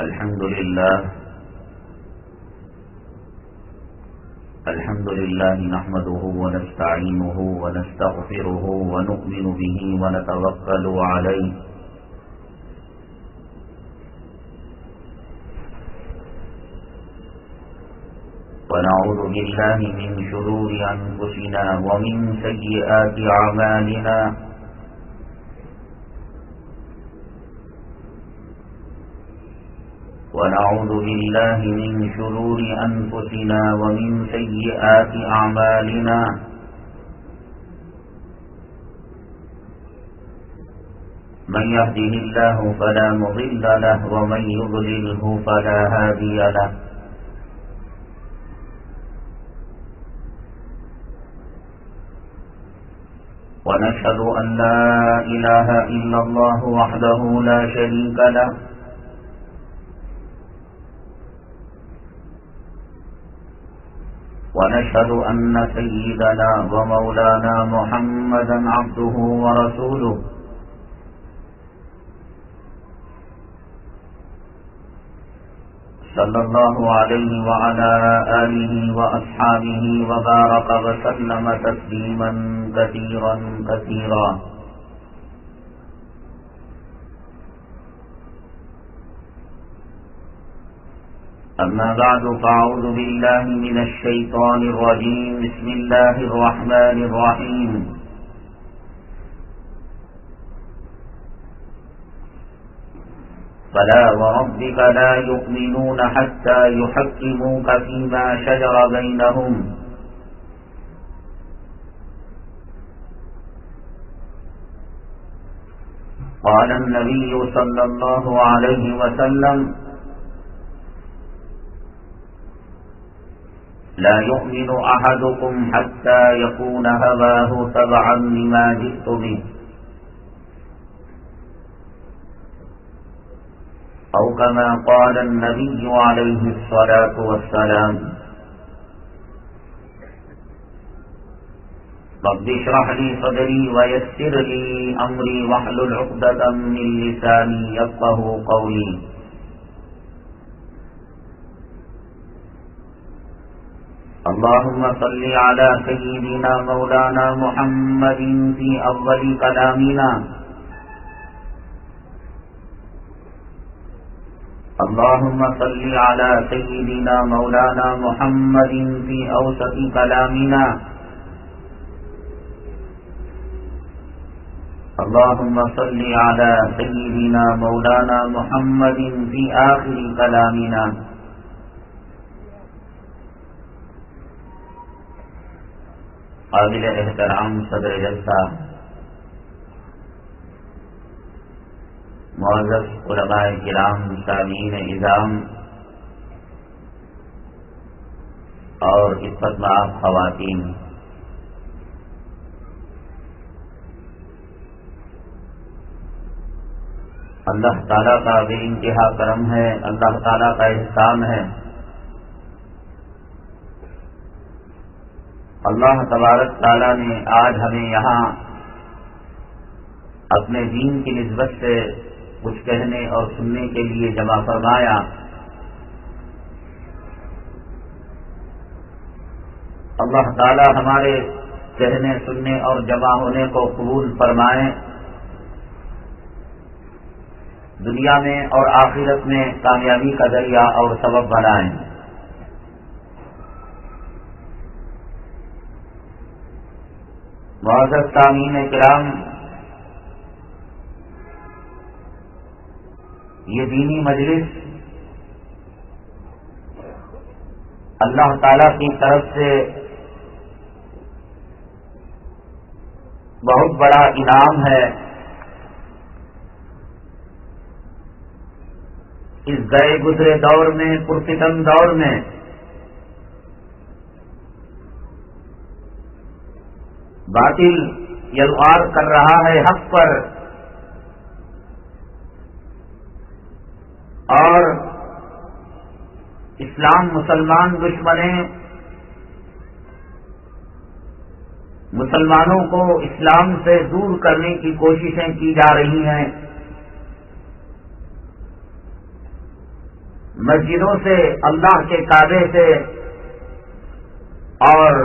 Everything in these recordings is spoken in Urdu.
الحمد لله نحمده ونستعينه ونستغفره ونؤمن به ونتوكل عليه ونعوذ بالله من شرور أنفسنا ومن سيئات أعمالنا ونعوذ بالله من شرور أنفسنا ومن سيئات أعمالنا من يهده الله فلا مضل له ومن يضلله فلا هادي له ونشهد أن لا إله إلا الله وحده لا شريك له ونشهد أن سيدنا ومولانا محمدا عبده ورسوله صلى الله عليه وعلى آله وأصحابه وبارك وسلم تسليما كثيرا كثيرا أما بعد فأعوذ بالله من الشيطان الرجيم بسم الله الرحمن الرحيم فلا وربك لا يؤمنون حتى يحكموك فيما شجر بينهم قال النبي صلى الله عليه وسلم لا يؤمن أحدكم حتى يكون هواه تبعا لما جئت به أو كما قال النبي عليه الصلاة والسلام رب اشرح لي صدري ويسر لي أمري واحلل عقدة من لساني يفقهوا قولي اللهم صل على سيدنا مولانا محمد في أول كلامنا اللهم صل على سيدنا مولانا محمد في أوسط كلامنا اللهم صل على سيدنا مولانا محمد في آخر كلامنا قابل احترام صدر جلسہ، معزز علماء کرام، سامعین اعظام اور عزت مآب خواتین، اللہ تعالیٰ کا بے انتہا کرم ہے، اللہ تعالیٰ کا احسان ہے۔ اللہ تبارک تعالیٰ نے آج ہمیں یہاں اپنے دین کی نسبت سے کچھ کہنے اور سننے کے لیے جمع فرمایا۔ اللہ تعالیٰ ہمارے کہنے، سننے اور جمع ہونے کو قبول فرمائے، دنیا میں اور آخرت میں کامیابی کا ذریعہ اور سبب بنائیں۔ معزز سامعین کرام، یہ دینی مجلس اللہ تعالیٰ کی طرف سے بہت بڑا انعام ہے۔ اس گئے گزرے دور میں، پرفتن دور میں باطل یلغار کر رہا ہے حق پر، اور اسلام مسلمان دشمنیں مسلمانوں کو اسلام سے دور کرنے کی کوششیں کی جا رہی ہیں۔ مسجدوں سے، اللہ کے کعبے سے اور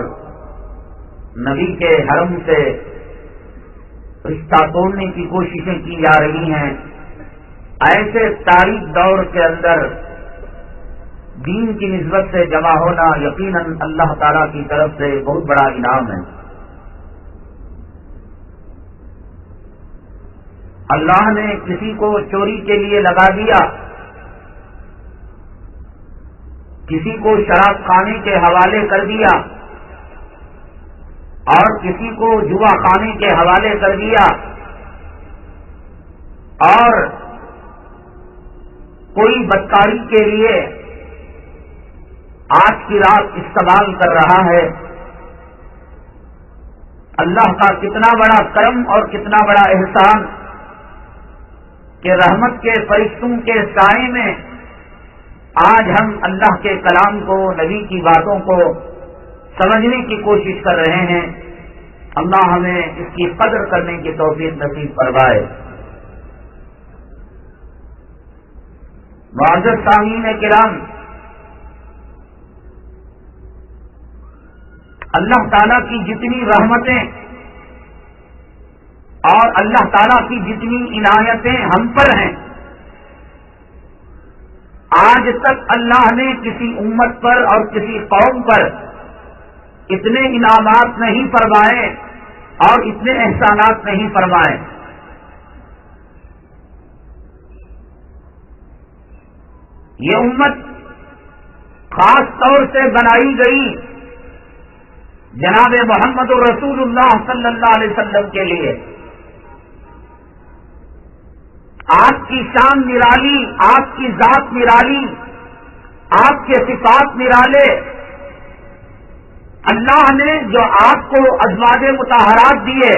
نبی کے حرم سے رشتہ توڑنے کی کوششیں کی جا رہی ہیں، ایسے تاریخ دور کے اندر دین کی نسبت سے جمع ہونا یقیناً اللہ تعالیٰ کی طرف سے بہت بڑا انعام ہے۔ اللہ نے کسی کو چوری کے لیے لگا دیا، کسی کو شراب خانے کے حوالے کر دیا اور کسی کو جوا خانے کے حوالے کر دیا، اور کوئی بدکاری کے لیے آج کی رات استعمال کر رہا ہے۔ اللہ کا کتنا بڑا کرم اور کتنا بڑا احسان کہ رحمت کے فرشتوں کے سائے میں آج ہم اللہ کے کلام کو، نبی کی باتوں کو سمجھنے کی کوشش کر رہے ہیں۔ اللہ ہمیں اس کی قدر کرنے کی توفیق نصیب فرمائے۔ معزز سامعین کرام، اللہ تعالیٰ کی جتنی رحمتیں اور اللہ تعالیٰ کی جتنی عنایتیں ہم پر ہیں، آج تک اللہ نے کسی امت پر اور کسی قوم پر اتنے انعامات نہیں فرمائے اور اتنے احسانات نہیں فرمائے۔ یہ امت خاص طور سے بنائی گئی جناب محمد رسول اللہ صلی اللہ علیہ وسلم کے لیے۔ آپ کی شان نرالی، آپ کی ذات نرالی، آپ کے صفات نرالے۔ اللہ نے جو آپ کو ازواج مطہرات دیے،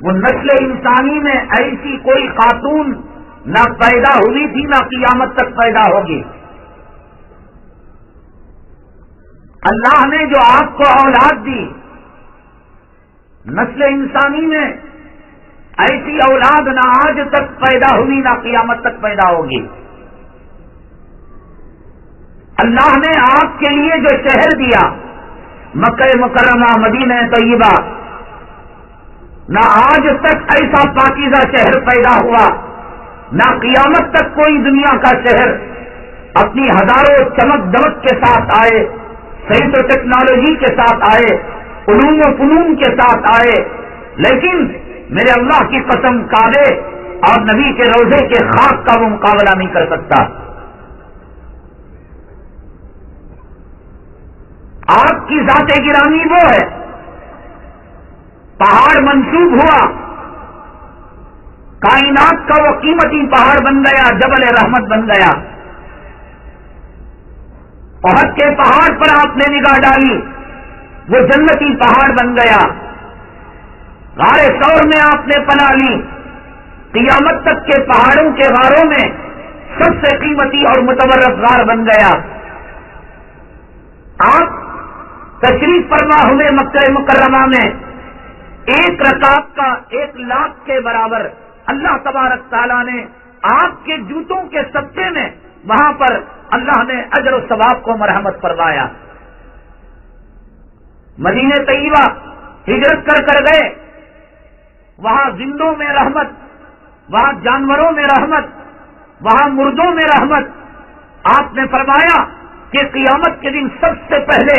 وہ نسل انسانی میں ایسی کوئی خاتون نہ پیدا ہوئی تھی نہ قیامت تک پیدا ہوگی۔ اللہ نے جو آپ کو اولاد دی، نسل انسانی میں ایسی اولاد نہ آج تک پیدا ہوئی نہ قیامت تک پیدا ہوگی۔ اللہ نے آپ کے لیے جو شہر دیا، مکہ مکرمہ، مدینہ طیبہ، نہ آج تک ایسا پاکیزہ شہر پیدا ہوا، نہ قیامت تک کوئی دنیا کا شہر اپنی ہزاروں چمک دمک کے ساتھ آئے، سائنس و ٹیکنالوجی کے ساتھ آئے، علوم و فنون کے ساتھ آئے، لیکن میرے اللہ کی قسم کعبے اور نبی کے روضے کے خاک کا وہ مقابلہ نہیں کر سکتا۔ آپ کی ذات گرامی وہ ہے، پہاڑ منسوب ہوا، کائنات کا وہ قیمتی پہاڑ بن گیا، جبل رحمت بن گیا۔ احد کے پہاڑ پر آپ نے نگاہ ڈالی، وہ جنتی پہاڑ بن گیا۔ غار ثور میں آپ نے پناہ لی، قیامت تک کے پہاڑوں کے غاروں میں سب سے قیمتی اور متبرک غار بن گیا۔ آپ تشریف فرما ہوئے مکہ مکرمہ میں، ایک رکعت کا 1,00,000 کے برابر اللہ تبارک تعالیٰ نے آپ کے جوتوں کے صدقے میں وہاں پر اللہ نے اجر و ثواب کو مرحمت فرمایا۔ مدینہ طیبہ ہجرت کر گئے، وہاں زندوں میں رحمت، وہاں جانوروں میں رحمت، وہاں مردوں میں رحمت۔ آپ نے فرمایا کہ قیامت کے دن سب سے پہلے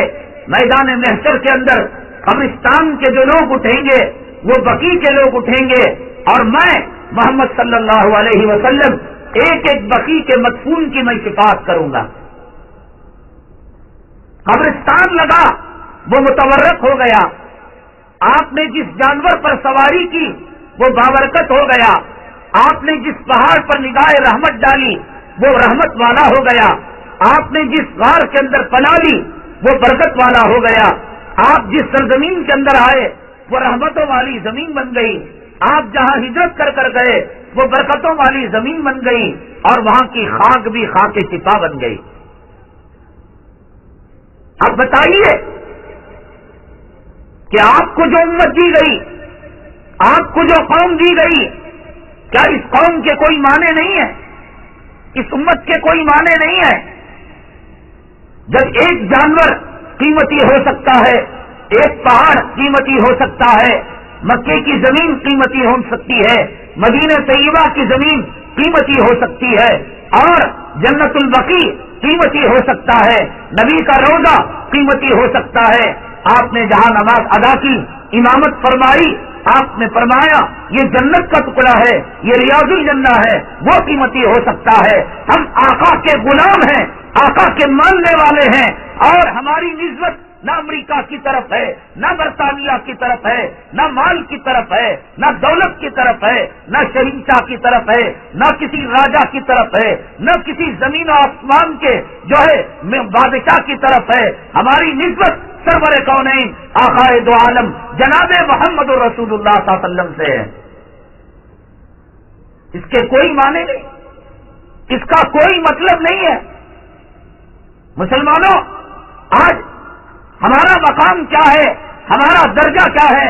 میدان محشر کے اندر قبرستان کے جو لوگ اٹھیں گے وہ بقی کے لوگ اٹھیں گے، اور میں محمد صلی اللہ علیہ وسلم ایک ایک بقی کے مدفون کی میں شفاعت کروں گا۔ قبرستان لگا، وہ متورک ہو گیا۔ آپ نے جس جانور پر سواری کی وہ بابرکت ہو گیا۔ آپ نے جس پہاڑ پر نگاہ رحمت ڈالی وہ رحمت والا ہو گیا۔ آپ نے جس غار کے اندر پناہ لی وہ برکت والا ہو گیا۔ آپ جس سرزمین کے اندر آئے وہ رحمتوں والی زمین بن گئی۔ آپ جہاں ہجرت کر گئے وہ برکتوں والی زمین بن گئی، اور وہاں کی خاک بھی خاک شفا بن گئی۔ اب بتائیے کہ آپ کو جو امت دی گئی، آپ کو جو قوم دی گئی، کیا اس قوم کے کوئی معنی نہیں ہے؟ اس امت کے کوئی معنی نہیں ہے. جب ایک جانور قیمتی ہو سکتا ہے، ایک پہاڑ قیمتی ہو سکتا ہے، مکے کی زمین قیمتی ہو سکتی ہے، مدینہ طیبہ کی زمین قیمتی ہو سکتی ہے، اور جنت البقیع قیمتی ہو سکتا ہے، نبی کا روضہ قیمتی ہو سکتا ہے. آپ نے جہاں نماز ادا کی، امامت فرمائی، آپ نے فرمایا یہ جنت کا ٹکڑا ہے، یہ ریاض الجنہ ہے، وہ قیمتی ہو سکتا ہے. ہم آقا کے غلام ہیں، آقا کے ماننے والے ہیں، اور ہماری نسبت نہ امریکہ کی طرف ہے، نہ برطانیہ کی طرف ہے، نہ مال کی طرف ہے، نہ دولت کی طرف ہے، نہ شہنشاہ کی طرف ہے، نہ کسی راجا کی طرف ہے، نہ کسی زمین و آسمان کے جو ہے بادشاہ کی طرف ہے. ہماری نسبت سرور کونین آقا دو عالم جناب محمد رسول اللہ صلی اللہ علیہ وسلم سے ہے. اس کے کوئی معنی نہیں، اس کا کوئی مطلب نہیں ہے. مسلمانوں، آج ہمارا مقام کیا ہے، ہمارا درجہ کیا ہے،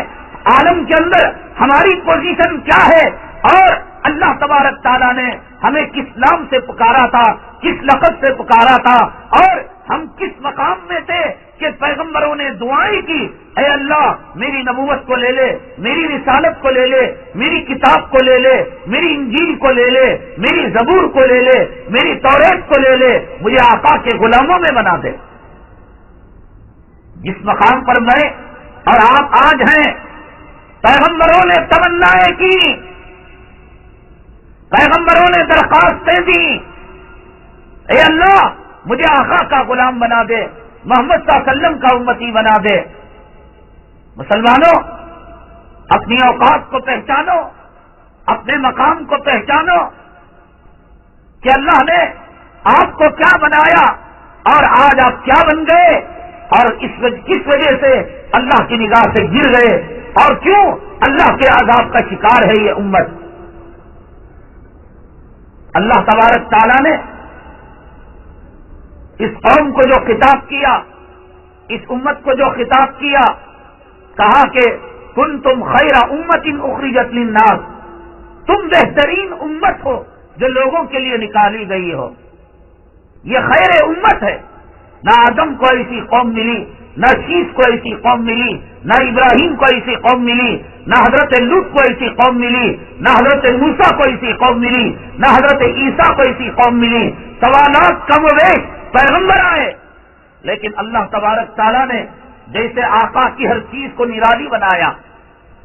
عالم کے اندر ہماری پوزیشن کیا ہے، اور اللہ تبارک تعالیٰ نے ہمیں کس نام سے پکارا تھا، کس لقب سے پکارا تھا، اور ہم کس مقام میں تھے کہ پیغمبروں نے دعائیں کی، اے اللہ میری نبوت کو لے لے، میری رسالت کو لے لے، میری کتاب کو لے لے، میری انجیل کو لے لے، میری زبور کو لے لے، میری توریت کو لے لے، مجھے آقا کے غلاموں میں بنا دے. جس مقام پر میں اور آپ آج ہیں، پیغمبروں نے تمنائیں کی، پیغمبروں نے درخواستیں دی، اے اللہ مجھے آقا کا غلام بنا دے، محمد صلی اللہ علیہ وسلم کا امتی بنا دے. مسلمانوں، اپنی اوقات کو پہچانو، اپنے مقام کو پہچانو کہ اللہ نے آپ کو کیا بنایا اور آج آپ کیا بن گئے، اور کس وجہ سے اللہ کی نگاہ سے گر گئے، اور کیوں اللہ کے عذاب کا شکار ہے یہ امت. اللہ تبارک تعالیٰ نے اس قوم کو جو خطاب کیا، اس امت کو جو خطاب کیا، کہا کہ کنتم خیر امت اخرجت للناس، تم بہترین امت ہو جو لوگوں کے لیے نکالی گئی ہو. یہ خیر امت ہے. نہ آدم کو ایسی قوم ملی، نہ شیش کو ایسی قوم ملی، نہ ابراہیم کو ایسی قوم ملی، نہ حضرت لوط کو ایسی قوم ملی، نہ حضرت موسیٰ کو ایسی قوم ملی، نہ حضرت عیسیٰ کو ایسی قوم ملی. سوالات کم و بیش پیغمبر آئے، لیکن اللہ تبارک تعالیٰ نے جیسے آقا کی ہر چیز کو نرالی بنایا،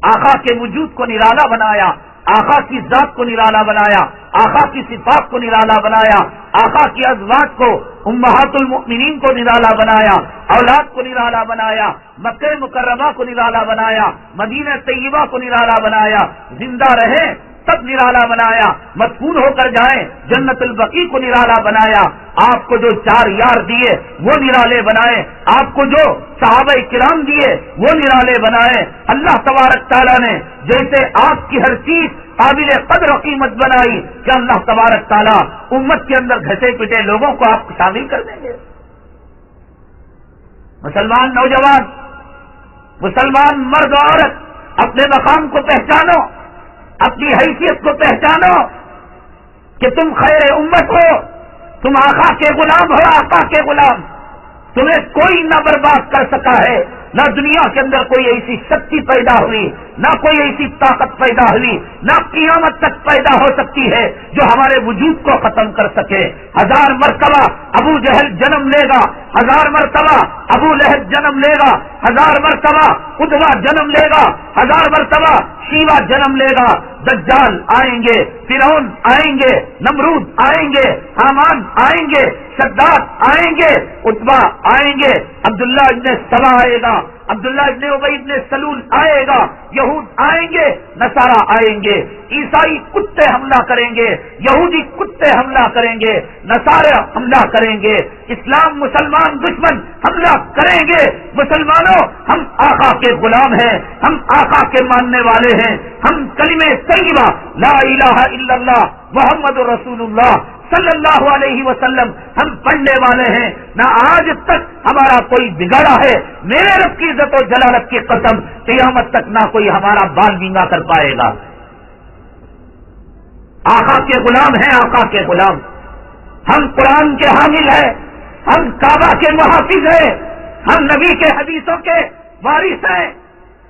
آقا کے وجود کو نرالا بنایا، آقا کی ذات کو نرالا بنایا، آقا کی صفات کو نرالا بنایا، آقا کی ازواج کو امہات المؤمنین کو نرالا بنایا، اولاد کو نرالا بنایا، مکہ مکرمہ کو نرالا بنایا، مدینہ طیبہ کو نرالا بنایا، زندہ رہیں تب نرالا بنایا، مدفون ہو کر جائیں جنت البقیع کو نرالا بنایا. آپ کو جو 4 یار دیے وہ نرالے بنائے، آپ کو جو صحابہ کرام دیے وہ نرالے بنائے. اللہ تبارک تعالیٰ نے جیسے آپ کی ہر چیز قابل قدر و قیمت بنائی کہ اللہ تبارک تعالیٰ امت کے اندر گھسے پٹے لوگوں کو آپ شامل کر دیں گے. مسلمان نوجوان، مسلمان مرد و عورت، اپنے مقام کو پہچانو، اپنی حیثیت کو پہچانو کہ تم خیر امت ہو، تم آقا کے غلام ہو، آقا کے غلام. تمہیں کوئی نہ برباد کر سکا ہے، نہ دنیا کے اندر کوئی ایسی شکتی پیدا ہوئی، نہ کوئی ایسی طاقت پیدا ہوئی، نہ قیامت تک پیدا ہو سکتی ہے جو ہمارے وجود کو ختم کر سکے. 1000 مرتبہ ابو جہل جنم لے گا، 1000 مرتبہ ابو لہب جنم لے گا، 1000 مرتبہ ادوا جنم لے گا، 1000 مرتبہ شیوا جنم لے گا. دجال آئیں گے، فرعون آئیں گے، نمرود آئیں گے، حامان آئیں گے، شداد آئیں گے، عتبہ آئیں گے، عبداللہ ابن سبا آئے گا، عبداللہ ابن ابی ابن سلول آئے گا، یہود آئیں گے، نصارہ آئیں گے، عیسائی کتے حملہ کریں گے، یہودی کتے حملہ کریں گے، نصارہ حملہ کریں گے، اسلام مسلمان دشمن حملہ کریں گے. مسلمانوں، ہم آقا کے غلام ہیں، ہم آقا کے ماننے والے ہیں، ہم کلمہ طیبہ لا الہ الا اللہ محمد رسول اللہ صلی اللہ علیہ وسلم ہم پڑھنے والے ہیں. نہ آج تک ہمارا کوئی بگڑا ہے، میرے رب کی عزت و جلالت کی قسم، قیامت تک نہ کوئی ہمارا بال بینگا کر پائے گا. آقا کے غلام ہیں، آقا کے غلام. ہم قرآن کے حامل ہیں، ہم کعبہ کے محافظ ہیں، ہم نبی کے حدیثوں کے وارث ہیں.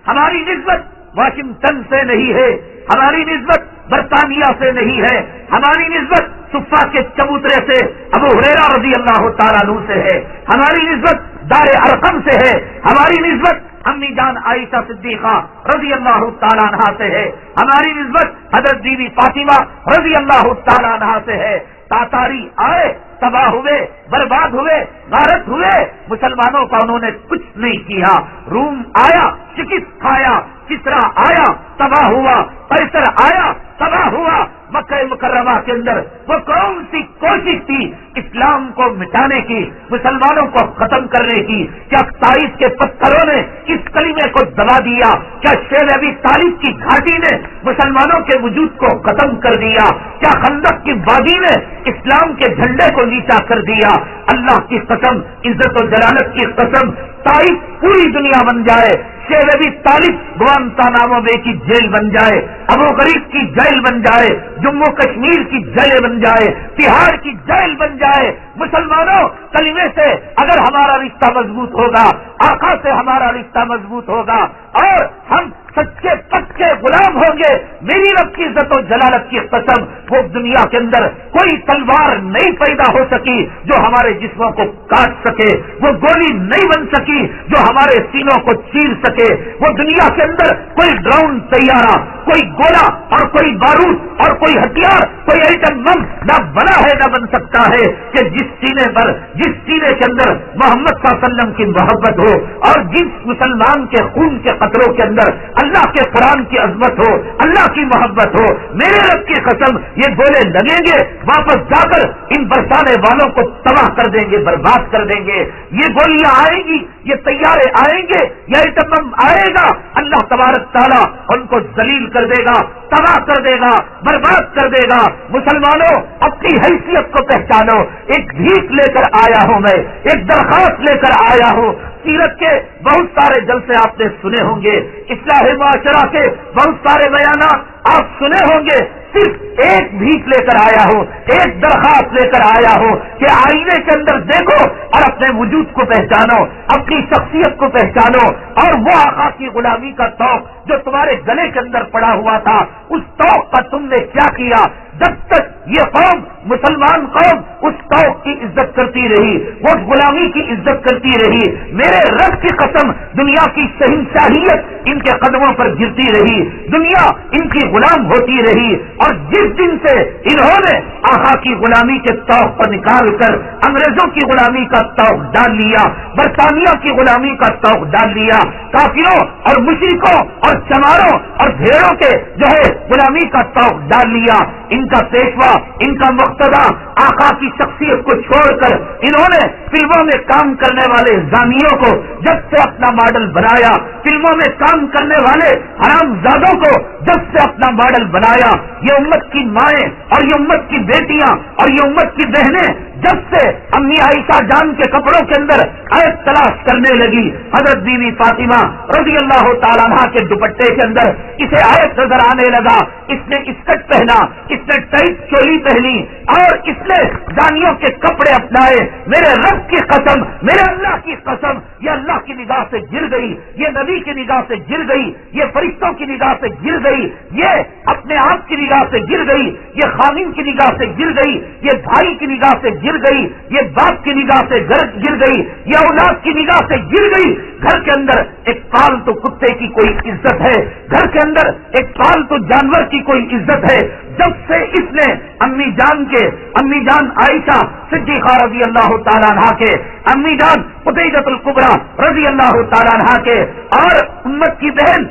ہماری نسبت واشنگٹن سے نہیں ہے، ہماری نسبت برطانیہ سے نہیں ہے، ہماری نسبت صفا کے چبوترے سے ابو ہریرہ رضی اللہ تعالیٰ عنہ سے ہے، ہماری نسبت دار ارقم سے ہے، ہماری نسبت امی جان عائشہ صدیقہ رضی اللہ تعالیٰ عنہ سے ہے، ہماری نسبت حضرت بی بی فاطمہ رضی اللہ تعالیٰ عنہ سے ہے. تاتاری آئے، تباہ ہوئے، برباد ہوئے، غارت ہوئے، مسلمانوں کا انہوں نے کچھ نہیں کیا. روم آیا، شکست کھایا، کسرا آیا، تباہ ہوا، قیصر آیا، تباہ ہوا. مکہ مکرمہ کے اندر وہ کون سی کوشش تھی اسلام کو مٹانے کی، مسلمانوں کو ختم کرنے کی؟ کیا تائف کے پتھروں نے اس کلمے کو دبا دیا؟ کیا شیر ابی طالب کی گھاٹی نے مسلمانوں کے وجود کو ختم کر دیا؟ کیا خندق کی وادی نے اسلام کے جھنڈے کو نیچا کر دیا؟ اللہ کی قسم، عزت و جلالت کی قسم، تائف پوری دنیا بن جائے، شیر ابی طالب گوانتانامو بے کی جیل بن جائے، ابو غریب کی جیل بن جائے، جموں کشمیر کی جیل بن جائے، بہار کی جیل بن جائے، مسلمانوں کلمے سے اگر ہمارا رشتہ مضبوط ہوگا، آقا سے ہمارا رشتہ مضبوط ہوگا اور ہم سچے پکے غلام ہوں گے، میری رب کی عزت و جلالت کی قسم، وہ دنیا کے اندر کوئی تلوار نہیں پیدا ہو سکی جو ہمارے جسموں کو کاٹ سکے، وہ گولی نہیں بن سکی جو ہمارے سینوں کو چیر سکے، وہ دنیا کے اندر کوئی ڈرون طیارہ، کوئی گولا اور کوئی بارود اور کوئی ہتھیار، کوئی ایٹم بم نہ بنا ہے نہ بن سکتا ہے کہ جس سینے پر، جس سینے کے اندر محمد صلی اللہ علیہ وسلم کی محبت ہو اور جس مسلمان کے خون کے قطروں کے اندر اللہ کے قرآن کی عظمت ہو، اللہ کی محبت ہو، میرے رب کی قسم یہ گولے لگیں گے، واپس جا کر ان برسانے والوں کو تباہ کر دیں گے، برباد کر دیں گے. یہ گولیاں آئیں گی، یہ طیارے آئیں گے، یہ ایٹم بم آئے گا، اللہ تبارک تعالیٰ ان کو ذلیل کر دے گا، تباہ کر دے گا، برباد کر دے گا. مسلمانوں اپنی حیثیت کو پہچانو. ایک بھیک لے کر آیا ہوں میں، ایک درخواست لے کر آیا ہوں. سیرت کے بہت سارے جلسے آپ نے سنے ہوں گے، اصلاح معاشرہ کے بہت سارے بیانات آپ سنے ہوں گے. صرف ایک بھیک لے کر آیا ہوں، ایک درخواست لے کر آیا ہوں کہ آئینے کے اندر دیکھو اور اپنے وجود کو پہچانو، اپنی شخصیت کو پہچانو اور وہ آقا کی غلامی کا توق جو تمہارے گلے کے اندر پڑا ہوا تھا، اس توق کا تم نے کیا کیا؟ جب تک یہ قوم، مسلمان قوم اس توق کی عزت کرتی رہی، وہ غلامی کی عزت کرتی رہی، میرے رب کی قسم دنیا کی شہنشاہیت ان کے قدموں پر گرتی رہی، دنیا ان کی غلام ہوتی رہی. اور جس دن سے انہوں نے آقا کی غلامی کے توق پر نکال کر انگریزوں کی غلامی کا توق ڈال لیا، برطانیہ کی غلامی کا توق ڈال لیا، کافروں اور مشرکوں اور چماروں اور بھیڑوں کے جو ہے غلامی کا توق ڈال لیا، ان کا پیشوا، ان کا مقتدا آقا کی شخصیت کو چھوڑ کر انہوں نے فلموں میں کام کرنے والے زانیوں کو جب سے اپنا ماڈل بنایا، فلموں میں کام کرنے والے حرام زادوں کو جب سے اپنا ماڈل بنایا. یہ امت کی مائیں اور یہ امت کی بیٹیاں اور یہ امت کی بہنیں جب سے امی عائشہ جان کے کپڑوں کے اندر عیب تلاش کرنے لگی، حضرت بی بی فاطمہ رضی اللہ تعالیٰ عنہ کے دوپٹے کے اندر اسے عیب نظر آنے لگا. اس نے اسکرٹ پہنا، اس نے ٹائٹ چولی پہنی اور اس نے زانیوں کے کپڑے اپنائے. میرے رب کی قسم، میرے اللہ کی قسم، یہ اللہ کی نگاہ سے گر گئی، یہ نبی کی نگاہ سے گر گئی، یہ فرشتوں کی نگاہ سے گر گئی، یہ اپنے آپ کی نگاہ سے گر گئی، یہ خامن کی نگاہ سے گر گئی، یہ بھائی کی نگاہ سے گر گئی، یہ باپ کی نگاہ سے گر گئی، یہ اولاد کی نگاہ سے گر گئی. گھر کے اندر ایک پالتو کتے کی کوئی عزت ہے، گھر کے اندر ایک پالتو جانور کی کوئی عزت ہے. جب سے اس نے امی جان عائشہ صدیقہ رضی اللہ تعالیٰ عنہ کے، امی جان خدیجہ الکبریٰ رضی اللہ تعالیٰ عنہ کے اور امت کی بہن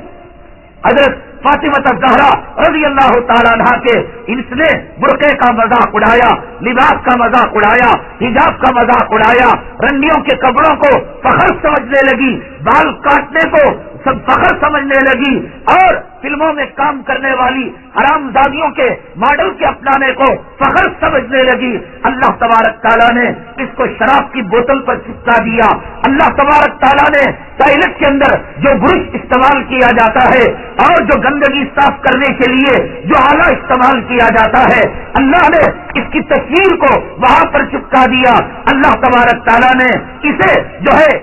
حضرت فاطمہ الزہرا رضی اللہ تعالیٰ عنہ کے، اس نے برقعے کا مذاق اڑایا، لباس کا مذاق اڑایا، حجاب کا مذاق اڑایا، رنڈیوں کے کپڑوں کو فخر سمجھنے لگی، بال کاٹنے کو سب فخر سمجھنے لگی اور فلموں میں کام کرنے والی حرام زادیوں کے ماڈل کے اپنانے کو فخر سمجھنے لگی۔ اللہ تبارک تعالیٰ نے اس کو شراب کی بوتل پر چپکا دیا۔ اللہ تبارک تعالیٰ نے ٹوائلٹ کے اندر جو برش استعمال کیا جاتا ہے اور جو گندگی صاف کرنے کے لیے جو آلہ استعمال کیا جاتا ہے، اللہ نے اس کی تصویر کو وہاں پر چپکا دیا۔ اللہ تبارک تعالیٰ نے اسے جو ہے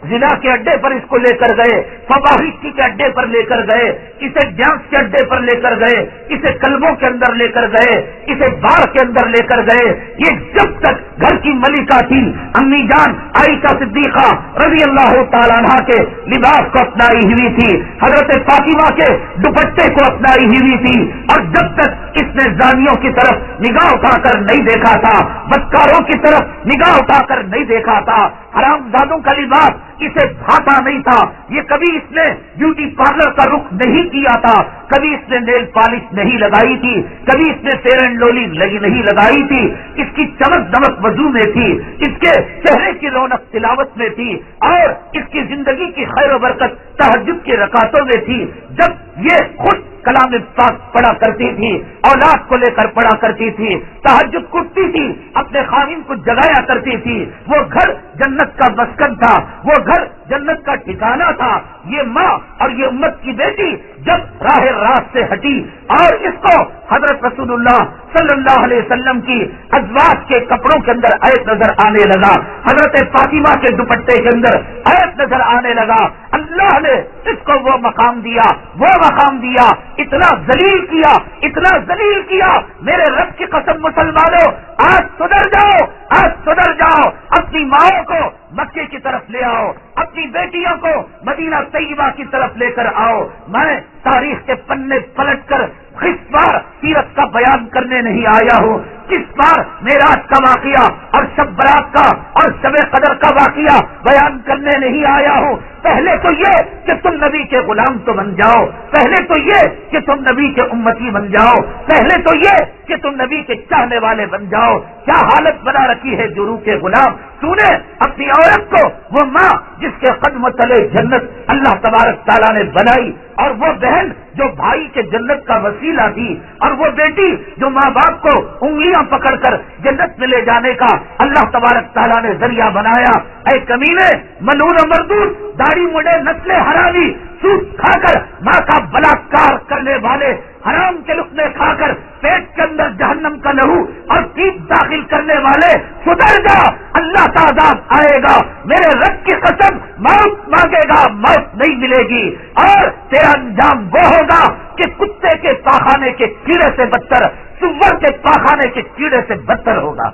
زنا کے اڈے پر اس کو لے کر گئے، فواحشی کے اڈے پر لے کر گئے، اسے ڈانس کے اڈے پر لے کر گئے، اسے کلبوں کے اندر لے کر گئے، اسے بار کے اندر لے کر گئے۔ یہ جب تک گھر کی ملکہ تھی امی جان عائشہ صدیقہ رضی اللہ تعالیٰ عنہا کے لباس کو اپنائی ہوئی تھی، حضرت فاطمہ کے دوپٹے کو اپنائی ہوئی تھی، اور جب تک اس نے زانیوں کی طرف نگاہ اٹھا کر نہیں دیکھا تھا، بدکاروں کی طرف نگاہ اٹھا کر نہیں دیکھا تھا، حرام زادوں کا لباس اسے بھاتا نہیں تھا، یہ کبھی اس نے بیوٹی پارلر کا رخ نہیں کیا تھا، کبھی اس نے نیل پالش نہیں لگائی تھی، کبھی اس نے فیئر اینڈ لولی نہیں لگائی تھی، اس کی چمک دمک وضو میں تھی، اس کے چہرے کی رونق تلاوت میں تھی، اور اس کی زندگی کی خیر و برکت تہجد کی رکعتوں میں تھی۔ جب یہ خود کلام پاک پڑھا کرتی تھی، اولاد کو لے کر پڑھا کرتی تھی، تہجد کرتی تھی، اپنے خاوند کو جگایا کرتی تھی، وہ گھر جنت کا مسکن تھا، وہ گھر جنت کا ٹھکانہ تھا۔ یہ ماں اور یہ امت کی بیٹی جب راہ راست سے ہٹی اور اس کو حضرت رسول اللہ صلی اللہ علیہ وسلم کی ازواج کے کپڑوں کے اندر عیب نظر آنے لگا، حضرت فاطمہ کے دوپٹے کے اندر عیب نظر آنے لگا، اللہ نے اس کو وہ مقام دیا، وہ مقام دیا، اتنا ذلیل کیا، اتنا ذلیل کیا۔ میرے رب کی قسم مسلمانوں، آج سدھر جاؤ، آج سدھر جاؤ، اپنی ماؤں کو مکے کی طرف لے آؤ، اپنی بیٹیوں کو مدینہ طیبہ کی طرف لے کر آؤ۔ میں تاریخ کے پنے پلٹ کر کس بار سیرت کا بیان کرنے نہیں آیا ہوں، کس بار معراج کا واقعہ اور شب برات کا اور شب قدر کا واقعہ بیان کرنے نہیں آیا ہوں۔ پہلے تو یہ کہ تم نبی کے غلام تو بن جاؤ، پہلے تو یہ کہ تم نبی کے امتی بن جاؤ، پہلے تو یہ کہ تم نبی کے چاہنے والے بن جاؤ۔ کیا حالت بنا رکھی ہے جورو کے غلام، تو نے اپنی عورت کو، وہ ماں جس کے قدم تلے جنت اللہ تبارک تعالیٰ نے بنائی، اور وہ بہن جو بھائی کے جنت کا وسیلہ تھی، اور وہ بیٹی جو ماں باپ کو انگلیاں پکڑ کر جنت میں لے جانے کا اللہ تبارک تعالیٰ نے ذریعہ بنایا۔ اے کمینے، ملعون و مردود، داڑھی مڈے، نسل حرامی، سود کھا کر ماں کا بلاکار کرنے والے، حرام کے لقمے کھا کر پیٹ کے اندر جہنم کا لہو اور پیپ داخل کرنے والے، سدھر جا، اللہ کا عذاب آئے گا۔ میرے رب کی قسم، موت مانگے گا، موت نہیں ملے گی، اور تیرا انجام وہ ہوگا کہ کتے کے پاخانے کے کیڑے سے بدتر، سور کے پاخانے کے کیڑے سے بدتر ہوگا۔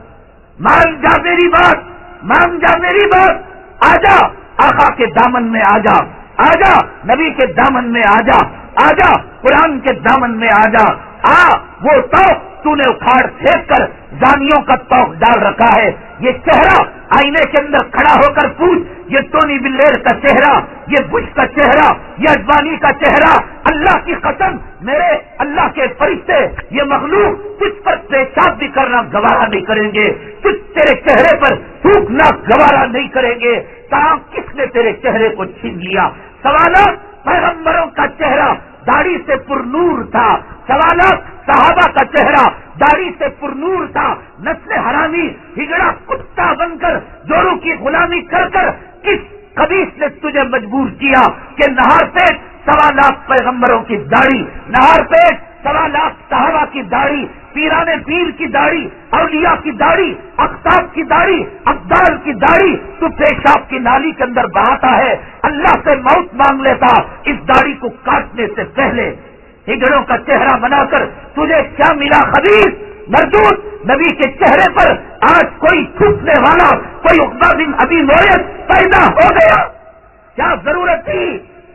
مان جا میری بات، مان جا میری بات، آجا آقا کے دامن میں، آجا آجا نبی کے دامن میں، آجا آجا قرآن کے دامن میں، آجا آ، وہ تو نے اکھاڑ پھینک کر زانیوں کا توق ڈال رکھا ہے۔ یہ چہرہ آئینے کے اندر کھڑا ہو کر پوچھ، یہ ٹونی بلیر کا چہرہ، یہ بش کا چہرہ، یہ اڈوانی کا چہرہ، اللہ کی قسم، میرے اللہ کے فرشتے، یہ مخلوق تجھ پر پیشاب بھی کرنا گوارا نہیں کریں گے، تجھ تیرے چہرے پر تھوکنا گوارا نہیں کریں گے۔ کہاں کس نے تیرے چہرے کو چھین لیا؟ سوالات، پیغمبروں کا چہرہ داڑھی سے پر نور تھا، سوالات، صحابہ کا چہرہ داڑھی سے پر نور تھا، نسل حرامی ہجڑا کتا بن کر جورو کی غلامی کر کر کس خبیث نے تجھے مجبور کیا کہ نہار پیٹ 1.25 لاکھ پیغمبروں کی داڑھی، نہار پیٹ 1.25 لاکھ صحابہ کی داڑھی، پیران پیر کی داڑھی، اولیاء کی داڑھی، اقطاب کی داڑھی، ابدال کی داڑھی تو پیشاب کی نالی کے اندر بہاتا ہے، اللہ سے موت مانگ لیتا اس داڑھی کو کاٹنے سے پہلے۔ ہجڑوں کا چہرہ بنا کر تجھے کیا ملا خبیث مردود؟ نبی کے چہرے پر آج کوئی تھوکنے والا، کوئی عقبہ بن ابی معیط پیدا ہو گیا۔ کیا ضرورت تھی،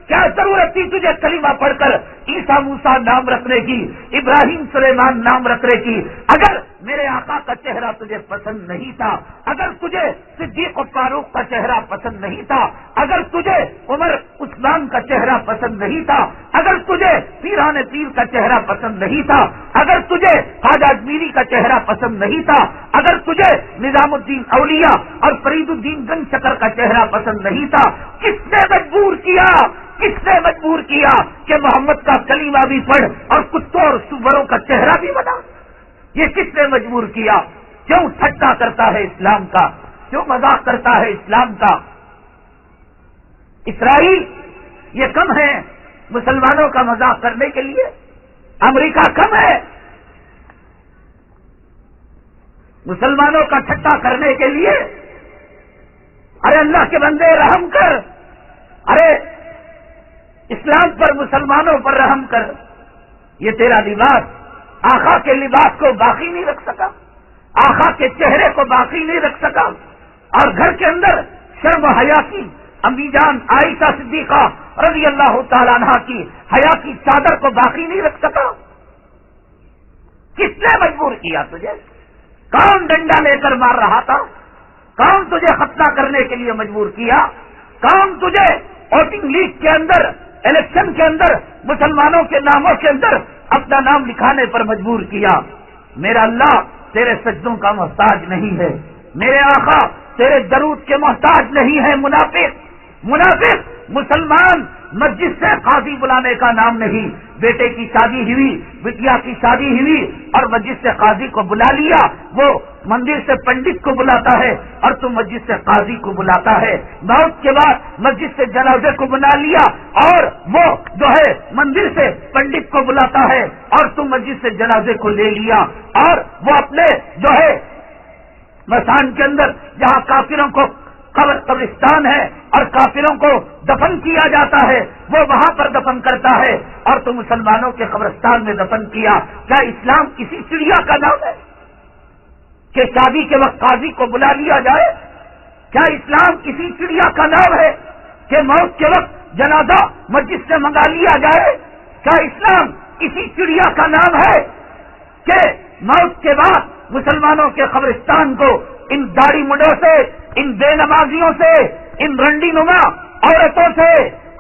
کیا ضرورت تھی تجھے کلمہ پڑھ کر عیسیٰ موسیٰ نام رکھنے کی، ابراہیم سلیمان نام رکھنے کی؟ اگر میرے آقا کا چہرہ تجھے پسند نہیں تھا، اگر تجھے صدیق و فاروق کا چہرہ پسند نہیں تھا، اگر تجھے عمر عثمان کا چہرہ پسند نہیں تھا، اگر تجھے پیران پیر کا چہرہ پسند نہیں تھا، اگر تجھے خواجہ اجمیری کا چہرہ پسند نہیں تھا، اگر تجھے نظام الدین اولیاء اور فرید الدین گنج شکر کا چہرہ پسند نہیں تھا، کس نے مجبور کیا، کس نے مجبور کیا کہ محمد کا کلمہ بھی پڑھ اور کتوں اور سوروں کا چہرہ بھی بنا؟ یہ کس نے مجبور کیا؟ کیوں ٹھٹا کرتا ہے اسلام کا، کیوں مذاق کرتا ہے اسلام کا؟ اسرائیل یہ کم ہے مسلمانوں کا مذاق کرنے کے لیے؟ امریکہ کم ہے مسلمانوں کا ٹھٹا کرنے کے لیے؟ ارے اللہ کے بندے رحم کر، ارے اسلام پر مسلمانوں پر رحم کر۔ یہ تیرا لباس آقا کے لباس کو باقی نہیں رکھ سکا، آقا کے چہرے کو باقی نہیں رکھ سکا، اور گھر کے اندر شرم و حیا کی امی جان عائشہ صدیقہ رضی اللہ تعالیٰ عنہا کی حیا کی چادر کو باقی نہیں رکھ سکا۔ کس نے مجبور کیا تجھے؟ کون ڈنڈا لے کر مار رہا تھا؟ کون تجھے ختنہ کرنے کے لیے مجبور کیا؟ کون تجھے ووٹنگ لیسٹ کے اندر، الیکشن کے اندر مسلمانوں کے ناموں کے اندر اپنا نام لکھانے پر مجبور کیا؟ میرا اللہ تیرے سجدوں کا محتاج نہیں ہے، میرے آقا تیرے درود کے محتاج نہیں ہے۔ منافق مسلمان مسجد سے قاضی بلانے کا نام نہیں، بیٹے کی شادی ہوئی، بٹیا کی شادی ہوئی اور مسجد سے قاضی کو بلا لیا، وہ مندر سے پنڈت کو بلاتا ہے اور تم مسجد سے قاضی کو بلاتا ہے، موت کے بعد مسجد سے جنازے کو بلا لیا اور وہ جو ہے مندر سے پنڈت کو بلاتا ہے اور تم مسجد سے جنازے کو لے لیا، اور وہ اپنے جو ہے مسان کے اندر جہاں کافروں کو قبرستان ہے اور کافروں کو دفن کیا جاتا ہے وہ وہاں پر دفن کرتا ہے، اور تو مسلمانوں کے قبرستان میں دفن کیا۔ کیا اسلام کسی چڑیا کا نام ہے کہ شادی کے وقت قاضی کو بلا لیا جائے؟ کیا اسلام کسی چڑیا کا نام ہے کہ موت کے وقت جنازہ مسجد سے منگا لیا جائے؟ کیا اسلام کسی چڑیا کا نام ہے کہ موت کے بعد مسلمانوں کے قبرستان کو ان داڑھی مڈوں سے، ان بے نمازیوں سے، ان رنڈی نما عورتوں سے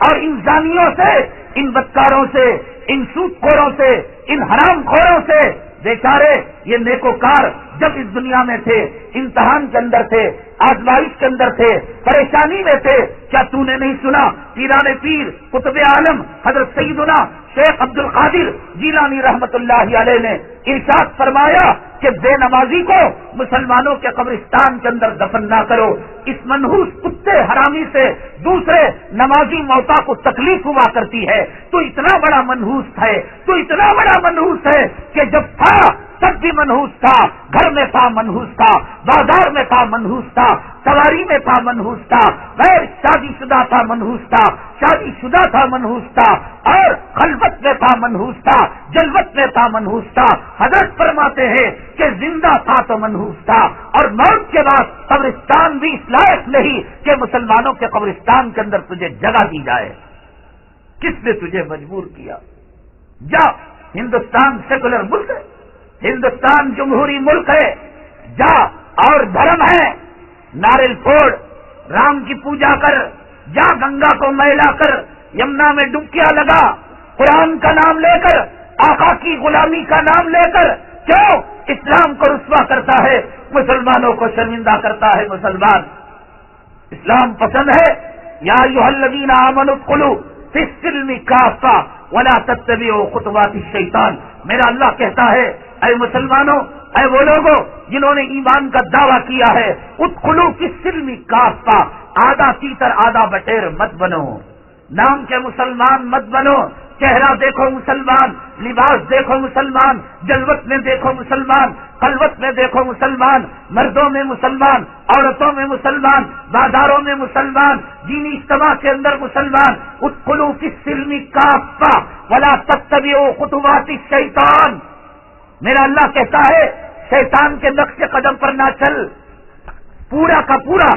اور ان زانیوں سے، ان بدکاروں سے، ان سود خوروں سے، ان حرام خوروں سے؟ بیچارے یہ نیکوکار جب اس دنیا میں تھے، امتحان کے اندر تھے، آزمائش کے اندر تھے، پریشانی میں تھے، کیا تو نے نہیں سنا پیران پیر قطب عالم حضرت سیدنا شیخ عبد القادر جیلانی رحمت اللہ علیہ نے ارشاد فرمایا کہ بے نمازی کو مسلمانوں کے قبرستان کے اندر دفن نہ کرو، اس منحوس کتے حرامی سے دوسرے نمازی موتا کو تکلیف ہوا کرتی ہے۔ تو اتنا بڑا منحوس ہے، تو اتنا بڑا منحوس ہے کہ جب تھا تب بھی منحوس تھا، گھر میں تھا منحوس تھا، بازار میں تھا منحوس تھا، سواری میں تھا منحوس تھا، غیر شادی شدہ تھا منحوس تھا، شادی شدہ تھا منحوس تھا، اور خلوت میں تھا منحوس تھا، جلوت میں تھا منحوس تھا۔ حضرت فرماتے ہیں کہ زندہ تھا تو منحوس تھا، اور موت کے بعد قبرستان بھی اس لائق نہیں کہ مسلمانوں کے قبرستان کے اندر تجھے جگہ دی جائے۔ کس نے تجھے مجبور کیا؟ جا، ہندوستان سیکولر ملک ہے، ہندوستان جمہوری ملک ہے، جا اور دھرم ہے، ناریل پھوڑ، رام کی پوجا کر، جا گنگا کو میلا کر، یمنا میں ڈبکیاں لگا، قرآن کا نام لے کر، آقا کی غلامی کا نام لے کر، کیوں اسلام کو رسوا کرتا ہے، مسلمانوں کو شرمندہ کرتا ہے؟ مسلمان اسلام پسند ہے؟ یا ایھا الذین آمنوا ادخلوا فی السلم کافہ ولا تتبعوا خطوات الشیطان۔ میرا اللہ کہتا ہے اے مسلمانوں، اے وہ لوگوں جنہوں نے ایمان کا دعویٰ کیا ہے، ادخلوا فی السلم کافہ، آدھا تیتر آدھا بٹیر مت بنو، نام کے مسلمان مت بنو، چہرہ دیکھو مسلمان، لباس دیکھو مسلمان، جلوت میں دیکھو مسلمان، خلوت میں دیکھو مسلمان، مردوں میں مسلمان، عورتوں میں مسلمان، بازاروں میں مسلمان، دینی اجتماع کے اندر مسلمان۔ ادخلوا فی السلم کافہ ولا تتبعوا خطوات الشیطان۔ میرا اللہ کہتا ہے شیطان کے نقش قدم پر نہ چل، پورا کا پورا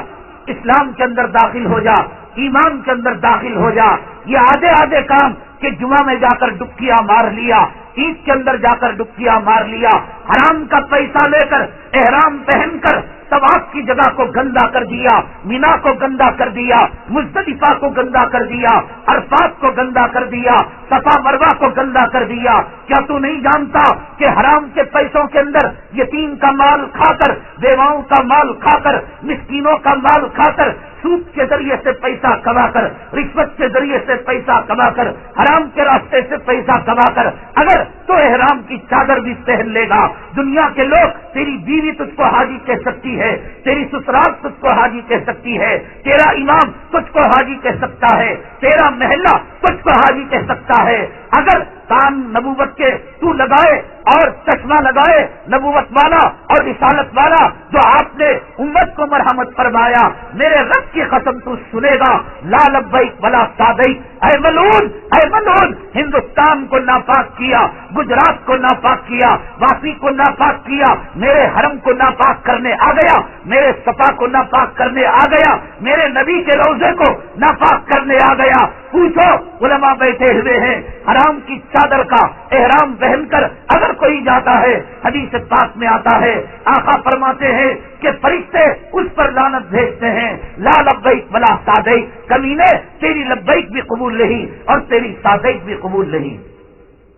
اسلام کے اندر داخل ہو جا، ایمان کے اندر داخل ہو جا۔ یہ آدھے آدھے کام کہ جمعہ میں جا کر ڈبکیاں مار لیا، عید کے اندر جا کر ڈبکیاں مار لیا، حرام کا پیسہ لے کر احرام پہن کر طواف کی جگہ کو گندا کر دیا، مینا کو گندا کر دیا، مزدلفہ کو گندا کر دیا، عرفات کو گندا کر دیا، صفا مروہ کو گندا کر دیا۔ کیا تو نہیں جانتا کہ حرام کے پیسوں کے اندر یتیم کا مال کھا کر، بیواؤں کا مال کھا کر، مسکینوں کا مال کھا کر، سود کے ذریعے سے پیسہ کما کر، رشوت کے ذریعے سے پیسہ کما کر، حرام کے راستے سے پیسہ کما کر اگر تو احرام کی چادر بھی پہن لے گا، دنیا کے لوگ تیری بیوی تجھ کو حاجی کہہ سکتی ہے، تیری سسرال تجھ کو حاجی کہہ سکتی ہے، تیرا امام تجھ کو حاجی کہہ سکتا ہے، تیرا محلہ تجھ کو حاجی کہہ سکتا ہے، اگر کان نبوت کے تو لگائے اور چشمہ لگائے نبوت والا اور رسالت والا جو آپ نے امت کو مرحمت فرمایا، میرے رب کی قسم تو سنے گا، لا لبیک ولا سعدیک، اے ملعون ہندوستان کو ناپاک کیا، گجرات کو ناپاک کیا، واپی کو ناپاک کیا، میرے حرم کو ناپاک کرنے آ گیا، میرے صفا کو ناپاک کرنے آ گیا، میرے نبی کے روضے کو ناپاک کرنے آ گیا۔ پوچھو، علماء بیٹھے ہوئے ہیں، حرام کی چادر کا احرام پہن کر اگر کوئی جاتا ہے، حدیث پاک میں آتا ہے، آقا فرماتے ہیں کہ فرشتے اس پر لعنت بھیجتے ہیں، لا لبیک ولا سعدیک، کمینے تیری لبیک بھی قبول نہیں اور تیری سعدیک بھی قبول نہیں۔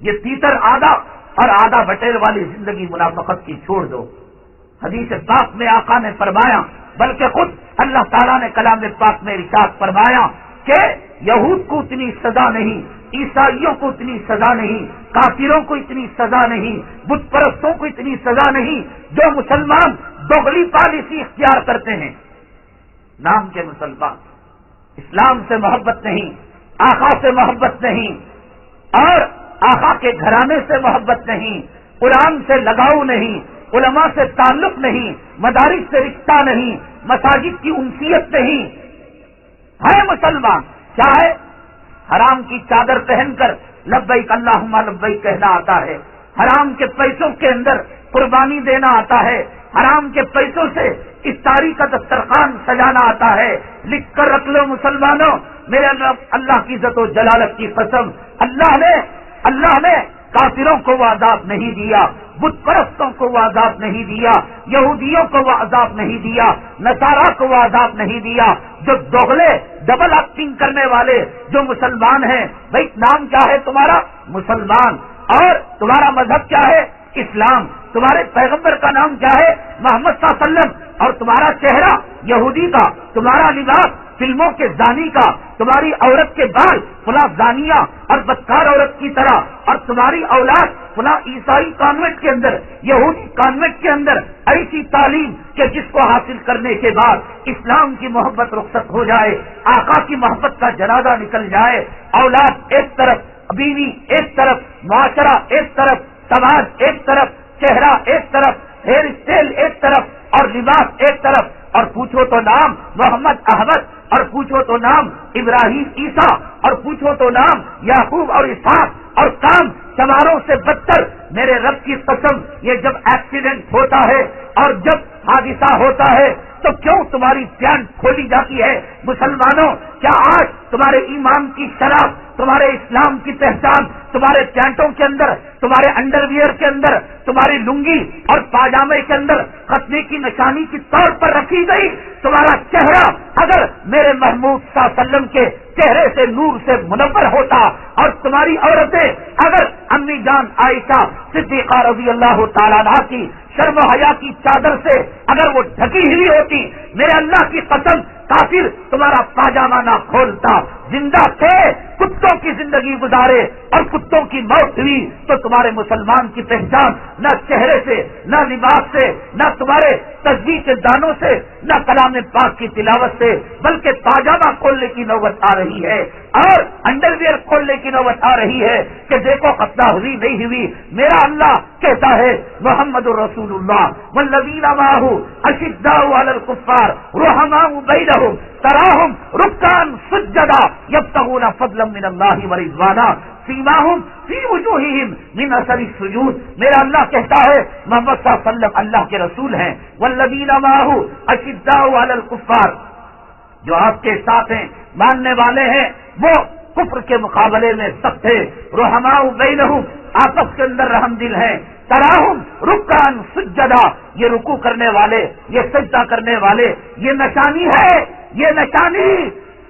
یہ تیتر آدھا اور آدھا بٹیر والی زندگی منافقت کی چھوڑ دو۔ حدیث پاک میں آقا نے فرمایا، بلکہ خود اللہ تعالیٰ نے کلام پاک میں ارشاد فرمایا کہ یہود کو اتنی سزا نہیں، عیسائیوں کو اتنی سزا نہیں، کافروں کو اتنی سزا نہیں، بت پرستوں کو اتنی سزا نہیں، جو مسلمان دوغلی پالیسی اختیار کرتے ہیں، نام کے مسلمان، اسلام سے محبت نہیں، آقا سے محبت نہیں، اور آقا کے گھرانے سے محبت نہیں، قرآن سے لگاؤ نہیں، علماء سے تعلق نہیں، مدارس سے رشتہ نہیں، مساجد کی انسیت نہیں، ہے مسلمان کیا ہے؟ حرام کی چادر پہن کر لبیک اللہم لبیک کہنا آتا ہے، حرام کے پیسوں کے اندر قربانی دینا آتا ہے، حرام کے پیسوں سے افطاری کا دسترخوان سجانا آتا ہے۔ لکھ کر رکھ لو مسلمانوں، میرے اللہ کی عزت و جلالت کی قسم، اللہ نے کافروں کو وہ عذاب نہیں دیا، بت پرستوں کو وہ عذاب نہیں دیا، یہودیوں کو وہ عذاب نہیں دیا، نصارا کو وہ عذاب نہیں دیا، جو دوغلے ڈبل ایکٹنگ کرنے والے جو مسلمان ہیں۔ بھائی نام کیا ہے تمہارا؟ مسلمان، اور تمہارا مذہب کیا ہے؟ اسلام، تمہارے پیغمبر کا نام کیا ہے؟ محمد صلی اللہ علیہ وسلم، اور تمہارا چہرہ یہودی کا، تمہارا لباس فلموں کے زانی کا، تمہاری عورت کے بال فلاں زانیہ اور بدکار عورت کی طرح، اور تمہاری اولاد فلاں عیسائی کانوینٹ کے اندر، یہودی کانوینٹ کے اندر ایسی تعلیم کہ جس کو حاصل کرنے کے بعد اسلام کی محبت رخصت ہو جائے، آقا کی محبت کا جنازہ نکل جائے، اولاد ایک طرف، بیوی ایک طرف، معاشرہ ایک طرف، سماج ایک طرف، چہرہ ایک طرف، ہیئر اسٹائل ایک طرف اور لباس ایک طرف، اور پوچھو تو نام محمد احمد، اور پوچھو تو نام ابراہیم عیسیٰ، اور پوچھو تو نام یعقوب اور اسحاق، اور کام چماروں سے بدتر۔ میرے رب کی قسم، یہ جب ایکسیڈنٹ ہوتا ہے اور جب حادثہ ہوتا ہے تو کیوں تمہاری پینٹ کھولی جاتی ہے؟ مسلمانوں، کیا آج تمہارے ایمان کی شراب، تمہارے اسلام کی پہچان تمہارے پینٹوں کے اندر، تمہارے انڈر ویئر کے اندر، تمہاری لنگی اور پاجامے کے اندر ختنے کی نشانی کے طور پر رکھی گئی؟ تمہارا چہرہ اگر میرے محمود صلی اللہ علیہ وسلم کے چہرے سے نور سے منور ہوتا، اور تمہاری عورتیں اگر امی جان عائشہ صدیقہ رضی اللہ تعالیٰ عنہا کی شرم و حیا کی چادر سے اگر وہ ڈھکی ہوئی ہوتی، میرے اللہ کی قسم کافر تمہارا پاجامہ نہ کھولتا، زندہ تھے، کتوں کی زندگی گزارے اور کتوں کی موت ہوئی، تو تمہارے مسلمان کی پہچان نہ چہرے سے، نہ لباس سے، نہ تمہارے تسبیح کے دانوں سے، نہ کلام پاک کی تلاوت سے، بلکہ پاجامہ کھولنے کی نوبت آ رہی ہے اور انڈر ویئر کھولنے کی نوبت آ رہی ہے کہ دیکھو ختنہ ہوئی نہیں ہوئی۔ میرا اللہ کہتا ہے محمد رسول اللہ والذین معہ اشداء علی الکفار رحماء بینہم تراہم رکعا سجدا یبتغون فضلا من اللہ ورضوانا سیماہم فی وجوہہم من اثر السجود۔ میرا اللہ کہتا ہے محمد صلی اللہ علیہ وسلم اللہ کے رسول ہیں، والذین معہ اشداء علی الکفار، جو آپ کے ساتھ ہیں، ماننے والے ہیں، وہ کفر کے مقابلے میں سخت ہے. رحماء بینہم آپس کے اندر رحم دل ہے. تراہم رکعن سجدا یہ رکوع کرنے والے یہ سجدہ کرنے والے یہ نشانی ہے. یہ نشانی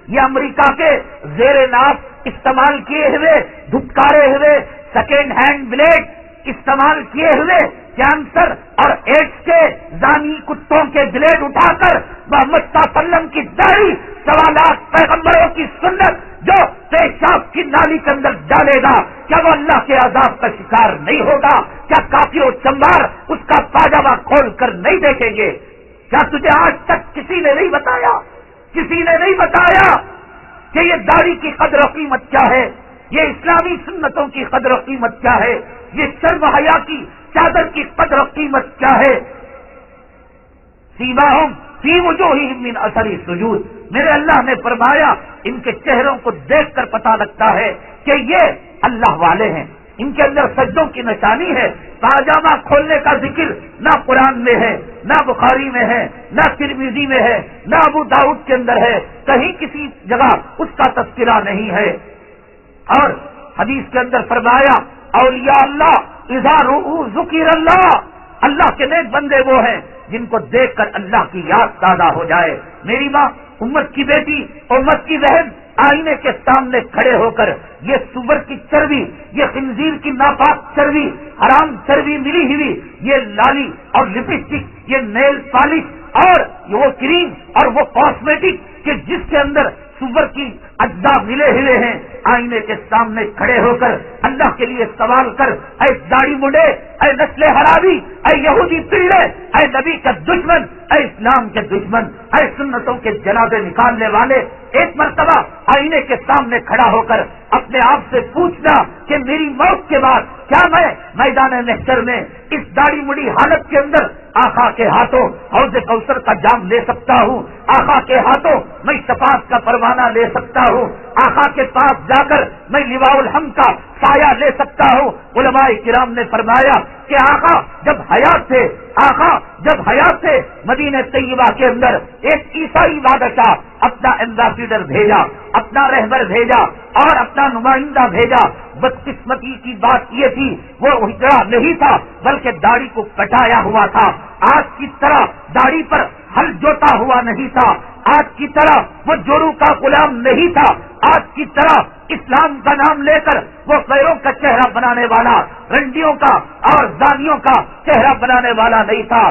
یہ امریکہ کے زیر ناف استعمال کیے ہوئے دھتکارے ہوئے سیکنڈ ہینڈ بلیڈ استعمال کیے ہوئے کینسر اور ایڈس کے زانی کتوں کے بلیڈ اٹھا کر محمد صلی اللہ علیہ وسلم کی داڑھی سوالات پیغمبروں کی سنت جو پیشاب کی نالی کے اندر ڈالے گا کیا وہ اللہ کے عذاب کا شکار نہیں ہوگا؟ کیا کافر و چمبار اس کا پاجامہ کھول کر نہیں دیکھیں گے؟ کیا تجھے آج تک کسی نے نہیں بتایا کہ یہ داڑھی کی قدر و قیمت کیا ہے؟ یہ اسلامی سنتوں کی قدر و قیمت کیا ہے؟ یہ شرم و حیا کی چادر کی قدر و قیمت کیا ہے؟ سیماہم فی وجوہہم من اثر السجود. میرے اللہ نے فرمایا ان کے چہروں کو دیکھ کر پتہ لگتا ہے کہ یہ اللہ والے ہیں. ان کے اندر سجدوں کی نشانی ہے. پاجامہ کھولنے کا ذکر نہ قرآن میں ہے نہ بخاری میں ہے نہ ترمذی میں ہے نہ ابو داؤد کے اندر ہے. کہیں کسی جگہ اس کا تذکرہ نہیں ہے. اور حدیث کے اندر فرمایا اولیاء اللہ اذا رؤوا ذکر اللہ. اللہ کے نیک بندے وہ ہیں جن کو دیکھ کر اللہ کی یاد تازہ ہو جائے. میری ماں امت کی بیٹی امت کی بہن آئینے کے سامنے کھڑے ہو کر یہ سور کی چربی یہ خنزیر کی ناپاک چربی حرام چربی ملی ہوئی یہ لالی اور لپسٹک یہ نیل پالش اور وہ کریم اور وہ کاسمیٹک کہ جس کے اندر سور کی اجزاء ملے ہوئے ہیں آئینے کے سامنے کھڑے ہو کر اللہ کے لیے سوال کر اے داڑھی مڈے اے نسل حرابی اے یہودی پیڑے اے نبی کا دشمن اے اسلام کے دشمن اے سنتوں کے جنازے نکالنے والے ایک مرتبہ آئینے کے سامنے کھڑا ہو کر اپنے آپ سے پوچھنا کہ میری موت کے بعد کیا میں میدان محشر میں اس داڑھی مڑی حالت کے اندر آقا کے ہاتھوں حوض کوثر کا جام لے سکتا ہوں؟ آقا کے ہاتھوں میں شفاعت کا پروانہ لے سکتا ہوں؟ آقا کے پاس جا کر میں لواء الحمد کا سایہ لے سکتا ہوں؟ علماء کرام نے فرمایا کہ آقا جب حیات تھے مدینہ طیبہ کے اندر ایک عیسائی بادشاہ اپنا ایمبیسیڈر بھیجا اپنا رہبر بھیجا اور اپنا نمائندہ بھیجا. بدقسمتی کی بات یہ تھی وہ ہجڑا نہیں تھا بلکہ داڑھی کو کٹایا ہوا تھا. آج کی طرح داڑھی پر ہل جوتا ہوا نہیں تھا. آج کی طرح وہ جورو کا غلام نہیں تھا. آج کی طرح اسلام کا نام لے کر وہ غیروں کا چہرہ بنانے والا رنڈیوں کا اور زانیوں کا چہرہ بنانے والا نہیں تھا.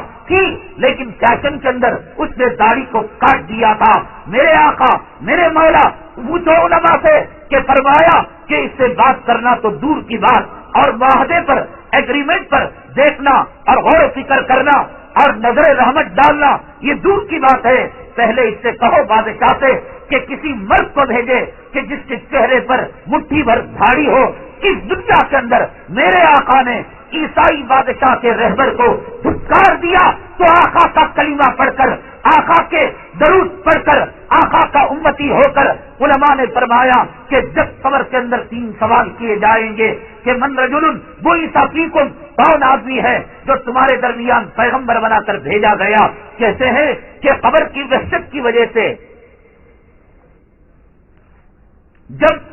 لیکن فیشن کے اندر اس نے داڑھی کو کاٹ دیا تھا. میرے آقا میرے مولا پوچھو علماء سے کہ فرمایا کہ اس سے بات کرنا تو دور کی بات اور معاہدے پر ایگریمنٹ پر دیکھنا اور غور و فکر کرنا اور نظر رحمت ڈالنا یہ دور کی بات ہے. پہلے اس سے کہو بادشاہ سے کہ کسی مرد کو بھیجے کہ جس کے چہرے پر مٹھی بھر داڑھی ہو. اس دنیا کے اندر میرے آقا نے عیسائی بادشاہ کے رہبر کو دھتکار دیا تو آقا کا کلمہ پڑھ کر آقا کے درود پڑھ کر آقا کا امتی ہو کر علماء نے فرمایا کہ جب قبر کے اندر 3 سوال کیے جائیں گے کہ من رجل بعث فیکم کون آدمی ہے جو تمہارے درمیان پیغمبر بنا کر بھیجا گیا؟ کہتے ہیں کہ قبر کی وحشت کی وجہ سے جب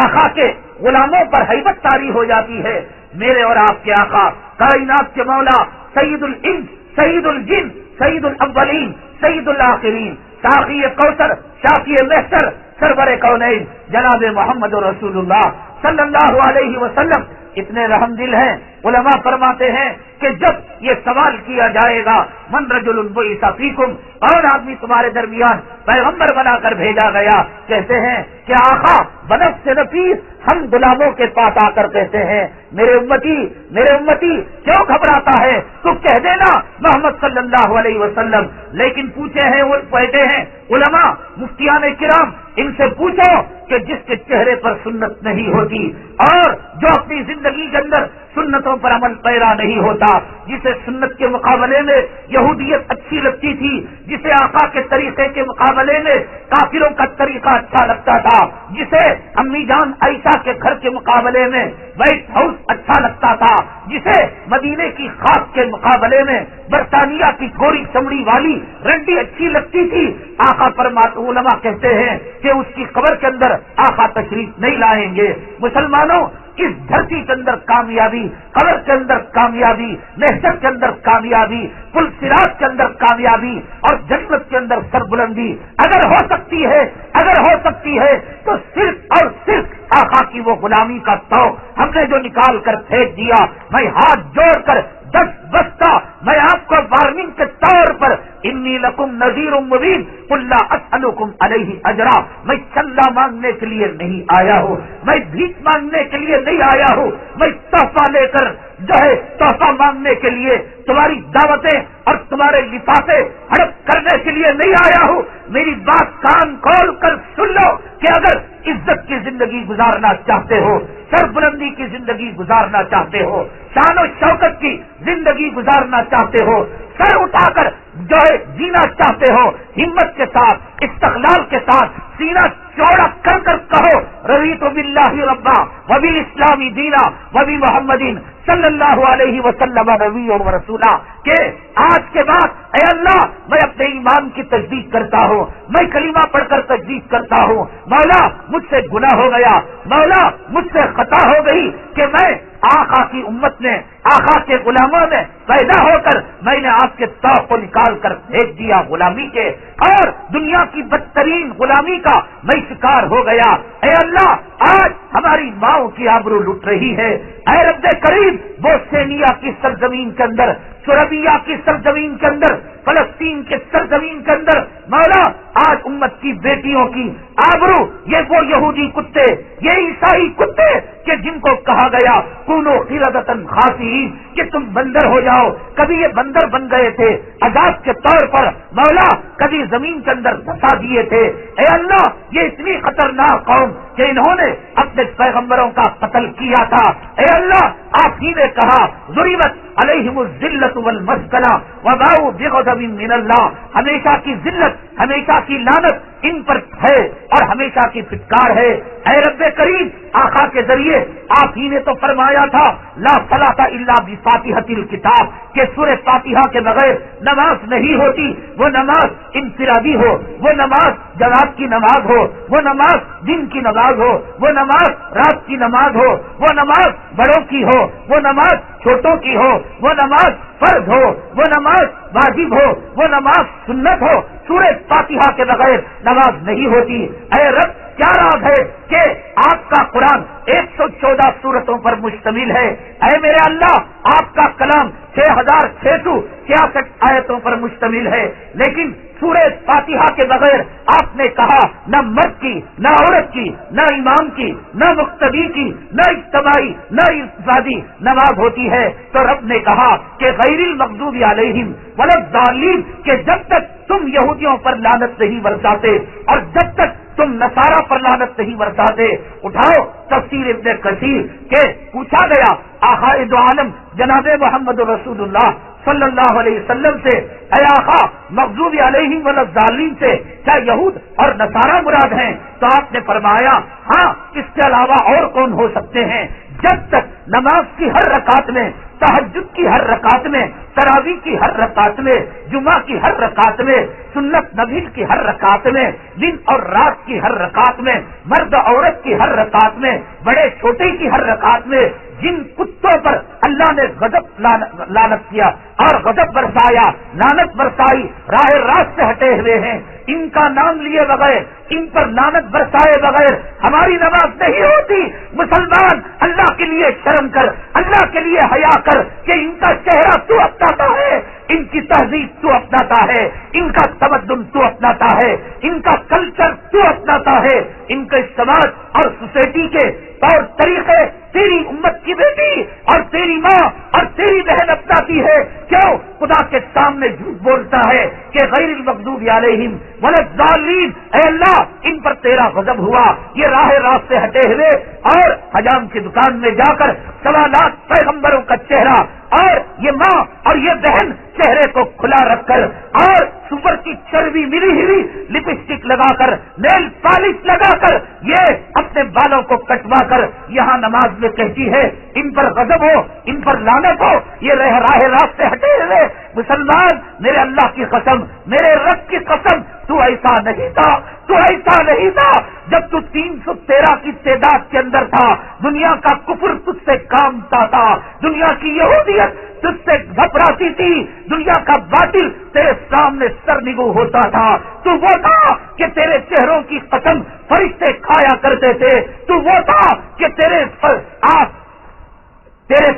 آقا کے غلاموں پر ہیبت طاری ہو جاتی ہے میرے اور آپ کے آقا کائنات کے مولا سید الانس سید الجن سید الاولین سید الآخرین ساقی کوثر شافی محشر سرور کونین جناب محمد رسول اللہ صلی اللہ علیہ وسلم اتنے رحم دل ہیں. علماء فرماتے ہیں کہ جب یہ سوال کیا جائے گا من رجل بعث فیکم کون آدمی تمہارے درمیان پیغمبر بنا کر بھیجا گیا؟ کہتے ہیں کہ آقا بنفس نفیس ہم غلاموں کے پاس آ کر کہتے ہیں میرے امتی کیوں گھبراتا ہے تو کہہ دینا محمد صلی اللہ علیہ وسلم. لیکن پوچھے ہیں وہ بیٹھے ہیں علماء مفتیان کرام ان سے پوچھو کہ جس کے چہرے پر سنت نہیں ہوتی اور جو اپنی زندگی کے اندر سنتوں پر عمل پیرا نہیں ہوتا جسے سنت کے مقابلے میں یہودیت اچھی لگتی تھی جسے آقا کے طریقے کے مقابلے میں کافروں کا طریقہ اچھا لگتا تھا جسے امی جان عائشہ کے گھر کے مقابلے میں وائٹ ہاؤس اچھا لگتا تھا جسے مدینے کی خاص کے مقابلے میں برطانیہ کی گوری چمڑی والی رنڈی اچھی لگتی تھی. آقا فرماتے علماء کہتے ہیں کہ اس کی قبر کے اندر کر آقا تشریف نہیں لائیں گے۔ مسلمانوں، اس دھرتی کے اندر کامیابی، قبر کے اندر کامیابی، محشر کے اندر کامیابی، پل صراط کے اندر کامیابی اور جنت کے اندر سربلندی اگر ہو سکتی ہے تو صرف اور صرف آقا کی وہ غلامی کا تو ہم نے جو نکال کر پھینک دیا، میں ہاتھ جوڑ کر 10 بستہ میں آپ کو وارننگ کے طور پر انی لکم نذیر مبین قل لا اسألکم علیہ اجرا، میں چندہ مانگنے کے لیے نہیں آیا ہوں، میں بھیک مانگنے کے لیے نہیں آیا ہوں، میں تحفہ لے کر جو ہے تحفہ مانگنے کے لیے تمہاری دعوتیں اور تمہارے لفافے ہڑپ کرنے کے لیے نہیں آیا ہوں۔ میری بات کان کھول کر سن لو کہ اگر عزت کی زندگی گزارنا چاہتے ہو، سربلندی کی زندگی گزارنا چاہتے ہو، شان و شوکت کی زندگی گزارنا چاہتے ہو، سر اٹھا کر جو ہے جینا چاہتے ہو، ہمت کے ساتھ، استقلال کے ساتھ سینہ چوڑا کر کر کہو رضیت باللہ ربا وبالاسلام دینا وبمحمد صلی اللہ علیہ وسلم نبی و رسولہ، کہ آج کے بعد اے اللہ میں اپنے ایمان کی تجدید کرتا ہوں، میں کلمہ پڑھ کر تجدید کرتا ہوں، مولا مجھ سے گناہ ہو گیا، مولا مجھ سے خطا ہو گئی کہ میں آقا کی امت میں، آقا کے غلاموں میں پیدا ہو کر میں نے آپ کے طوق کو نکال کر پھینک دیا غلامی کے، اور دنیا کی بدترین غلامی کا میں شکار ہو گیا۔ اے اللہ آج ہماری ماؤں کی آبرو لٹ رہی ہے، اے رب کریم بوسنیا کی سرزمین کے اندر، سوربیا کی سرزمین کے اندر، فلسطین کے سرزمین کے اندر مولا آج امت کی بیٹیوں کی آبرو، یہ وہ یہودی کتے، یہ عیسائی کتے کہ جن کو کہا گیا کونو قردۃ خاسئین کہ تم بندر ہو جاؤ، کبھی یہ بندر بن گئے تھے عذاب کے طور پر، مولا کبھی زمین کے اندر دھسا دیے تھے۔ اے اللہ یہ اتنی خطرناک قوم کہ انہوں نے اپنے پیغمبروں کا قتل کیا تھا، اے اللہ آپ ہی نے کہا ضربت علیہم الذلۃ والمسکنہ وباؤوا بغضب من اللہ، ہمیشہ کی ذلت، ہمیشہ کی لعنت ان پر ہے اور ہمیشہ کی پھٹکار ہے۔ اے رب کریم آقا کے ذریعے آپ ہی نے تو فرمایا تھا لا صلاۃ الا بفاتحۃ الکتاب، کہ سورہ فاتحہ کے بغیر نماز نہیں ہوتی، وہ نماز انفرادی ہو، وہ نماز جماعت کی نماز ہو، وہ نماز دن کی نماز ہو، وہ نماز رات کی نماز ہو، وہ نماز بڑوں کی ہو، وہ نماز چھوٹوں کی ہو، وہ نماز فرض ہو، وہ نماز واجب ہو، وہ نماز سنت ہو، سورہ فاتحہ کے بغیر نماز نہیں ہوتی۔ اے رب کیا راز ہے کہ آپ کا قرآن 114 سورتوں پر مشتمل ہے، اے میرے اللہ آپ کا کلام 6666 آیتوں پر مشتمل ہے، لیکن سورہ فاتحہ کے بغیر آپ نے کہا نہ مرد کی، نہ عورت کی، نہ امام کی، نہ مقتدی کی، نہ اجتماعی، نہ انفرادی نماز ہوتی ہے۔ تو رب نے کہا کہ غیر المغضوب علیہم ولا الضالین، کہ جب تک تم یہودیوں پر لعنت نہیں برساتے اور جب تک تم نصارہ پر لعنت نہیں برساتے، اٹھاؤ تفسیر ابن کثیر کہ پوچھا گیا آقا دو عالم جناب محمد رسول اللہ صلی اللہ علیہ وسلم سے، اے آقا مغضوب علیہم ولا الضالین سے کیا یہود اور نصارہ مراد ہیں؟ تو آپ نے فرمایا ہاں اس کے علاوہ اور کون ہو سکتے ہیں؟ جب تک نماز کی ہر رکعت میں، تہجد کی ہر رکعت میں، تراویح کی ہر رکعت میں، جمعہ کی ہر رکعت میں، سنت نفل کی ہر رکعت میں، دن اور رات کی ہر رکعت میں، مرد عورت کی ہر رکعت میں، بڑے چھوٹے کی ہر رکعت میں جن کتوں پر اللہ نے غضب لعنت کیا اور غضب برسایا، لعنت برسائی، راہ راست سے ہٹے ہوئے ہیں، ان کا نام لیے بغیر، ان پر لعنت برسائے بغیر ہماری نماز نہیں ہوتی۔ مسلمان اللہ کے لیے شرم کر، اللہ کے لیے حیا کر کہ ان کا چہرہ تو اپناتا ہے، ان کی تہذیب تو اپناتا ہے، ان کا تمدن تو اپناتا ہے، ان کا کلچر تو اپناتا ہے، ان کے سماج اور سوسائٹی کے طور طریقے تیری امت کی بیٹی اور تیری ماں اور تیری بہن اپناتی ہے۔ کیوں خدا کے سامنے جھوٹ بولتا ہے کہ غیر المغضوب علیہم ولا الضالین، اے اللہ ان پر تیرا غضب ہوا، یہ راہ راست سے ہٹے ہوئے اور حجام کی دکان میں جا کر 1.25 لاکھ پیغمبروں کا چہرہ اور یہ ماں اور یہ بہن چہرے کو کھلا رکھ کر اور سپر کی چربی ملی ہوئی لپسٹک لگا کر، نیل پالش لگا کر، یہ اپنے بالوں کو کٹوا کر یہاں نماز میں کہتی ہے ان پر غضب ہو، ان پر لعنت ہو، یہ راہ راست سے ہٹے ہوئے۔ مسلمان میرے اللہ کی قسم، میرے رب کی قسم، تو ایسا نہیں تھا، تو ایسا نہیں تھا۔ جب تو 313 کی تعداد کے اندر تھا، دنیا کا کفر تجھ سے کامتا تھا، دنیا کی یہودیت تجھ سے گھبراتی تھی، دنیا کا باطل تیرے سامنے سرنگو ہوتا تھا۔ تو وہ تھا کہ تیرے چہروں کی قسم فرشتے کھایا کرتے تھے، تو وہ تھا کہ تیرے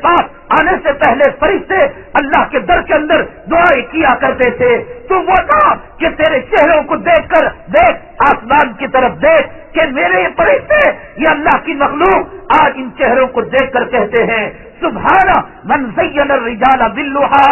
پاس آنے سے پہلے فرشتے اللہ کے در کے اندر دعائیں کیا کرتے تھے، تو وہ تھا کہ تیرے چہروں کو دیکھ کر دیکھ آسمان کی طرف دیکھ کہ میرے یہ فرشتے، یہ اللہ کی مخلوق آج ان چہروں کو دیکھ کر کہتے ہیں سبحان من زین الرجال باللوحا،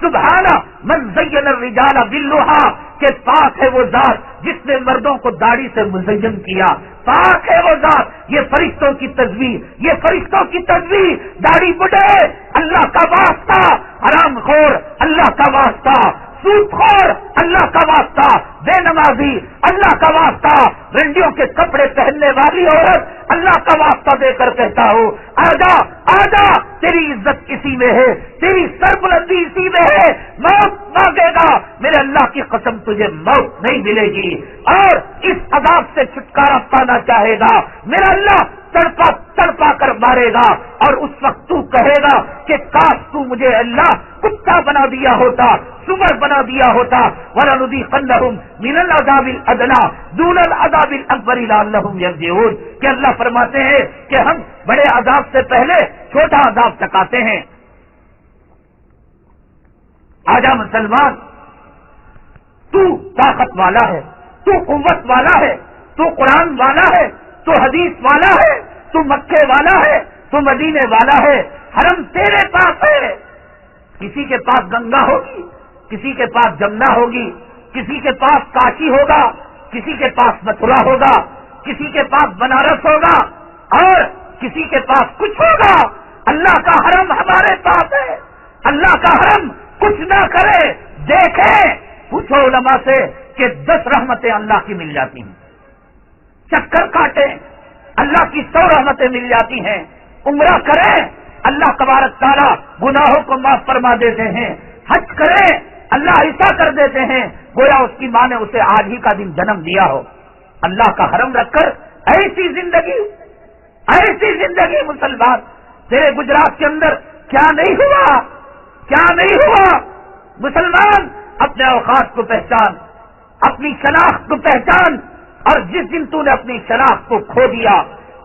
سبحان من زین الرجال باللوحا، کہ پاک ہے وہ ذات جس نے مردوں کو داڑھی سے مزین کیا، پاک ہے وہ ذات، یہ فرشتوں کی تسبیح، یہ فرشتوں کی تسبیح، داڑھی بڈھے اللہ کا واسطہ، حرام خور اللہ کا واسطہ، سود خور اللہ کا واسطہ، بے نمازی اللہ کا واسطہ، رنڈیوں کے کپڑے پہننے والی عورت اللہ کا واسطہ دے کر کہتا ہوں آجا آجا، تیری عزت اسی میں ہے، تیری سربلندی اسی میں ہے، موت مانگے گا میرے اللہ کی قسم تجھے موت نہیں ملے گی، اور اس عذاب سے چھٹکارا پانا چاہے گا میرا اللہ تڑپا تڑپا کر مارے گا، اور اس وقت تو کہے گا کہ کاش تو مجھے اللہ کتا بنا دیا ہوتا، سور بنا دیا ہوتا، وَلَنُذِيقَنَّهُمْ مِنَ الْعَذَابِ الْأَدْنَىٰ دُونَ الْعَذَابِ الْأَكْبَرِ لَعَلَّهُمْ يَرْجِعُونَ، کہ اللہ فرماتے ہیں کہ ہم بڑے عذاب سے پہلے چھوٹا عذاب چکاتے ہیں۔ آجا مسلمان، تو طاقت والا ہے، تو قوت والا ہے، تو قرآن والا ہے، تو حدیث والا ہے، تو مکے والا ہے، تو مدینے والا ہے، حرم تیرے پاس ہے۔ کسی کے پاس گنگا ہوگی، کسی کے پاس جمنا ہوگی، کسی کے پاس کاشی ہوگا، کسی کے پاس متھرا ہوگا، کسی کے پاس بنارس ہوگا، اور کسی کے پاس کچھ ہوگا۔ اللہ کا حرم ہمارے پاس ہے، اللہ کا حرم کچھ نہ کرے، دیکھیں پوچھو علماء سے کہ 10 رحمتیں اللہ کی مل جاتی ہیں، چکر کاٹیں اللہ کی 100 رحمتیں مل جاتی ہیں، عمرہ کریں اللہ تبارک تعالیٰ گناہوں کو معاف فرما دیتے ہیں، حج کریں اللہ ایسا کر دیتے ہیں گویا اس کی ماں نے اسے آج ہی کا دن جنم دیا ہو۔ اللہ کا حرم رکھ کر ایسی زندگی مسلمان، تیرے گجرات کے اندر کیا نہیں ہوا، کیا نہیں ہوا؟ مسلمان اپنے اوقات کو پہچان، اپنی شناخت کو پہچان، اور جس دن تو نے اپنی شناخت کو کھو دیا،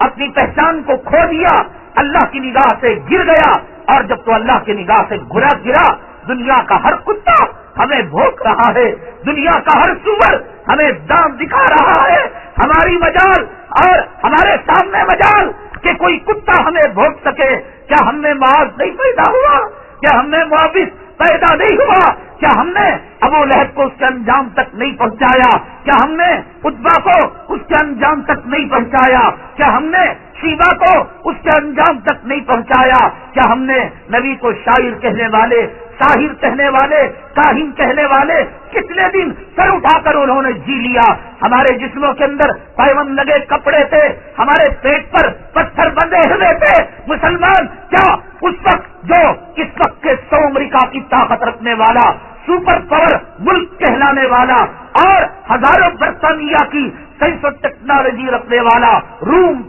اپنی پہچان کو کھو دیا، اللہ کی نگاہ سے گر گیا، اور جب تو اللہ کی نگاہ سے گرا دنیا کا ہر کتا ہمیں بھونک رہا ہے، دنیا کا ہر سور ہمیں دام دکھا رہا ہے، ہماری مجال اور ہمارے سامنے مجال کہ کوئی کتا ہمیں بھونک سکے۔ کیا ہم میں معاذ نہیں پیدا ہوا؟ کیا ہم میں معاوض پیدا نہیں ہوا؟ کیا ہم نے ابو لہب کو اس کے انجام تک نہیں پہنچایا؟ کیا ہم نے عتبہ کو اس کے انجام تک نہیں پہنچایا؟ کیا ہم نے شیبہ کو اس کے انجام تک نہیں پہنچایا؟ کیا ہم نے نبی کو شاعر کہنے والے، ساحر کہنے والے، کاہن کہنے والے کتنے دن سر اٹھا کر انہوں نے جی لیا؟ ہمارے جسموں کے اندر پیوند لگے کپڑے تھے، ہمارے پیٹ پر پتھر بندھے ہوئے تھے۔ مسلمان کیا اس وقت جو اس وقت کے 100 امریکہ کی طاقت رکھنے والا، سپر پاور ملک کہلانے والا، اور ہزاروں برطانیہ کی سائنس اور ٹیکنالوجی رکھنے والا روم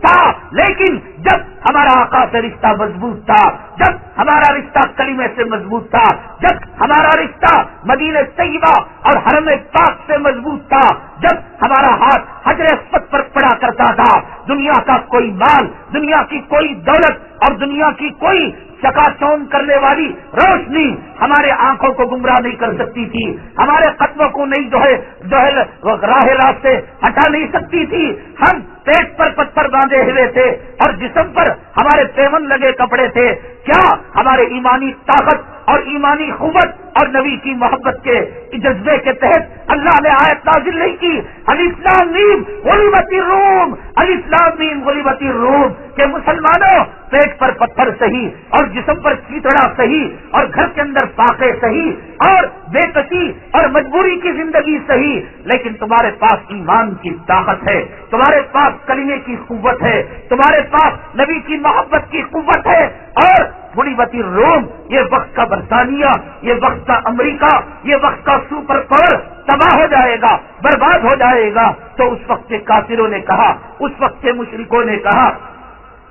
تھا، لیکن جب ہمارا آقا سے رشتہ مضبوط تھا، جب ہمارا رشتہ کلمے سے مضبوط تھا، جب ہمارا رشتہ مدینہ طیبہ اور حرم پاک سے مضبوط تھا، جب ہمارا ہاتھ حجر اسود پر پڑا کرتا تھا، دنیا کا کوئی مال، دنیا کی کوئی دولت اور دنیا کی کوئی چکا چوند کرنے والی روشنی ہمارے آنکھوں کو گمراہ نہیں کر سکتی تھی، ہمارے قدموں کو نہیں جو ہے راہ راست سے ہٹا نہیں سکتی تھی۔ ہم پیٹ پر پتھر باندھے ہوئے تھے اور جسم پر ہمارے پیوند لگے کپڑے تھے۔ کیا ہمارے ایمانی طاقت اور ایمانی قوت اور نبی کی محبت کے جذبے کے تحت اللہ نے آیت نازل نہیں کی؟ الف لام میم غلبت الروم، الف لام میم غلبت الروم، کہ مسلمانوں پیٹ پر پتھر سہی اور جسم پر چیتڑا سہی اور گھر کے اندر فاقے سہی اور بے کسی اور مجبوری کی زندگی سہی، لیکن تمہارے پاس ایمان کی طاقت ہے، تمہارے پاس کلمے کی قوت ہے، تمہارے پاس نبی کی محبت کی قوت ہے، اور بڑی بتی روم، یہ وقت کا برطانیہ، یہ وقت کا امریکہ، یہ وقت کا سپر پاور تباہ ہو جائے گا، برباد ہو جائے گا۔ تو اس وقت کے کافروں نے کہا، اس وقت کے مشرکوں نے کہا،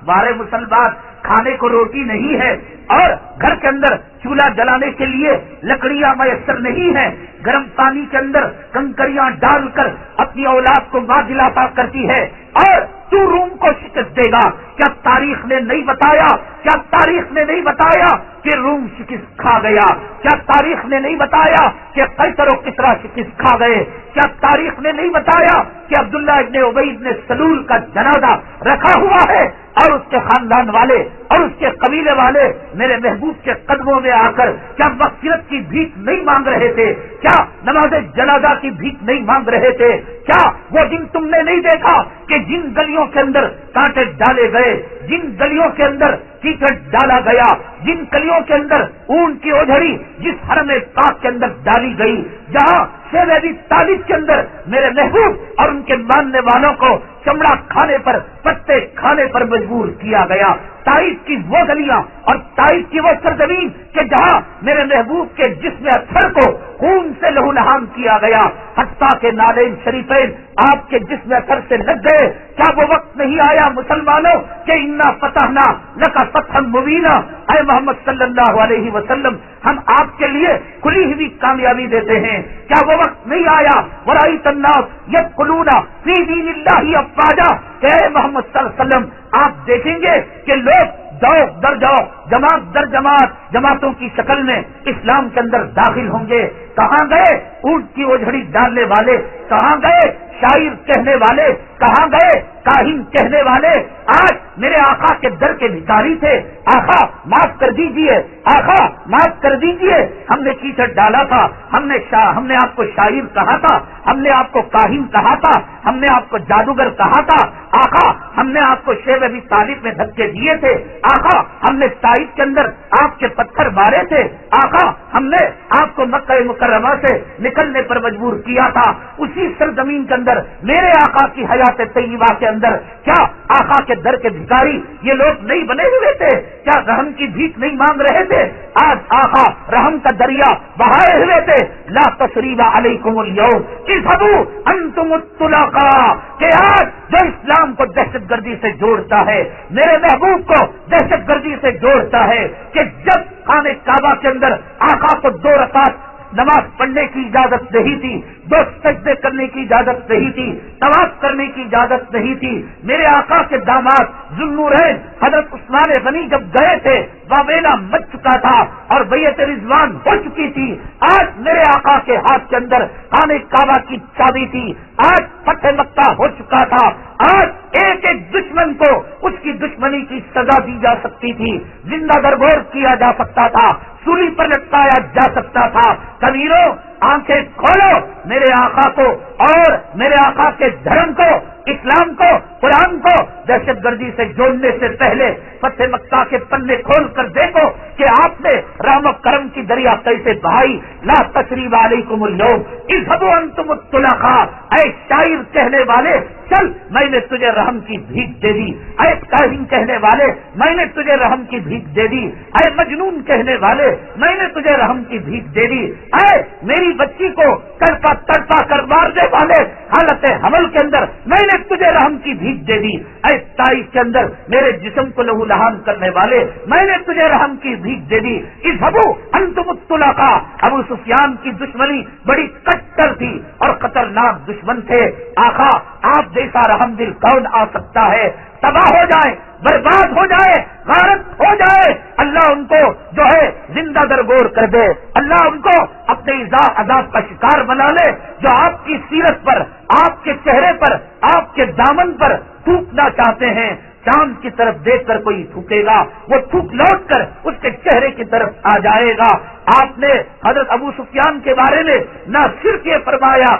ہمارے مسلمان کھانے کو روٹی نہیں ہے اور گھر کے اندر چولہا جلانے کے لیے لکڑیاں میسر نہیں ہیں، گرم پانی کے اندر کنکریاں ڈال کر اپنی اولاد کو ماں دلاتا کرتی ہے، اور تو روم کو شکست دے گا۔ کیا تاریخ نے نہیں بتایا، کیا تاریخ نے نہیں بتایا کہ روم شکست کھا گیا؟ کیا تاریخ نے نہیں بتایا کہ قیصر و کسریٰ شکست کھا گئے؟ کیا تاریخ نے نہیں بتایا کہ عبداللہ ابن ابی ابن سلول کا جنازہ رکھا ہوا ہے اور اس کے خاندان والے اور اس کے قبیلے والے میرے محبوب کے قدموں میں آ کر کیا مغفرت کی بھیک نہیں مانگ رہے تھے؟ کیا نماز جنازہ کی بھیک نہیں مانگ رہے تھے؟ کیا وہ دن تم نے نہیں دیکھا کہ جن گلیوں کے اندر کانٹے ڈالے گئے، جن گلیوں کے اندر کیچڑ ڈالا گیا، جن گلیوں کے اندر اون کی اوجھڑی جس حرم پاک کے اندر ڈالی گئی، جہاں شیب ابی طالب کے اندر میرے محبوب اور ان کے ماننے والوں کو چمڑا کھانے پر، پتے کھانے پر مجبور کیا گیا، طائف کی وہ گلیاں اور طائف کی وہ سرزمین کہ جہاں میرے محبوب کے جسم اطہر کو خون سے لہو لہان کیا گیا، حتیٰ کہ نالین شریفین آپ کے جسم اطہر سے لگ گئے۔ کیا وہ وقت نہیں آیا مسلمانوں کہ انا فتحنا لک فتحا مبینا، اے محمد صلی اللہ علیہ وسلم ہم آپ کے لیے کھلی ہوئی کامیابی دیتے ہیں؟ کیا وہ وقت نہیں آیا ورأیت الناس یدخلون فی دین اللہ افواجا کہ اے محمد صلی اللہ علیہ وسلم آپ دیکھیں گے کہ لوگ دوڑ در جاؤ، جماعت در جماعت، جماعتوں کی شکل میں اسلام کے اندر داخل ہوں گے۔ کہاں گئے اونٹ کی اوجھڑی ڈالنے والے؟ کہاں گئے شاعر کہنے والے؟ کہاں گئے کاہن کہنے والے؟ آج میرے آقا کے در کے بھکاری تھے، آقا معاف کر دیجئے، آقا معاف کر دیجئے، ہم نے کیچڑ ڈالا تھا، ہم نے آپ کو شاعر کہا تھا، ہم نے آپ کو کاہن کہا تھا، ہم نے آپ کو جادوگر کہا تھا، آقا ہم نے آپ کو شیب ابی طالب میں دھکے دیے تھے، آقا ہم نے طائف کے اندر آپ کے پتھر مارے تھے، آقا ہم نے آپ کو مکہ مکرمہ سے نکلنے پر مجبور کیا تھا۔ اسی سرزمین کے اندر میرے آقا کی حیات طیبہ کے اندر کیا آقا کے در کے بھکاری یہ لوگ نہیں بنے ہوئے تھے؟ کیا رحم کی بھیک نہیں مانگ رہے تھے؟ آج آقا رحم کا دریا بہائے ہوئے تھے، لا تثریب علیکم الیوم اذهبوا انتم الطلقاء، کہ آج جو اسلام کو دہشت گردی سے جوڑتا ہے، میرے محبوب کو دہشت گردی سے جوڑتا ہے، کہ جب خانہ کعبہ کے اندر آقا کو 2 رکعت نماز پڑھنے کی اجازت نہیں تھی، 2 سجدے کرنے کی اجازت نہیں تھی، طواف کرنے کی اجازت نہیں تھی، میرے آقا کے داماد ذوالنورین حضرت عثمان غنی جب گئے تھے واویلا مچ چکا تھا اور بیعت رضوان ہو چکی تھی، آج میرے آقا کے ہاتھ کے اندر خانہ کعبہ کی چابی تھی، آج فتح مکہ ہو چکا تھا، آج ایک ایک دشمن کو اس کی دشمنی کی سزا دی جا سکتی تھی، زندہ درگور کیا جا سکتا تھا، سولی پر لٹکایا جا سکتا تھا۔ کبیروں آنکھیں کھولو، میرے آقا کو اور میرے آقا کے دھرم کو، اسلام کو، قرآن کو دہشت گردی سے جوڑنے سے پہلے فتح مکہ کے پنے کھول کر دیکھو کہ آپ نے رحم و کرم کی دریا کیسے بہائی۔ لا تثریب علیکم اليوم اذهبوا انتم الطلقاء، اے شاعر کہنے والے چل میں نے تجھے رحم کی بھیک دے دی، اے کاہن کہنے والے میں نے تجھے رحم کی بھیک دے دی، اے مجنون کہنے والے میں نے تجھے رحم کی بھیک دے دی، اے میری بچی کو تڑپا تڑپا کر مارنے والے حالت حمل کے اندر میں نے تجھے رحم کی بھیک دے دی، اے طائف کے اندر میرے جسم کو لہو لہان کرنے والے میں نے تجھے رحم کی بھیک دے دی۔ اذهبوا انتم الطلقاء، ابو سفیان کی دشمنی بڑی کٹر تھی اور خطرناک دشمن تھے، آقا آپ جیسا رحم دل کون آ سکتا ہے؟ تباہ ہو جائے، برباد ہو جائے، غارت ہو جائے، اللہ ان کو جو ہے زندہ درگور کر دے، اللہ ان کو اپنے عذاب کا شکار بنا لے۔ جو آپ کی سیرت پر، آپ کے چہرے پر، آپ کے دامن پر تھوکنا چاہتے ہیں، چاند کی طرف دیکھ کر کوئی تھوکے گا، وہ تھوک لوٹ کر اس کے چہرے کی طرف آ جائے گا۔ آپ نے حضرت ابو سفیان کے بارے میں نہ صرف یہ فرمایا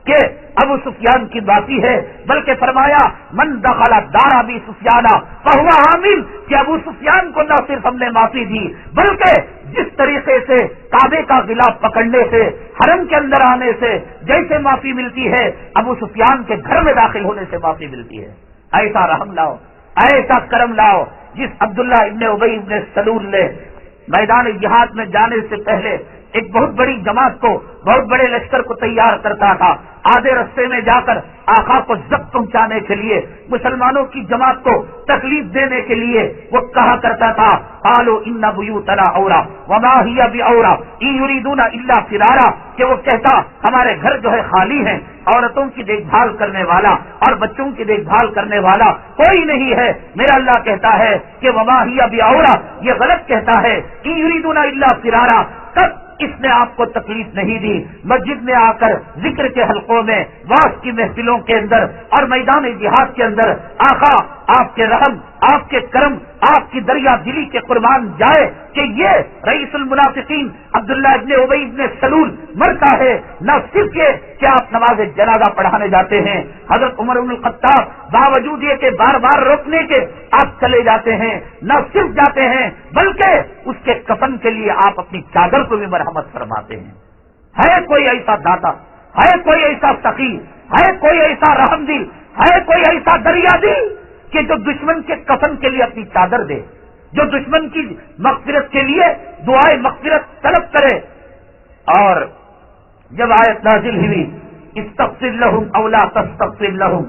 کہ ابو سفیان کی معافی ہے، بلکہ فرمایا من دخل دار ابی سفیان فهو آمن، کہ ابو سفیان کو نہ صرف ہم نے معافی دی بلکہ جس طریقے سے کعبے کا غلاف پکڑنے سے، حرم کے اندر آنے سے جیسے معافی ملتی ہے، ابو سفیان کے گھر میں داخل ہونے سے معافی ملتی ہے۔ ایسا رحم لاؤ، ایسا کرم لاؤ، جس عبداللہ ابن ابی ابن سلول نے میدان جہاد میں جانے سے پہلے ایک بہت بڑی جماعت کو، بہت بڑے لشکر کو تیار کرتا تھا، آدھے رستے میں جا کر آقا کو ضبط پہنچانے کے لیے، مسلمانوں کی جماعت کو تکلیف دینے کے لیے وہ کہا کرتا تھا قالوا ان بیوتنا عورا وما ہی بعورا ان یریدون الا فرارا، کہ وہ کہتا ہمارے گھر جو ہے خالی ہیں، عورتوں کی دیکھ بھال کرنے والا اور بچوں کی دیکھ بھال کرنے والا کوئی نہیں ہے۔ میرا اللہ کہتا ہے کہ وما ہی بعورا، یہ غلط کہتا ہے، ان یریدون الا فرارا، تب اس نے آپ کو تکلیف نہیں دی۔ مسجد میں آ کر ذکر کے حلقوں میں، واعظ کی محفلوں کے اندر اور میدان جہاد کے اندر آقا آپ کے رحم، آپ کے کرم، آپ کی دریا دلی کے قربان جائے کہ یہ رئیس المنافقین عبداللہ ابن ابی ابن سلول مرتا ہے۔ نہ صرف یہ کہ آپ نماز جنازہ پڑھانے جاتے ہیں، حضرت عمر بن الخطاب باوجود یہ کہ بار بار روکنے کے آپ چلے جاتے ہیں، نہ صرف جاتے ہیں بلکہ اس کے کفن کے لیے آپ اپنی چادر کو بھی مرحمت فرماتے ہیں۔ ہے کوئی ایسا داتا، ہے کوئی ایسا سخی، ہے کوئی ایسا رحم دل، ہے کوئی ایسا دریا دل کہ جو دشمن کے کفن کے لیے اپنی چادر دے، جو دشمن کی مغفرت کے لیے دعائے مغفرت طلب کرے؟ اور جب آیت نازل ہوئی استغفر لهم او لا تستغفر لهم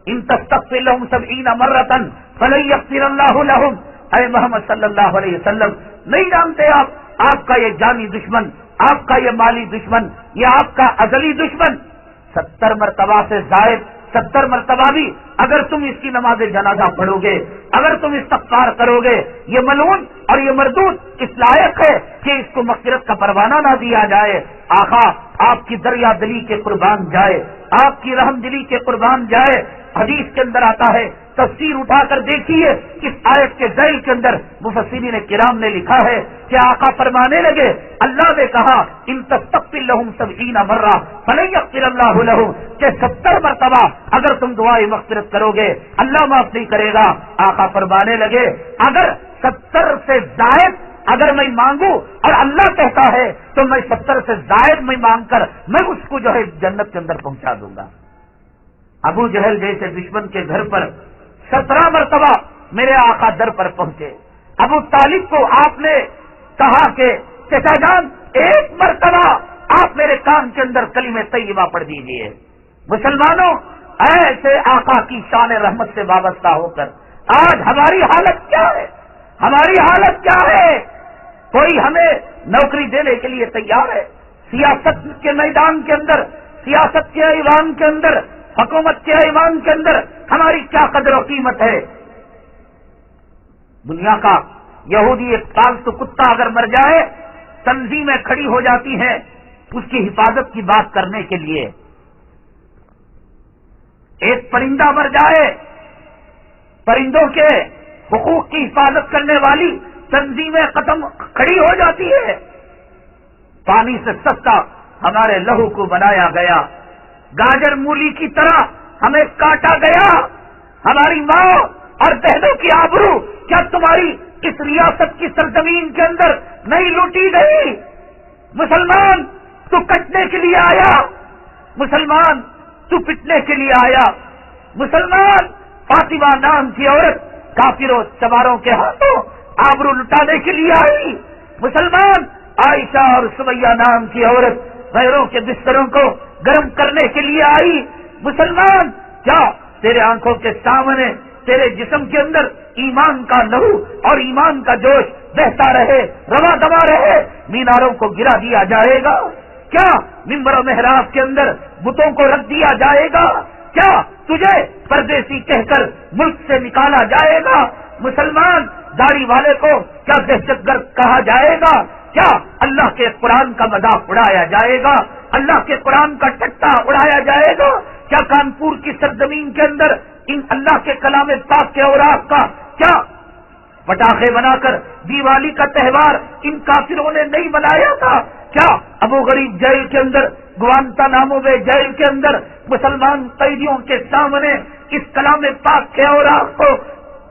ان تستغفر لهم 70 مرة فلن يغفر الله لهم، اے محمد صلی اللہ علیہ وسلم نہیں جانتے آپ کا یہ جانی دشمن، آپ کا یہ مالی دشمن، یہ آپ کا ازلی دشمن 70 مرتبہ سے زائد 70 مرتبہ بھی اگر تم اس کی نماز جنازہ پڑھو گے، اگر تم استغفار کرو گے، یہ ملعون اور یہ مردود اس لائق ہے کہ اس کو مغفرت کا پروانہ نہ دیا جائے۔ آقا آپ کی دریا دلی کے قربان جائے، آپ کی رحم دلی کے قربان جائے۔ حدیث کے اندر آتا ہے، تفسیر اٹھا کر دیکھیے، اس آیت کے ذیل کے اندر مفسرین کرام نے لکھا ہے کہ آقا فرمانے لگے اللہ نے کہا ان تستغفر لهم 70 مرہ فلن یغفر اللہ لهم، کہ 70 مرتبہ اگر تم دعائے مغفرت کرو گے اللہ معاف نہیں کرے گا۔ آقا فرمانے لگے اگر 70 سے زائد اگر میں مانگوں اور اللہ کہتا ہے تو میں 70 سے زائد میں مانگ کر میں اس کو جو ہے جنت کے اندر پہنچا دوں گا۔ ابو جہل جیسے دشمن کے گھر پر 17 مرتبہ میرے آقا در پر پہنچے۔ ابو طالب کو آپ نے کہا کہ چچا جان ایک مرتبہ آپ میرے کان کے اندر کلمہ طیبہ پڑھ دیجئے۔ مسلمانوں، ایسے آقا کی شان رحمت سے وابستہ ہو کر آج ہماری حالت کیا ہے؟ ہماری حالت کیا ہے؟ کوئی ہمیں نوکری دینے کے لیے تیار ہے؟ سیاست کے میدان کے اندر، سیاست کے ایوان کے اندر، حکومت کے ایوان کے اندر ہماری کیا قدر و قیمت ہے؟ دنیا کا یہودی ایک پالتو کتا اگر مر جائے تنظیمیں کھڑی ہو جاتی ہیں اس کی حفاظت کی بات کرنے کے لیے۔ ایک پرندہ مر جائے پرندوں کے حقوق کی حفاظت کرنے والی تنظیمیں کھڑی ہو جاتی ہے۔ پانی سے سستا ہمارے لہو کو بنایا گیا، گاجر مولی کی طرح ہمیں کاٹا گیا۔ ہماری ماں اور بہنوں کی آبرو کیا تمہاری اس ریاست کی سرزمین کے اندر نہیں لوٹی گئی؟ مسلمان تو کٹنے کے لیے آیا، مسلمان تو پٹنے کے لیے آیا، مسلمان فاطمہ نام کی عورت کافروں چماروں کے ہاتھوں آبرو لٹانے کے لیے آئی، مسلمان عائشہ اور سمیہ نام کی عورت غیروں کے بستروں کو گرم کرنے کے لیے آئی۔ مسلمان کیا تیرے آنکھوں کے سامنے تیرے جسم کے اندر ایمان کا لہو اور ایمان کا جوش بہتا رہے، رواں دوا رہے، میناروں کو گرا دیا جائے گا؟ کیا ممبر و محراب کے اندر بتوں کو رکھ دیا جائے گا؟ کیا تجھے پردیسی کہہ کر ملک سے نکالا جائے گا؟ مسلمان داڑھی والے کو کیا دہشت گرد کہا جائے گا؟ کیا اللہ کے قرآن کا مذاق اڑایا جائے گا؟ اللہ کے قرآن کا ٹٹا اڑایا جائے گا؟ کیا کانپور کی سرزمین کے اندر ان اللہ کے کلام پاک کے اوراق کا کیا پٹاخے بنا کر دیوالی کا تہوار ان کافروں نے نہیں منایا تھا؟ کیا ابو غریب جیل کے اندر، گوانتانامو بے جیل کے اندر مسلمان قیدیوں کے سامنے اس کلام پاک کے اوراق کو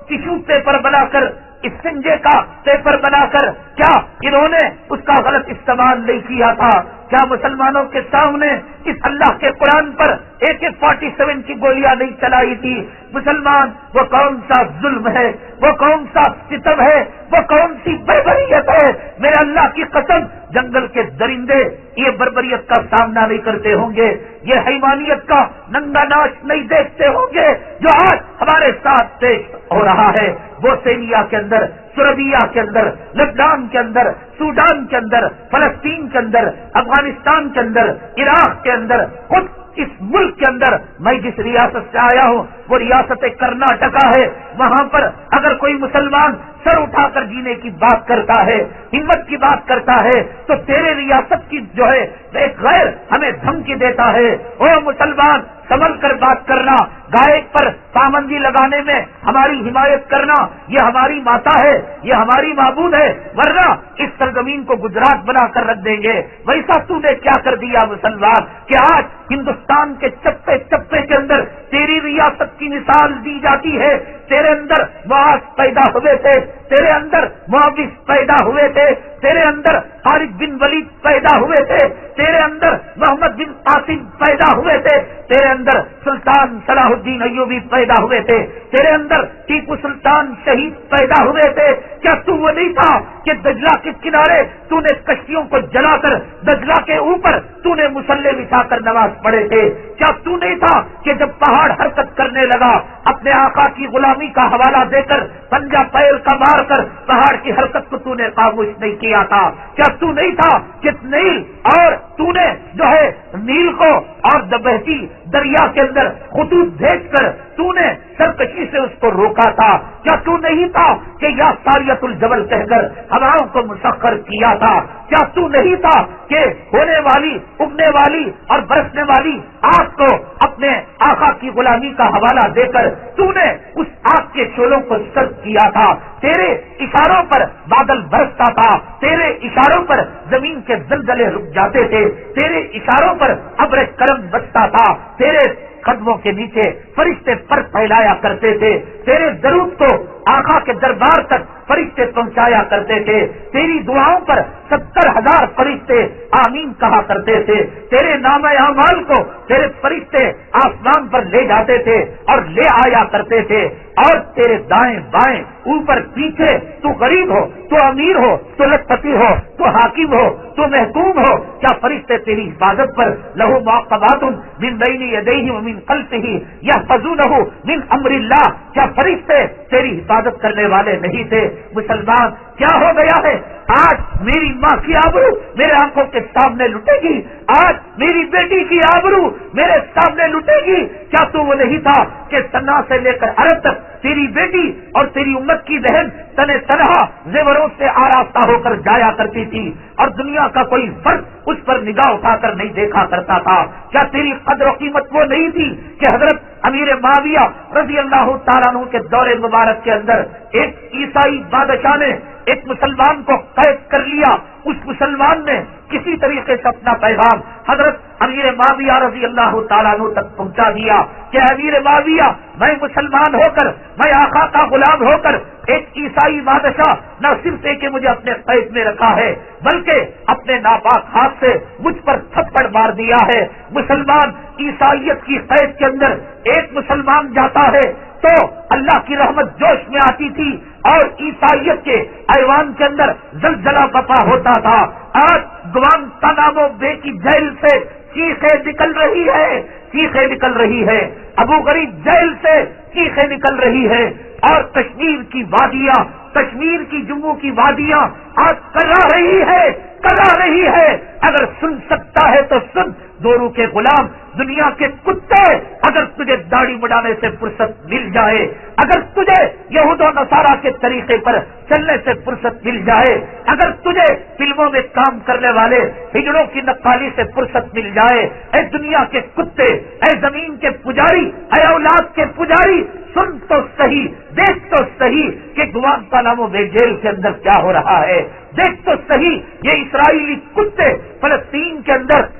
ٹیشو پیپر بنا کر، اسفنجے کا پیپر بنا کر، کیا انہوں نے اس کا غلط استعمال نہیں کیا تھا؟ کیا مسلمانوں کے سامنے اس اللہ کے قرآن پر AK-47 کی گولیاں نہیں چلائی تھی؟ مسلمان، وہ کون سا ظلم ہے، وہ کون سا ستم ہے، وہ کون سی بربریت ہے؟ میرے اللہ کی قسم، جنگل کے درندے یہ بربریت کا سامنا نہیں کرتے ہوں گے، یہ حیوانیت کا ننگا ناچ نہیں دیکھتے ہوں گے جو آج ہمارے ساتھ پیش ہو رہا ہے۔ بوسنیا کے اندر، سربیا کے اندر، لبنان کے اندر، سوڈان کے اندر، فلسطین کے اندر، افغانستان کے اندر، عراق کے اندر، خود اس ملک کے اندر میں جس ریاست سے آیا ہوں وہ ریاست کرناٹکا ہے، وہاں پر اگر کوئی مسلمان سر اٹھا کر جینے کی بات کرتا ہے، ہمت کی بات کرتا ہے، تو تیرے ریاست کی جو ہے ایک غیر ہمیں دھمکی دیتا ہے، او مسلمان سنبھل کر بات کرنا، گائیک پر پابندی لگانے میں ہماری حمایت کرنا، یہ ہماری ماتا ہے، یہ ہماری معبود ہے، ورنہ اس سرزمین کو گجرات بنا کر رکھ دیں گے۔ ویسا تو نے کیا کر دیا مسلمان کہ آج ہندوستان کے چپے چپے کے اندر تیری ریاست کی مثال دی جاتی ہے، تیرے اندر معاذ پیدا ہوئے تھے، تیرے اندر معاوض پیدا ہوئے تھے، تیرے اندر خالد بن ولید پیدا ہوئے تھے، تیرے اندر محمد بن قاسم پیدا ہوئے تھے، تیرے اندر سلطان صلاح الدین ایوبی پیدا ہوئے تھے، تیرے اندر ٹیپو سلطان شہید پیدا ہوئے تھے۔ کیا تو وہ نہیں تھا کہ دجلہ کے کنارے تو نے کشتیوں کو جلا کر، دجلہ کے اوپر تو نے مصلے بچھا کر نماز پڑھے تھے؟ کیا تو نہیں تھا کہ جب پہاڑ حرکت کرنے لگا اپنے آقا کی غلامی کا حوالہ دے کر، پنجہ پیر کا مار کر پہاڑ کی حرکت کو تو نے خاموش نہیں کیا تھا؟ کیا تو نہیں تھا کہ نیل اور تو نے جو ہے نیل کو اور بہتی دریا کے اندر خطوط بھیج کر تو نے سرکشی سے اس کو روکا تھا؟ کیا تو نہیں تھا کہ یا ساریت الجبل کہہ کر ہواؤں کو مسخر کیا تھا؟ کیا تو نہیں تھا کہ ہونے والی، اگنے والی اور برسنے والی آگ کو اپنے آقا کی غلامی کا حوالہ دے کر تو نے اس آگ کے شعلوں کو سرد کیا تھا؟ تیرے اشاروں پر بادل برستا تھا، تیرے اشاروں پر زمین کے زلزلے رک جاتے تھے، تیرے اشاروں پر ابر کرم بچتا تھا، تیرے قدموں کے نیچے فرشتے پر پھیلایا کرتے تھے، تیرے درود کو آقا کے دربار تک فرشتے پہنچایا کرتے تھے، تیری دعاؤں پر 70,000 فرشتے آمین کہا کرتے تھے، تیرے نام اعمال کو تیرے فرشتے آسمان پر لے جاتے تھے اور لے آیا کرتے تھے، اور تیرے دائیں بائیں اوپر پیچھے تو غریب ہو، تو امیر ہو، تو لکھپتی ہو، تو حاکم ہو، تو محکوم ہو، کیا فرشتے تیری حفاظت پر لہو معقبات من بین یدیہ ومن خلفہ یحفظونہ من امر اللہ، کیا فرشتے تیری حفاظت کرنے والے نہیں تھے؟ مسلمان، کیا ہو گیا ہے؟ آج میری ماں کی آبرو میرے آنکھوں کے سامنے لٹے گی، آج میری بیٹی کی آبرو میرے سامنے لٹے گی۔ کیا تو وہ نہیں تھا کہ سنا سے لے کر عرب تک تیری بیٹی اور تیری امت کی بہن تنے تنہا زیوروں سے آراستہ ہو کر جایا کرتی تھی اور دنیا کا کوئی فرد اس پر نگاہ اٹھا کر نہیں دیکھا کرتا تھا؟ کیا تیری قدر و قیمت وہ نہیں تھی کہ حضرت امیر معاویہ رضی اللہ تعالیٰ عنہ کے دور مبارک کے اندر ایک عیسائی بادشاہ نے ایک مسلمان کو قید کر لیا، اس مسلمان نے کسی طریقے سے اپنا پیغام حضرت امیر معاویہ رضی اللہ تعالیٰ عنہ تک پہنچا دیا کہ امیر معاویہ، میں مسلمان ہو کر، میں آقا کا غلام ہو کر ایک عیسائی بادشاہ نہ صرف کہ مجھے اپنے قید میں رکھا ہے بلکہ اپنے ناپاک ہاتھ سے مجھ پر تھپڑ مار دیا ہے۔ مسلمان، عیسائیت کی قید کے اندر ایک مسلمان جاتا ہے تو اللہ کی رحمت جوش میں آتی تھی اور عیسائیت کے ایوان کے اندر زلزلہ بپا ہوتا تھا۔ آج گوانتانامو بے کی جیل سے چیخیں نکل رہی ہے، چیخیں نکل رہی ہے، ابو غریب جیل سے چیخیں نکل رہی ہے، اور کشمیر کی وادیاں، کشمیر کی جموں کی وادیاں آج کرا رہی ہے، کرا رہی ہے۔ اگر سن سکتا ہے تو سن، دورو کے غلام، دنیا کے کتے، اگر تجھے داڑھی مڈانے سے فرصت مل جائے، اگر تجھے یہود و نصارہ کے طریقے پر چلنے سے فرصت مل جائے، اگر تجھے فلموں میں کام کرنے والے ہجڑوں کی نقالی سے فرصت مل جائے، اے دنیا کے کتے، اے زمین کے پجاری، اے اولاد کے پجاری، سن تو صحیح، دیکھ تو صحیح کہ گوانتانامو بے جیل کے اندر کیا ہو رہا ہے، دیکھ تو صحیح یہ اسرائیلی کتے فلسطین کے اندر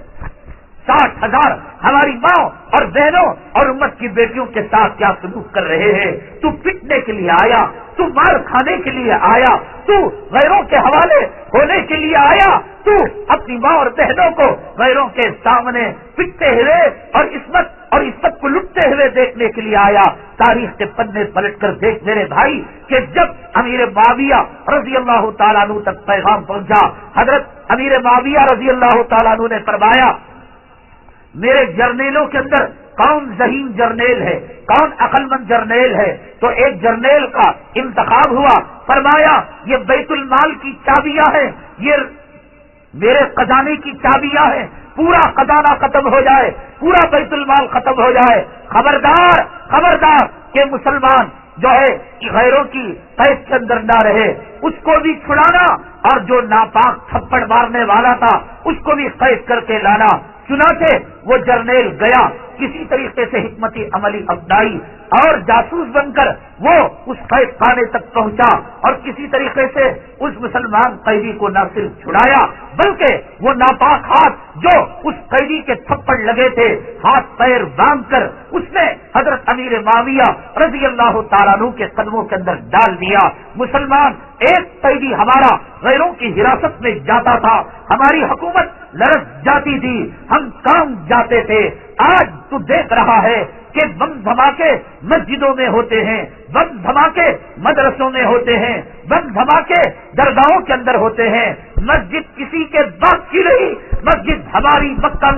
60,000 ہماری ماں اور بہنوں اور امت کی بیٹیوں کے ساتھ کیا سلوک کر رہے ہیں۔ تو پٹنے کے لیے آیا، تو مار کھانے کے لیے آیا، تو غیروں کے حوالے ہونے کے لیے آیا، تو اپنی ماں اور بہنوں کو غیروں کے سامنے پٹتے ہوئے اور عصمت کو لٹتے ہوئے دیکھنے کے لیے آیا۔ تاریخ کے پنے پلٹ کر دیکھ میرے بھائی کہ جب امیر معاویہ رضی اللہ تعالیٰ عنہ تک پیغام پہنچا، حضرت امیر معاویہ رضی اللہ تعالیٰ عنہ نے فرمایا میرے جرنیلوں کے اندر کون ذہین جرنیل ہے، کون عقل مند جرنیل ہے؟ تو ایک جرنیل کا انتخاب ہوا، فرمایا یہ بیت المال کی چابیاں ہیں، یہ میرے خزانے کی چابیاں ہیں، پورا خزانہ ختم ہو جائے، پورا بیت المال ختم ہو جائے، خبردار خبردار کہ مسلمان جو ہے غیروں کی قید کے اندر نہ رہے، اس کو بھی چھڑانا، اور جو ناپاک تھپڑ مارنے والا تھا اس کو بھی قید کر کے لانا۔ چنانچہ وہ جرنیل گیا، کسی طریقے سے حکمتی عملی اپنائی اور جاسوس بن کر وہ اس قید خانے تک پہنچا اور کسی طریقے سے اس مسلمان قیدی کو نہ صرف چھڑایا بلکہ وہ ناپاک ہاتھ جو اس قیدی کے تھپڑ لگے تھے ہاتھ پیر باندھ کر اس نے حضرت امیر معاویہ رضی اللہ تعالیٰ عنہ کے قدموں کے اندر ڈال دیا۔ مسلمان ایک قیدی ہمارا غیروں کی حراست میں جاتا تھا، ہماری حکومت لرز جاتی تھی، ہم کام جاتے تھے۔ آج تو دیکھ رہا ہے کہ بم دھماکے مسجدوں میں ہوتے ہیں، بم دھماکے مدرسوں میں ہوتے ہیں، بم دھماکے درگاہوں کے اندر ہوتے ہیں۔ مسجد کسی کے باپ کی نہیں، مسجد ہماری، مکہ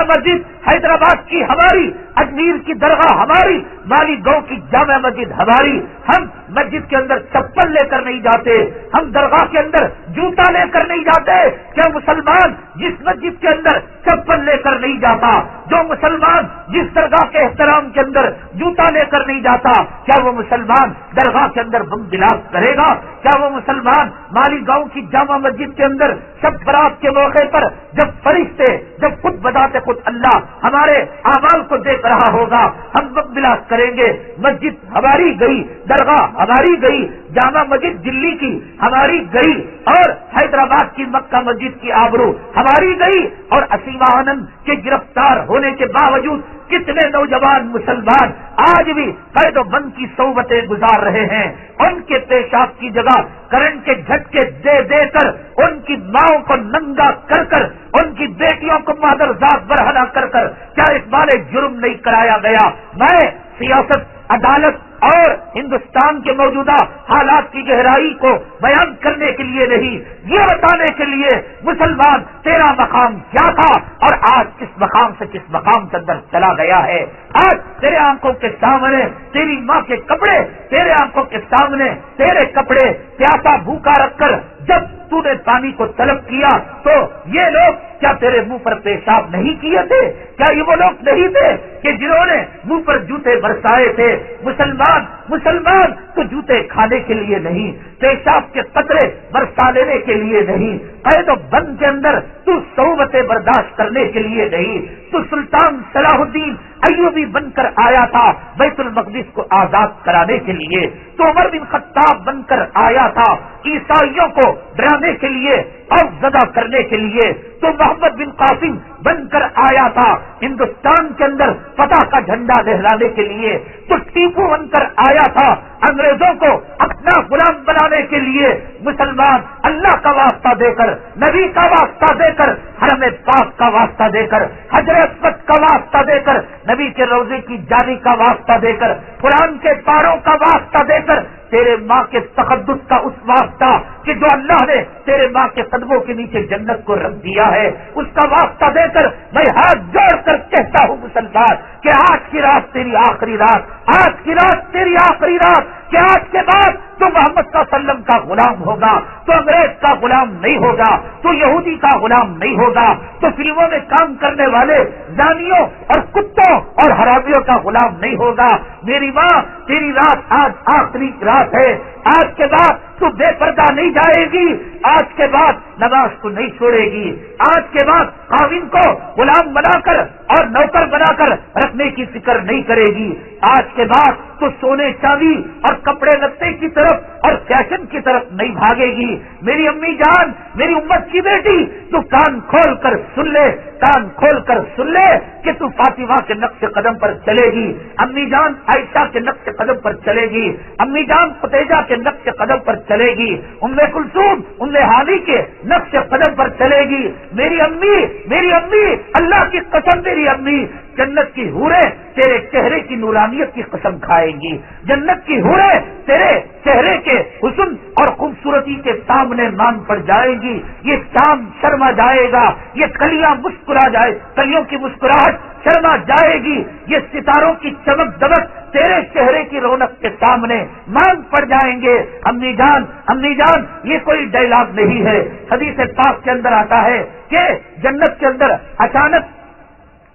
مسجد حیدرآباد کی ہماری، اجمیر کی درگاہ ہماری، مالیگاؤں کی جامع مسجد ہماری۔ ہم مسجد کے اندر چپل لے کر نہیں جاتے، ہم درگاہ کے اندر جوتا لے کر نہیں جاتے۔ کیا مسلمان جس مسجد کے اندر چپل لے کر نہیں جاتا، جو مسلمان جس درگاہ کے احترام کے اندر جوتا لے کر نہیں جاتا، کیا وہ مسلمان درگاہ کے اندر بم بلاس کرے گا؟ کیا وہ مسلمان مالیگاؤں کی جامع مسجد کے اندر شب برات کے موقع پر جب فرشتے جب خود بذات خود اللہ ہمارے اعمال کو دیکھ رہا ہوگا ہم بم بلاس کریں گے؟ مسجد ہماری گئی، درگاہ ہماری گئی، جامع مسجد دلی کی ہماری گئی، اور حیدرآباد کی مکہ مسجد کی آبرو ہماری گئی، اور اسیمہ آنند کے گرفتار ہونے کے باوجود کتنے نوجوان مسلمان آج بھی قید و بند کی صحبتیں گزار رہے ہیں۔ ان کے پیشاب کی جگہ کرنٹ کے جھٹکے دے دے کر، ان کی ماؤں کو ننگا کر کر، ان کی بیٹیوں کو مادرزاد برہنہ کر کر کیا اقبال جرم نہیں کرایا گیا؟ میں سیاست، عدالت اور ہندوستان کے موجودہ حالات کی گہرائی کو بیان کرنے کے لیے نہیں، یہ بتانے کے لیے مسلمان تیرا مقام کیا تھا اور آج کس مقام سے کس مقام کے اندر چلا گیا ہے۔ آج تیرے آنکھوں کے سامنے تیری ماں کے کپڑے، تیرے آنکھوں کے سامنے تیرے کپڑے پیاسا بھوکا رکھ کر جب تو نے پانی کو طلب کیا تو یہ لوگ کیا تیرے منہ پر پیشاب نہیں کیے تھے؟ کیا یہ وہ لوگ نہیں تھے کہ جنہوں نے منہ پر جوتے برسائے تھے؟ مسلمان تو جوتے کھانے کے لیے نہیں، پیشاب کے قطرے برسا لینے کے لیے نہیں، قید و بند کے اندر تو صحبتیں برداشت کرنے کے لیے نہیں، تو سلطان صلاح الدین ایوبی بن کر آیا تھا بیت المقدس کو آزاد کرانے کے لیے، تو عمر بن خطاب بن کر آیا تھا عیسائیوں کو ڈرانے کے لیے اور زدہ کرنے کے لیے، تو محمد بن قاسم بن کر آیا تھا ہندوستان کے اندر فتح کا جھنڈا لہرانے کے لیے، تو ٹیپو بن کر آیا تھا انگریزوں کو اپنا غلام بنانے کے لیے۔ مسلمان اللہ کا واسطہ دے کر، نبی کا واسطہ دے کر، حرم پاک کا واسطہ دے کر، حجر اسود کا واسطہ دے کر نبی کے روزے کی جاری کا واسطہ دے کر، قرآن کے پاروں کا واسطہ دے کر، تیرے ماں کے تقدس کا اس واسطہ کہ جو اللہ نے تیرے ماں کے قدموں کے نیچے جنت کو رکھ دیا ہے، اس کا واسطہ دے کر میں ہاتھ جوڑ کر کہتا ہوں مسلمان کہ آج کی رات تیری آخری رات، آج کی رات تیری آخری رات، کہ آج کے بعد تو محمد صلی اللہ علیہ وسلم کا غلام ہوگا، تو انگریز کا غلام نہیں ہوگا، تو یہودی کا غلام نہیں ہوگا، تو فلموں میں کام کرنے والے زانیوں اور کتوں اور حرامیوں کا غلام نہیں ہوگا۔ میری ماں تیری رات آج آخری رات ہے، آج کے بعد تو بے پردہ نہیں جائے گی، آج کے بعد نماز کو نہیں چھوڑے گی، آج کے بعد خاوند کو غلام بنا کر اور نوکر بنا کر رکھنے کی فکر نہیں کرے گی، آج کے بعد تو سونے چاندی اور کپڑے لتے کی طرف اور فیشن کی طرف نہیں بھاگے گی۔ میری امی جان، میری امت کی بیٹی، تو کان کھول کر سن لے، کان کھول کر سن لے کہ تو فاطمہ کے نقش قدم پر چلے گی، امی جان عائشہ کے نقش قدم پر چلے گی، امی جان فتیجہ کے نقش قدم پر چلے گی، ام کلثوم ام ہانی کے نقش قدم پر چلے گی۔ میری امی، میری امی، اللہ کی قسم میری امی، جنت کی حوریں تیرے چہرے کی نورانیت کی قسم کھائیں گی، جنت کی حوریں تیرے چہرے کے حسن اور خوبصورتی کے سامنے مان پڑ جائیں گی، یہ چاند شرما جائے گا، یہ کلیاں مسکرا جائے، کلیوں کی مسکراہٹ شرما جائے گی، یہ ستاروں کی چمک دمک تیرے چہرے کی رونق کے سامنے مان پڑ جائیں گے۔ امی جان، امی جان، یہ کوئی ڈائلاگ نہیں ہے، حدیث پاک کے اندر آتا ہے کہ جنت کے اندر اچانک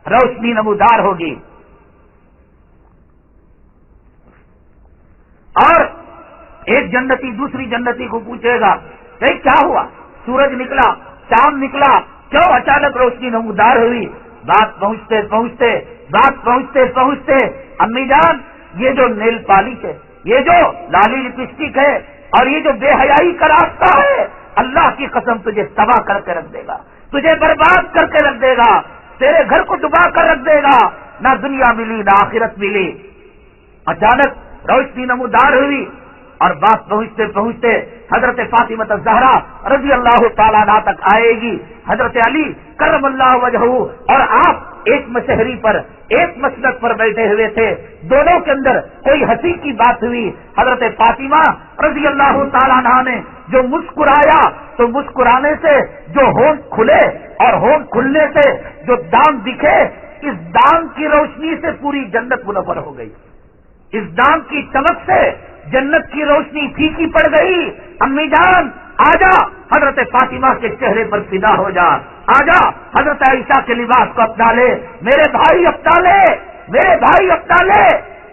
روشنی نمودار ہوگی اور ایک جنتی دوسری جنتی کو پوچھے گا کہ کیا ہوا، سورج نکلا، چاند نکلا، کیوں اچانک روشنی نمودار ہوئی؟ بات پہنچتے پہنچتے امی جان، یہ جو نیل پالش ہے، یہ جو لالی لپسٹک ہے اور یہ جو بے حیائی کا راستہ ہے، اللہ کی قسم تجھے تباہ کر کے رکھ دے گا، تجھے برباد کر کے رکھ دے گا، تیرے گھر کو ڈبا کر رکھ دے گا، نہ دنیا ملی نہ آخرت ملی۔ اچانک روشنی نمودار ہوئی اور بات پہنچتے پہنچتے حضرت فاطمہ الزہرا رضی اللہ تعالیٰ عنہ تک آئے گی، حضرت علی کرم اللہ وجہہ اور آپ ایک مشہری پر ایک مسلک پر بیٹھے ہوئے تھے، دونوں کے اندر کوئی ہنسی کی بات ہوئی، حضرت فاطمہ رضی اللہ تعالیٰ عنہ نے جو مسکرایا تو مسکرانے سے جو ہونٹ کھلے اور ہونٹ کھلنے سے جو دام دکھے، اس دام کی روشنی سے پوری جنت منور ہو گئی، اس دام کی چمک سے جنت کی روشنی پھیکی پڑ گئی۔ امی جان آجا، حضرت فاطمہ کے چہرے پر فدا ہو جا، آجا حضرت عائشہ کے لباس کو اپنا لے، میرے بھائی اپنا لے، میرے بھائی اپنا لے،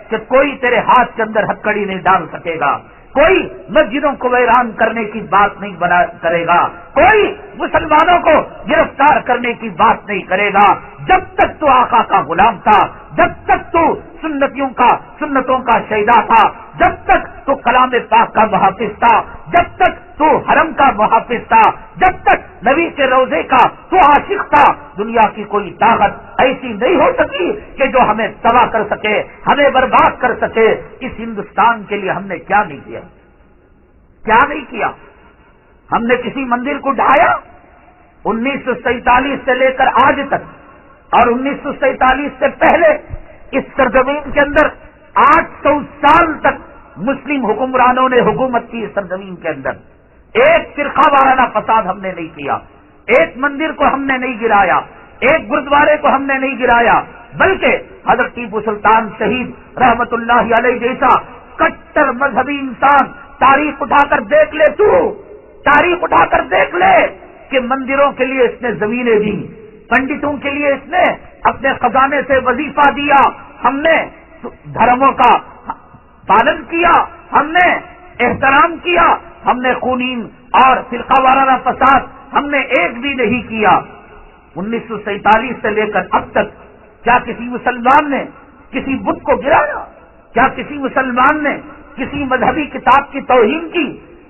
کہ کوئی تیرے ہاتھ کے اندر ہتکڑی نہیں ڈال سکے گا، کوئی مسجدوں کو ویران کرنے کی بات نہیں کرے گا، کوئی مسلمانوں کو گرفتار کرنے کی بات نہیں کرے گا۔ جب تک تو آقا کا غلام تھا، جب تک تو سنتوں کا شہیدا تھا، جب تک تو کلام پاک کا محافظ تھا، جب تک تو حرم کا محافظ تھا، جب تک نبی کے روزے کا تو عاشق تھا، دنیا کی کوئی طاقت ایسی نہیں ہو سکی کہ جو ہمیں تباہ کر سکے، ہمیں برباد کر سکے۔ اس ہندوستان کے لیے ہم نے کیا نہیں کیا، کیا نہیں کیا؟ ہم نے کسی مندر کو ڈھایا؟ 1947 سے لے کر آج تک اور 1947 سے پہلے اس سرزمین کے اندر 800 سال تک مسلم حکمرانوں نے حکومت کی، اس سرزمین کے اندر ایک فرقہ وارانہ فساد ہم نے نہیں کیا، ایک مندر کو ہم نے نہیں گرایا، ایک گرودوارے کو ہم نے نہیں گرایا، بلکہ حضرت ٹیپو سلطان شہید رحمت اللہ علیہ جیسا کٹر مذہبی انسان، تاریخ اٹھا کر دیکھ لے، تو تاریخ اٹھا کر دیکھ لے کہ مندروں کے لیے اس نے زمینیں دی، پنڈتوں کے لیے اس نے اپنے خزانے سے وظیفہ دیا، ہم نے دھرموں کا پالن کیا، ہم نے احترام کیا، ہم نے خونین اور فرقہ وارانہ فساد ہم نے ایک بھی نہیں کیا۔ 1947 سے لے کر اب تک کیا کسی مسلمان نے کسی بت کو گرایا؟ کیا کسی مسلمان نے کسی مذہبی کتاب کی توہین کی؟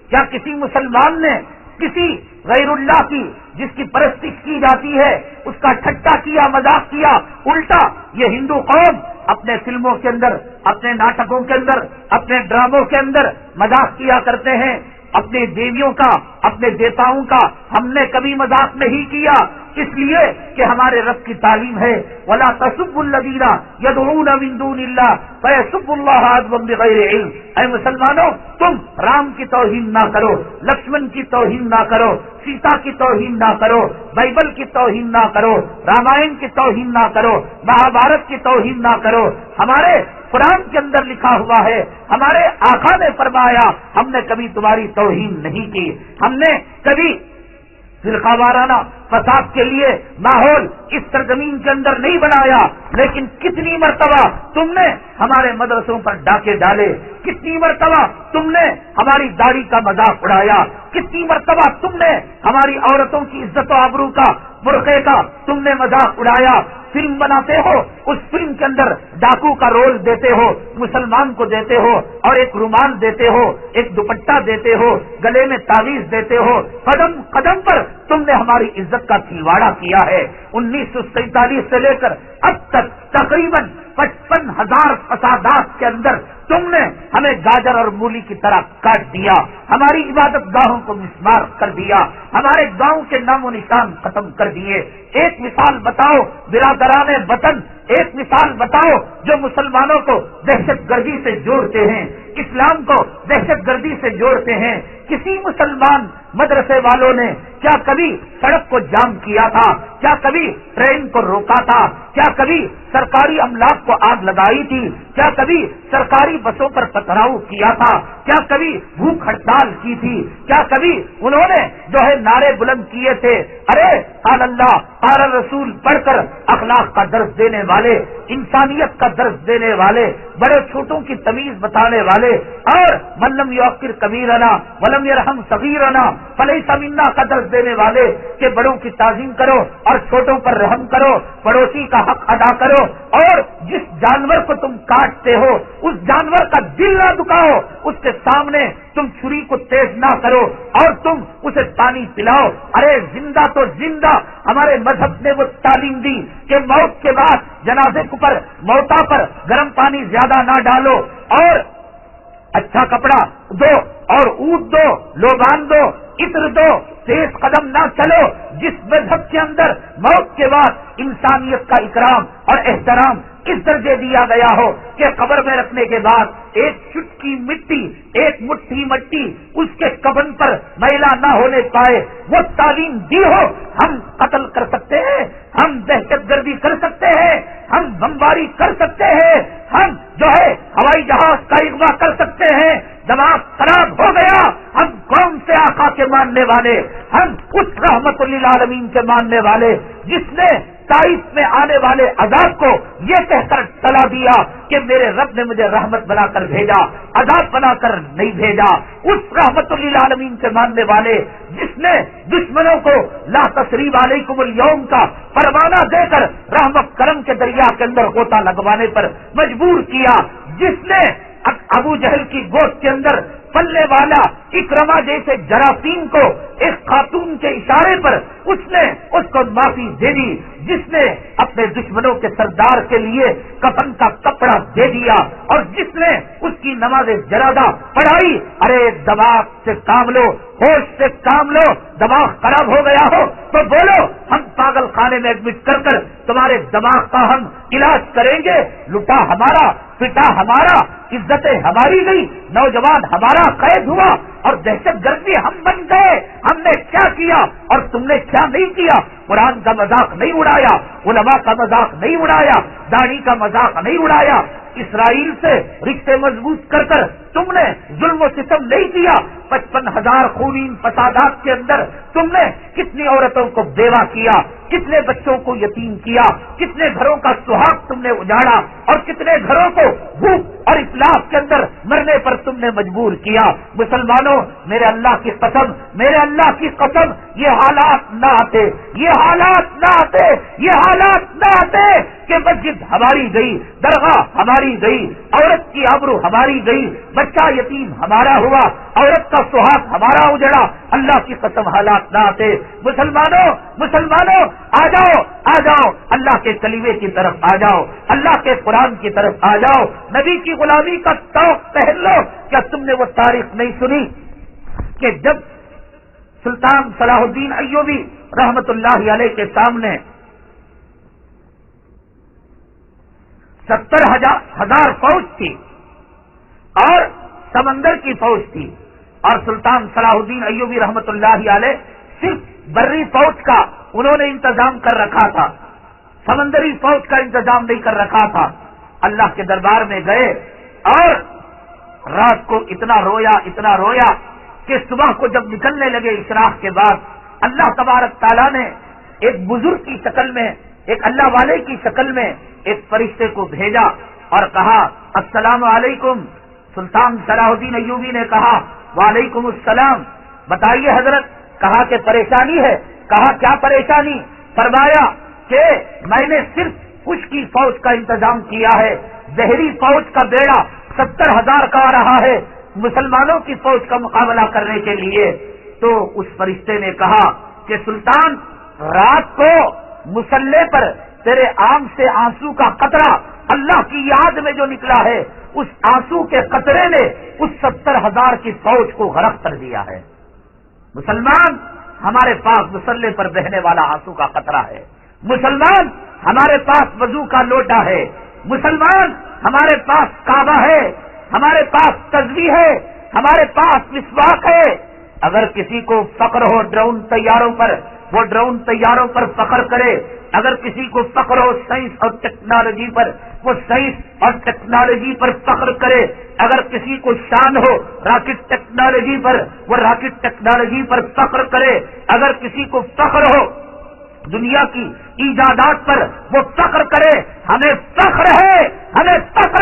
کیا کسی مسلمان نے کسی غیر اللہ کی جس کی پرستش کی جاتی ہے اس کا ٹھٹا کیا، مذاق کیا؟ الٹا یہ ہندو قوم اپنے فلموں کے اندر، اپنے ناٹکوں کے اندر، اپنے ڈراموں کے اندر مذاق کیا کرتے ہیں، اپنی دیویوں کا، اپنے دیتاؤں کا ہم نے کبھی مذاق نہیں کیا، اس لیے کہ ہمارے رب کی تعلیم ہے وَلَا تَسُبُّوا الَّذِينَ يَدْعُونَ مِن دُونِ اللَّهِ فَيَسُبُّوا اللَّهَ عَدْوًا بِغَيْرِ عِلْمٍ۔ اے مسلمانوں، تم رام کی توہین نہ کرو، لکشمن کی توہین نہ کرو، سیتا کی توہین نہ کرو، بائبل کی توہین نہ کرو، رامائن کی توہین نہ کرو، مہابھارت کی توہین نہ کرو۔ ہمارے قرآن کے اندر لکھا ہوا ہے، ہمارے آقا نے فرمایا ہم نے کبھی تمہاری توہین نہیں کی، ہم نے کبھی فرقہ وارانہ فساد کے لیے ماحول اس سرزمین کے اندر نہیں بنایا، لیکن کتنی مرتبہ تم نے ہمارے مدرسوں پر ڈاکے ڈالے، کتنی مرتبہ تم نے ہماری داڑھی کا مذاق اڑایا، کتنی مرتبہ تم نے ہماری عورتوں کی عزت و آبرو کا، برقعے کا تم نے مذاق اڑایا۔ فلم بناتے ہو، اس فلم کے اندر ڈاکو کا رول دیتے ہو، مسلمان کو دیتے ہو، اور ایک رومال دیتے ہو، ایک دوپٹہ دیتے ہو، گلے میں تعویذ دیتے ہو، قدم قدم پر تم نے ہماری عزت کا کھلواڑا کیا ہے۔ 1947 سے لے کر اب تک تقریباً 55,000 فسادات کے اندر تم نے ہمیں گاجر اور مولی کی طرح کاٹ دیا، ہماری عبادت گاہوں کو مسمار کر دیا، ہمارے گاؤں کے نام و نشان ختم کر دیے۔ ایک مثال بتاؤ برادران وطن، ایک مثال بتاؤ جو مسلمانوں کو دہشت گردی سے جوڑتے ہیں، اسلام کو دہشت گردی سے جوڑتے ہیں۔ کسی مسلمان مدرسے والوں نے کیا کبھی سڑک کو جام کیا تھا؟ کیا کبھی ٹرین کو روکا تھا؟ کیا کبھی سرکاری املاک کو آگ لگائی تھی؟ کیا کبھی سرکاری بسوں پر پتھراؤ کیا تھا؟ کیا کبھی بھوک ہڑتال کی تھی؟ کیا کبھی انہوں نے جو ہے نعرے بلند کیے تھے؟ ارے قال اللہ قال رسول پڑھ کر اخلاق کا درس دینے والے، انسانیت کا درس دینے والے، بڑے چھوٹوں کی تمیز بتانے والے، اور من لم یوقر کبیرنا ولم یرحم صغیرنا فلیس منا کا درس دینے والے کہ بڑوں کی تعظیم کرو اور چھوٹوں پر رحم کرو، پڑوسی کا حق ادا کرو، اور جس جانور کو تم کاٹتے ہو اس جانور کا دل نہ دکھاؤ، اس کے سامنے تم چھری کو تیز نہ کرو اور تم اسے پانی پلاؤ۔ ارے زندہ تو زندہ ہمارے مذہب نے وہ تعلیم دی کہ موت کے بعد جنازے پر، موتا پر گرم پانی زیادہ نہ ڈالو، اور اچھا کپڑا دو اور اونٹ دو، لوبان دو، عطر دو، تیز قدم نہ چلو۔ جس مذہب کے اندر موت کے بعد انسانیت کا اکرام اور احترام کس درجے دیا گیا ہو کہ قبر میں رکھنے کے بعد ایک چٹکی مٹی، ایک مٹھی مٹی اس کے کفن پر میلا نہ ہونے پائے، وہ تعلیم دی ہو، ہم قتل کر سکتے ہیں، ہم دہشت گردی کر سکتے ہیں، ہم بمباری کر سکتے ہیں، ہم جو ہے ہوائی جہاز کا اغوا کر سکتے ہیں۔ دماغ خراب ہو گیا، ہم کون سے آقا کے ماننے والے، ہم اس رحمت للعالمین کے ماننے والے جس نے تائف میں آنے والے عذاب کو یہ کہہ کر ٹلا دیا کہ میرے رب نے مجھے رحمت بنا کر بھیجا، عذاب بنا کر نہیں بھیجا۔ اس رحمت للعالمین کے ماننے والے جس نے دشمنوں کو لا تثریب علیکم اليوم کا پروانہ دے کر رحمت کرم کے دریا کے اندر غوطہ لگوانے پر مجبور کیا، جس نے ابو جہل کی گوشت کے اندر پلنے والا اکرما جیسے جراثیم کو ایک خاتون کے اشارے پر اس نے اس کو معافی دے دی، جس نے اپنے دشمنوں کے سردار کے لیے کفن کا کپڑا دے دیا، اور جس نے اس کی نماز جنازہ پڑھائی۔ ارے دماغ سے کام لو، ہوش سے کام لو۔ دماغ خراب ہو گیا ہو تو بولو، ہم پاگل خانے میں ایڈمٹ کر کر تمہارے دماغ کا ہم علاج کریں گے۔ لٹا ہمارا، پٹا ہمارا، عزتیں ہماری گئی، نوجوان ہمارا قید ہوا، اور دہشت گردی ہم بن گئے۔ ہم نے کیا کیا اور تم نے کیا نہیں کیا؟ قرآن کا مذاق نہیں اڑایا، علماء کا مذاق نہیں اڑایا، داڑھی کا مذاق نہیں اڑایا، اسرائیل سے رشتے مضبوط کر کر تم نے ظلم و ستم نہیں کیا۔ 55,000 خونین فسادات کے اندر تم نے کتنی عورتوں کو بیوہ کیا، کتنے بچوں کو یتیم کیا، کتنے گھروں کا سہاگ تم نے اجاڑا، اور کتنے گھروں کو بھوک اور افلاس کے اندر مرنے پر تم نے مجبور کیا۔ مسلمانوں، میرے اللہ کی قسم، میرے اللہ کی قسم، یہ حالات نہ آتے، یہ حالات نہ آتے، یہ حالات نہ آتے کہ مسجد ہماری گئی، درگاہ ہماری گئی، عورت کی آبرو ہماری گئی، بچہ یتیم ہمارا ہوا، عورت کا سہاگ ہمارا اجڑا۔ اللہ کی قسم حالات نہ آتے۔ مسلمانوں، مسلمانوں، آ جاؤ، آ جاؤ، اللہ کے کلمے کی طرف آ جاؤ، اللہ کے قرآن کی طرف آ جاؤ، نبی کی غلامی کا توق پہن لو۔ کیا تم نے وہ تاریخ نہیں سنی کہ جب سلطان صلاح الدین ایوبی رحمت اللہ علیہ کے سامنے 70,000 فوج تھی اور سمندر کی فوج تھی، اور سلطان صلاح الدین ایوبی رحمت اللہ علیہ صرف بری فوج کا انہوں نے انتظام کر رکھا تھا، سمندری فوج کا انتظام نہیں کر رکھا تھا۔ اللہ کے دربار میں گئے اور رات کو اتنا رویا کہ صبح کو جب نکلنے لگے اشراق کے بعد، اللہ تبارک تعالیٰ نے ایک بزرگ کی شکل میں، ایک اللہ والے کی شکل میں ایک فرشتے کو بھیجا اور کہا السلام علیکم۔ سلطان صلاح الدین ایوبی نے کہا وعلیکم السلام، بتائیے حضرت۔ کہا کہ پریشانی ہے۔ کہا کیا پریشانی؟ فرمایا کہ میں نے صرف خشک کی فوج کا انتظام کیا ہے، زہری فوج کا بیڑا 70,000 کا آ رہا ہے مسلمانوں کی فوج کا مقابلہ کرنے کے لیے۔ تو اس فرشتے نے کہا کہ سلطان، رات کو مسلح پر تیرے آنکھ سے آنسو کا قطرہ اللہ کی یاد میں جو نکلا ہے، اس آنسو کے قطرے نے اس 70,000 کی فوج کو غرق کر دیا ہے۔ مسلمان، ہمارے پاس مسلح پر بہنے والا آنسو کا قطرہ ہے۔ مسلمان، ہمارے پاس وضو کا لوٹا ہے۔ مسلمان، ہمارے پاس کعبہ ہے، ہمارے پاس تسبیح ہے، ہمارے پاس مسواک ہے۔ اگر کسی کو فخر ہو ڈرون طیاروں پر، وہ ڈرون طیاروں پر فخر کرے۔ اگر کسی کو فخر ہو سائنس اور ٹیکنالوجی پر، وہ سائنس اور ٹیکنالوجی پر فخر کرے۔ اگر کسی کو شان ہو راکٹ ٹیکنالوجی پر، وہ راکٹ ٹیکنالوجی پر فخر کرے۔ اگر کسی کو فخر ہو دنیا کی ایجادات پر، وہ فخر کرے۔ ہمیں فخر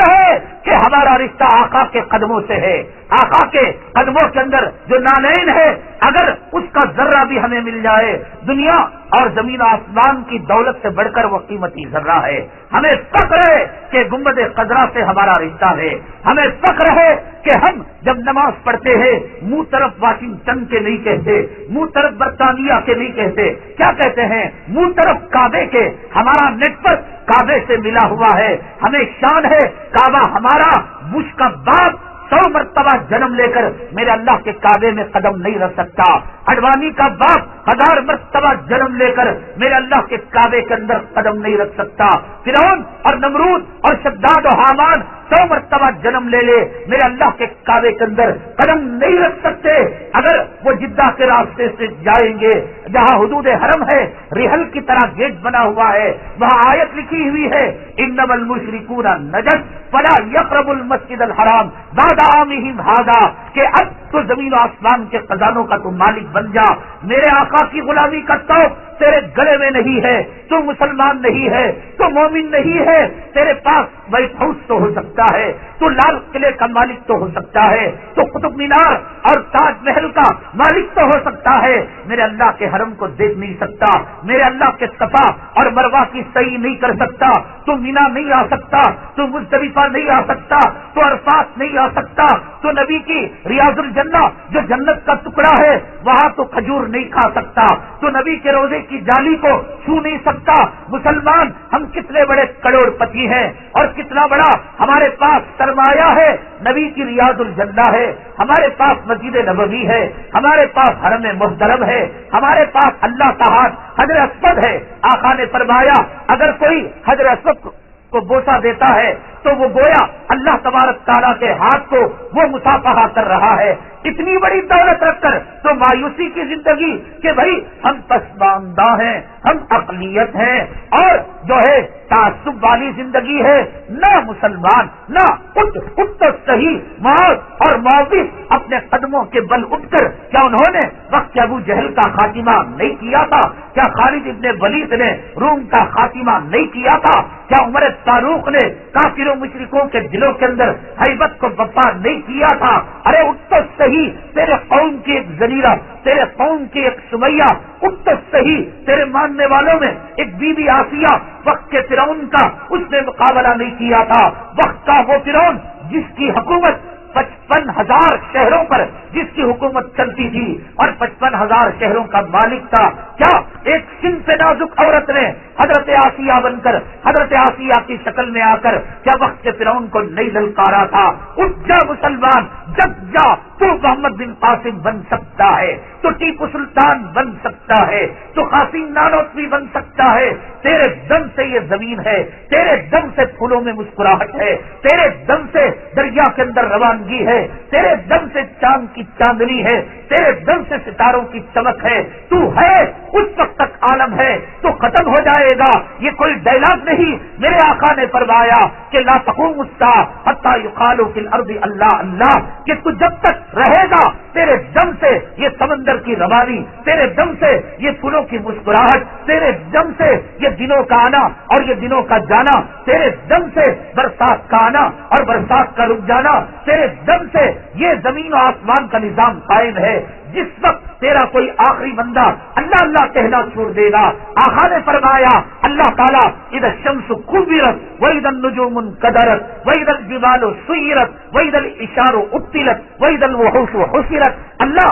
ہے کہ ہمارا رشتہ آقا کے قدموں سے ہے۔ آقا کے قدموں کے اندر جو نالین ہے، اگر اس کا ذرہ بھی ہمیں مل جائے، دنیا اور زمین آسمان کی دولت سے بڑھ کر وہ قیمتی ذرہ ہے۔ ہمیں فخر ہے کہ گنبد خضرا سے ہمارا رشتہ ہے۔ ہمیں فخر ہے کہ ہم جب نماز پڑھتے ہیں منہ طرف واشنگٹن کے نہیں کہتے، منہ طرف برطانیہ کے نہیں کہتے، کیا کہتے ہیں؟ منہ طرف کعبے کے۔ ہمارا نیٹ ورک کعبے سے ملا ہوا ہے۔ ہمیں شان ہے کعبہ ہمارا۔ بش کا باپ 100 مرتبہ جنم لے کر میرے اللہ کے کعبے میں قدم نہیں رکھ سکتا۔ اڈوانی کا باپ 1000 مرتبہ جنم لے کر میرے اللہ کے کعبے کے اندر قدم نہیں رکھ سکتا۔ فرعون اور نمرود اور شداد و حامان 100 مرتبہ جنم لے لے، میرے اللہ کے کعبے کے اندر قدم نہیں رکھ سکتے۔ اگر وہ جدہ کے راستے سے جائیں گے جہاں حدود حرم ہے، ریحل کی طرح گیٹ بنا ہوا ہے، وہاں آیت لکھی ہوئی ہے انما المشرکون نجس فلا یقربوا المسجد الحرام بعد عامهم ھذا، کہ اب تو زمین و آسمان کے خزانوں کا تو مالک بن جا۔ میرے آقا کی غلامی کا توق تیرے گلے میں نہیں ہے، تو مسلمان نہیں ہے، تو مومن نہیں ہے۔ تیرے پاس وائٹ ہاؤس تو ہو سکتا ہے، تو لال قلعے کا مالک تو ہو سکتا ہے، تو قطب مینار اور تاج محل کا مالک تو ہو سکتا ہے، میرے اللہ کے حرم کو دیکھ نہیں سکتا، میرے اللہ کے صفا اور مروہ کی صحیح نہیں کر سکتا، تو مینا نہیں آ سکتا، تو مزدلفہ نہیں آ سکتا، تو عرفات نہیں آ سکتا، تو نبی کی ریاض الجنہ جو جنت کا ٹکڑا ہے وہاں تو کھجور نہیں کھا سکتا، تو نبی کے روزے کی جالی کو چھو نہیں سکتا۔ مسلمان، ہم کتنے بڑے کروڑ پتی ہیں اور کتنا بڑا ہمارے پاس سرمایہ ہے۔ نبی کی ریاض الجنہ ہے، ہمارے پاس مسجد نبوی ہے، ہمارے پاس حرم محترم ہے، ہمارے پاس اللہ کا ہاتھ حجر اسود ہے۔ آقا نے فرمایا اگر کوئی حجر اسود کو بوسہ دیتا ہے تو وہ گویا اللہ تبارک تعالیٰ کے ہاتھ کو وہ مصافحہ کر رہا ہے۔ اتنی بڑی دولت رکھ کر تو مایوسی کی زندگی کہ بھائی ہم پسماندہ ہیں، ہم اقلیت ہیں اور جو ہے تعصب والی زندگی ہے۔ نہ مسلمان، نہ اٹھ تو صحیح معاذ اور معاویہ اپنے قدموں کے بل اٹھ کر، کیا انہوں نے وقت ابو جہل کا خاتمہ نہیں کیا تھا؟ کیا خالد ابن ولید نے روم کا خاتمہ نہیں کیا تھا؟ کیا عمر فاروق نے کافروں مشرکوں کے دلوں کے اندر ہیبت کو بپا نہیں کیا تھا؟ ارے اٹھ تو صحیح، تیرے قوم کی ایک ذلیلہ، تیرے قوم کی ایک سمیہ، اٹھ تو صحیح، تیرے ماننے والوں میں ایک بی بی آسیہ، وقت کے فرعون کا اس نے مقابلہ نہیں کیا تھا۔ وقت کا وہ فرعون جس کی حکومت 55,000 شہروں پر جس کی حکومت چلتی تھی اور 55,000 شہروں کا مالک تھا، کیا ایک صنف نازک عورت نے حضرت آسیہ بن کر، حضرت آسیہ کی شکل میں آ کر کیا وقت فرعون کو نہیں للکارا تھا، اٹھ جا مسلمان، جگ جا، تو محمد بن قاسم بن سکتا ہے، تو ٹیپو سلطان بن سکتا ہے، تو قاسم نانوتوی بن سکتا ہے، تیرے دم سے یہ زمین ہے، تیرے دم سے پھولوں میں مسکراہٹ ہے، تیرے دم سے دریا کے اندر روانگی ہے، تیرے دم سے چاند کی چاندنی ہے، تیرے دم سے ستاروں کی چمک ہے، تو ہے، اس وقت تک عالم ہے تو ختم ہو جائے گا۔ یہ کوئی ڈائلاگ نہیں، میرے آقا نے فرمایا کہ لا تقوم الساعة حتى يقال في الارض اللہ اللہ، کہ تو جب تک رہے گا تیرے دم سے یہ سمندر کی روانی، تیرے دم سے یہ پھولوں کی مسکراہٹ، تیرے دم سے یہ دنوں کا آنا اور یہ دنوں کا جانا، تیرے دم سے برسات کا آنا اور برسات کا رک جانا، تیرے دم سے یہ زمین و آسمان کا نظام قائم ہے۔ جس وقت تیرا کوئی آخری بندہ اللہ اللہ کہنا چھوڑ دے گا، آقا نے فرمایا اللہ تعالیٰ اذا الشمس كورت واذا النجوم انكدرت واذا الجبال سيرت واذا العشار عطلت واذا الوحوش حشرت، اللہ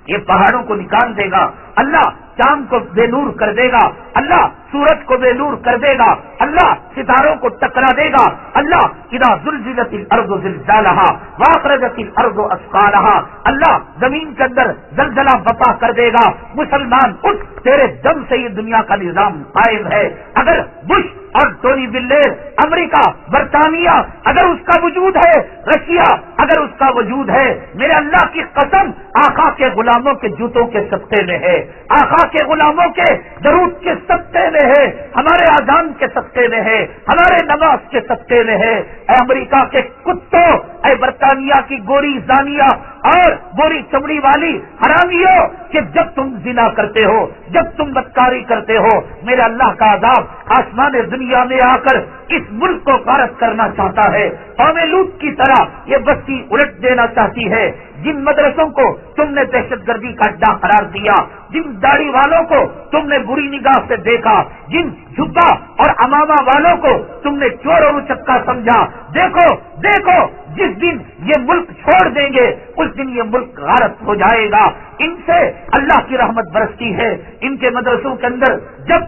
یہ پہاڑوں کو نکال دے گا، اللہ چاند کو بے نور کر دے گا، اللہ سورج کو بے نور کر دے گا، اللہ ستاروں کو ٹکرا دے گا، اللہ اذا زلزلت الارض زلزالها واخرجت الارض اثقالها، اللہ زمین کے اندر زلزلہ برپا کر دے گا۔ مسلمان اٹھ، تیرے دم سے یہ دنیا کا نظام قائم ہے۔ اگر بش اور ٹونی بلیر، امریکہ، برطانیہ اگر اس کا وجود ہے، رشیا اگر اس کا وجود ہے، میرے اللہ کی قسم آقا کے غلاموں کے جوتوں کے صدقے میں ہے، آقا کے غلاموں کے درود کے صدقے میں ہے، ہمارے اذان کے صدقے میں ہے، ہمارے نماز کے صدقے میں ہے۔ اے امریکہ کے کتوں، اے برطانیہ کی گوری زانیہ اور گوری چمڑی والی حرامیوں، کہ جب تم زنا کرتے ہو، جب تم بدکاری کرتے ہو، میرے اللہ کا عذاب آسمان دنیا میں آ کر اس ملک کو غارت کرنا چاہتا ہے، قوم لوط کی طرح یہ بستی الٹ دینا چاہتی ہے۔ جن مدرسوں کو تم نے دہشت گردی کا اڈا قرار دیا، جن داڑھی والوں کو تم نے بری نگاہ سے دیکھا، جن جھبا اور امامہ والوں کو تم نے چور اور اچکا سمجھا، دیکھو دیکھو جس دن یہ ملک چھوڑ دیں گے اس دن یہ ملک غارت ہو جائے گا۔ ان سے اللہ کی رحمت برستی ہے۔ ان کے مدرسوں کے اندر جب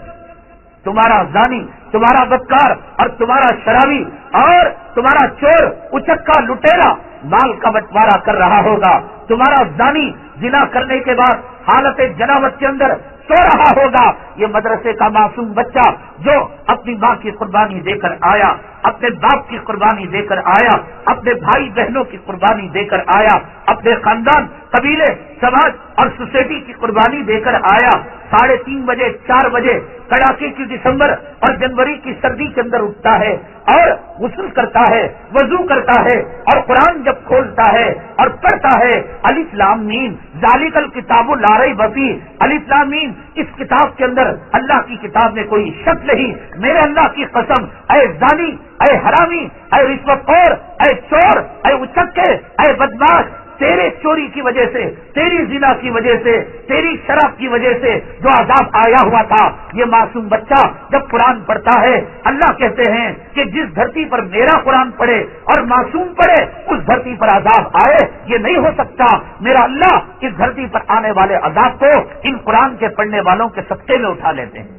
تمہارا زانی، تمہارا بدکار اور تمہارا شرابی اور تمہارا چور اچکا لٹیرا مال کا بٹوارا کر رہا ہوگا، تمہارا زانی زنا کرنے کے بعد حالت جنابت کے اندر سو رہا ہوگا، یہ مدرسے کا معصوم بچہ جو اپنی ماں کی قربانی دے کر آیا، اپنے باپ کی قربانی دے کر آیا، اپنے بھائی بہنوں کی قربانی دے کر آیا، اپنے خاندان، قبیلے، سماج اور سوسائٹی کی قربانی دے کر آیا، 3:30 بجے 4 بجے کڑاکے کی دسمبر اور جنوری کی سردی کے اندر اٹھتا ہے اور غسل کرتا ہے، وضو کرتا ہے اور قرآن جب کھولتا ہے اور پڑھتا ہے الف لام میم ذالک الکتاب لا ریب فیہ، الف لام میم، اس کتاب کے اندر اللہ کی کتاب میں کوئی شک نہیں، میرے اللہ کی قسم، اے زانی، اے حرامی، اے رشوت خور، اے چور، اے اچکے، اے بدماش، تیرے چوری کی وجہ سے، تیری زنا کی وجہ سے، تیری شراب کی وجہ سے جو عذاب آیا ہوا تھا، یہ معصوم بچہ جب قرآن پڑھتا ہے، اللہ کہتے ہیں کہ جس دھرتی پر میرا قرآن پڑھے اور معصوم پڑھے اس دھرتی پر عذاب آئے، یہ نہیں ہو سکتا۔ میرا اللہ اس دھرتی پر آنے والے عذاب کو ان قرآن کے پڑھنے والوں کے صدقے میں اٹھا لیتے ہیں۔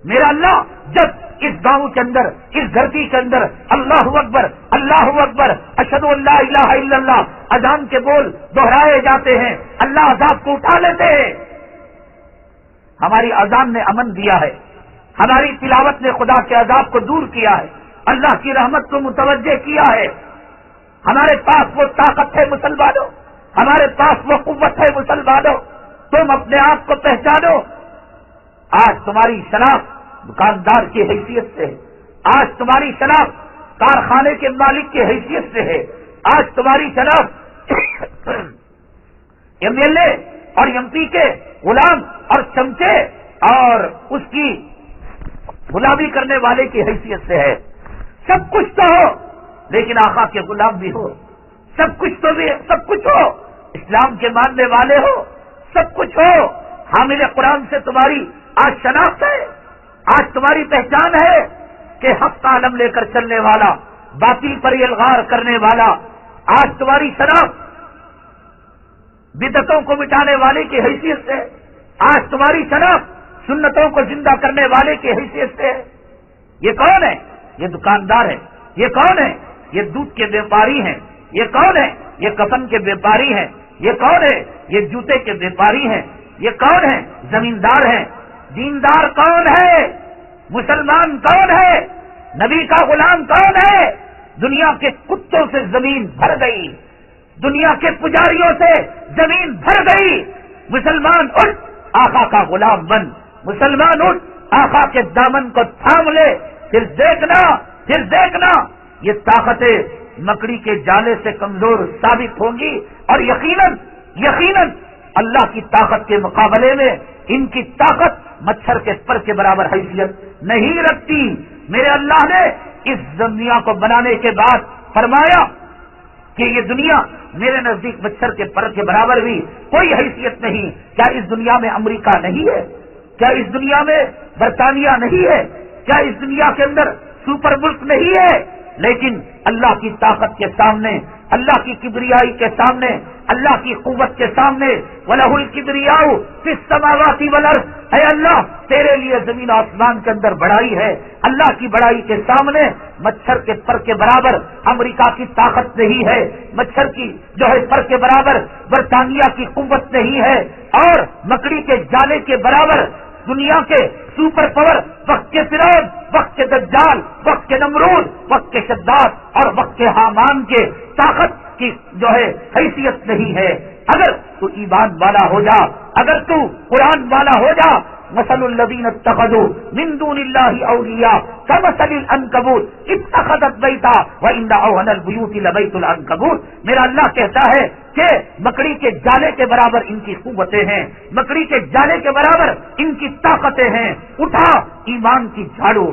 میرا اللہ جب اس گاؤں کے اندر، اس دھرتی کے اندر اللہ اکبر اللہ اکبر اشہد ان لا الہ الا اللہ اذان کے بول دہرائے جاتے ہیں، اللہ عذاب کو اٹھا لیتے ہیں۔ ہماری اذان نے امن دیا ہے، ہماری تلاوت نے خدا کے عذاب کو دور کیا ہے، اللہ کی رحمت کو متوجہ کیا ہے۔ ہمارے پاس وہ طاقت ہے مسلمانوں، ہمارے پاس وہ قوت ہے مسلمانوں، تم اپنے آپ کو پہچانو۔ آج تمہاری شناخت دکاندار کی حیثیت سے ہے، آج تمہاری شناخت کارخانے کے مالک کی حیثیت سے ہے، آج تمہاری شناخت ایم ایل اے اور ایم پی کے غلام اور چمچے اور اس کی غلامی کرنے والے کی حیثیت سے ہے۔ سب کچھ تو ہو لیکن آقا کے غلام بھی ہو، سب کچھ تو بھی، سب کچھ ہو، اسلام کے ماننے والے ہو، سب کچھ ہو، حامل قرآن سے تمہاری آج شناخت ہے، آج تمہاری پہچان ہے کہ حق کا علم لے کر چلنے والا، باطل پر الغار کرنے والا، آج تمہاری شناخت بدعتوں کو مٹانے والے کی حیثیت سے، آج تمہاری شناخت سنتوں کو زندہ کرنے والے کی حیثیت سے ہے۔ یہ کون ہے؟ یہ دکاندار ہے۔ یہ کون ہے؟ یہ دودھ کے بیپاری ہیں۔ یہ کون ہے؟ یہ کفن کے بیپاری ہیں۔ یہ کون ہے؟ یہ جوتے کے بیپاری ہیں۔ یہ کون ہے؟ زمیندار ہیں۔ دیندار کون ہے؟ مسلمان کون ہے؟ نبی کا غلام کون ہے؟ دنیا کے کتوں سے زمین بھر گئی، دنیا کے پجاریوں سے زمین بھر گئی۔ مسلمان اٹھ، آقا کا غلام بن۔ مسلمان اٹھ، آقا کے دامن کو تھام لے۔ پھر دیکھنا یہ طاقتیں مکڑی کے جالے سے کمزور ثابت ہوں گی، اور یقیناً اللہ کی طاقت کے مقابلے میں ان کی طاقت مچھر کے پر کے برابر حیثیت نہیں رکھتی۔ میرے اللہ نے اس دنیا کو بنانے کے بعد فرمایا کہ یہ دنیا میرے نزدیک مچھر کے پر کے برابر بھی کوئی حیثیت نہیں۔ کیا اس دنیا میں امریکہ نہیں ہے؟ کیا اس دنیا میں برطانیہ نہیں ہے؟ کیا اس دنیا کے اندر سپر ملک نہیں ہے؟ لیکن اللہ کی طاقت کے سامنے، اللہ کی کبریائی کے سامنے، اللہ کی قوت کے سامنے، وَلَهُ الْكِبْرِيَاءُ فِي السَّمَاوَاتِ وَالْأَرْضِ، اے اللہ تیرے لیے زمین آسمان کے اندر بڑائی ہے۔ اللہ کی بڑائی کے سامنے مچھر کے پر کے برابر امریکہ کی طاقت نہیں ہے، مچھر کی جو ہے پر کے برابر برطانیہ کی قوت نہیں ہے، اور مکڑی کے جالے کے برابر دنیا کے سپر پاور وقت کے فرعون، وقت کے دجال، وقت کے نمرود، وقت کے شداد اور وقت کے حامان کے طاقت کی جو ہے حیثیت نہیں ہے۔ اگر تو ایمان والا ہو جا، اگر تو قرآن والا ہو جا، مثل الذین اتخذوا من دون اللہ اولیاء کمثل العنکبوت اتخذت بیتا وان اوہن البیوت لبیت العنکبوت۔ میرا اللہ کہتا ہے کہ مکڑی کے جالے کے برابر ان کی قوتیں ہیں، مکڑی کے جالے کے برابر ان کی طاقتیں ہیں۔ اٹھا ایمان کی جھاڑو،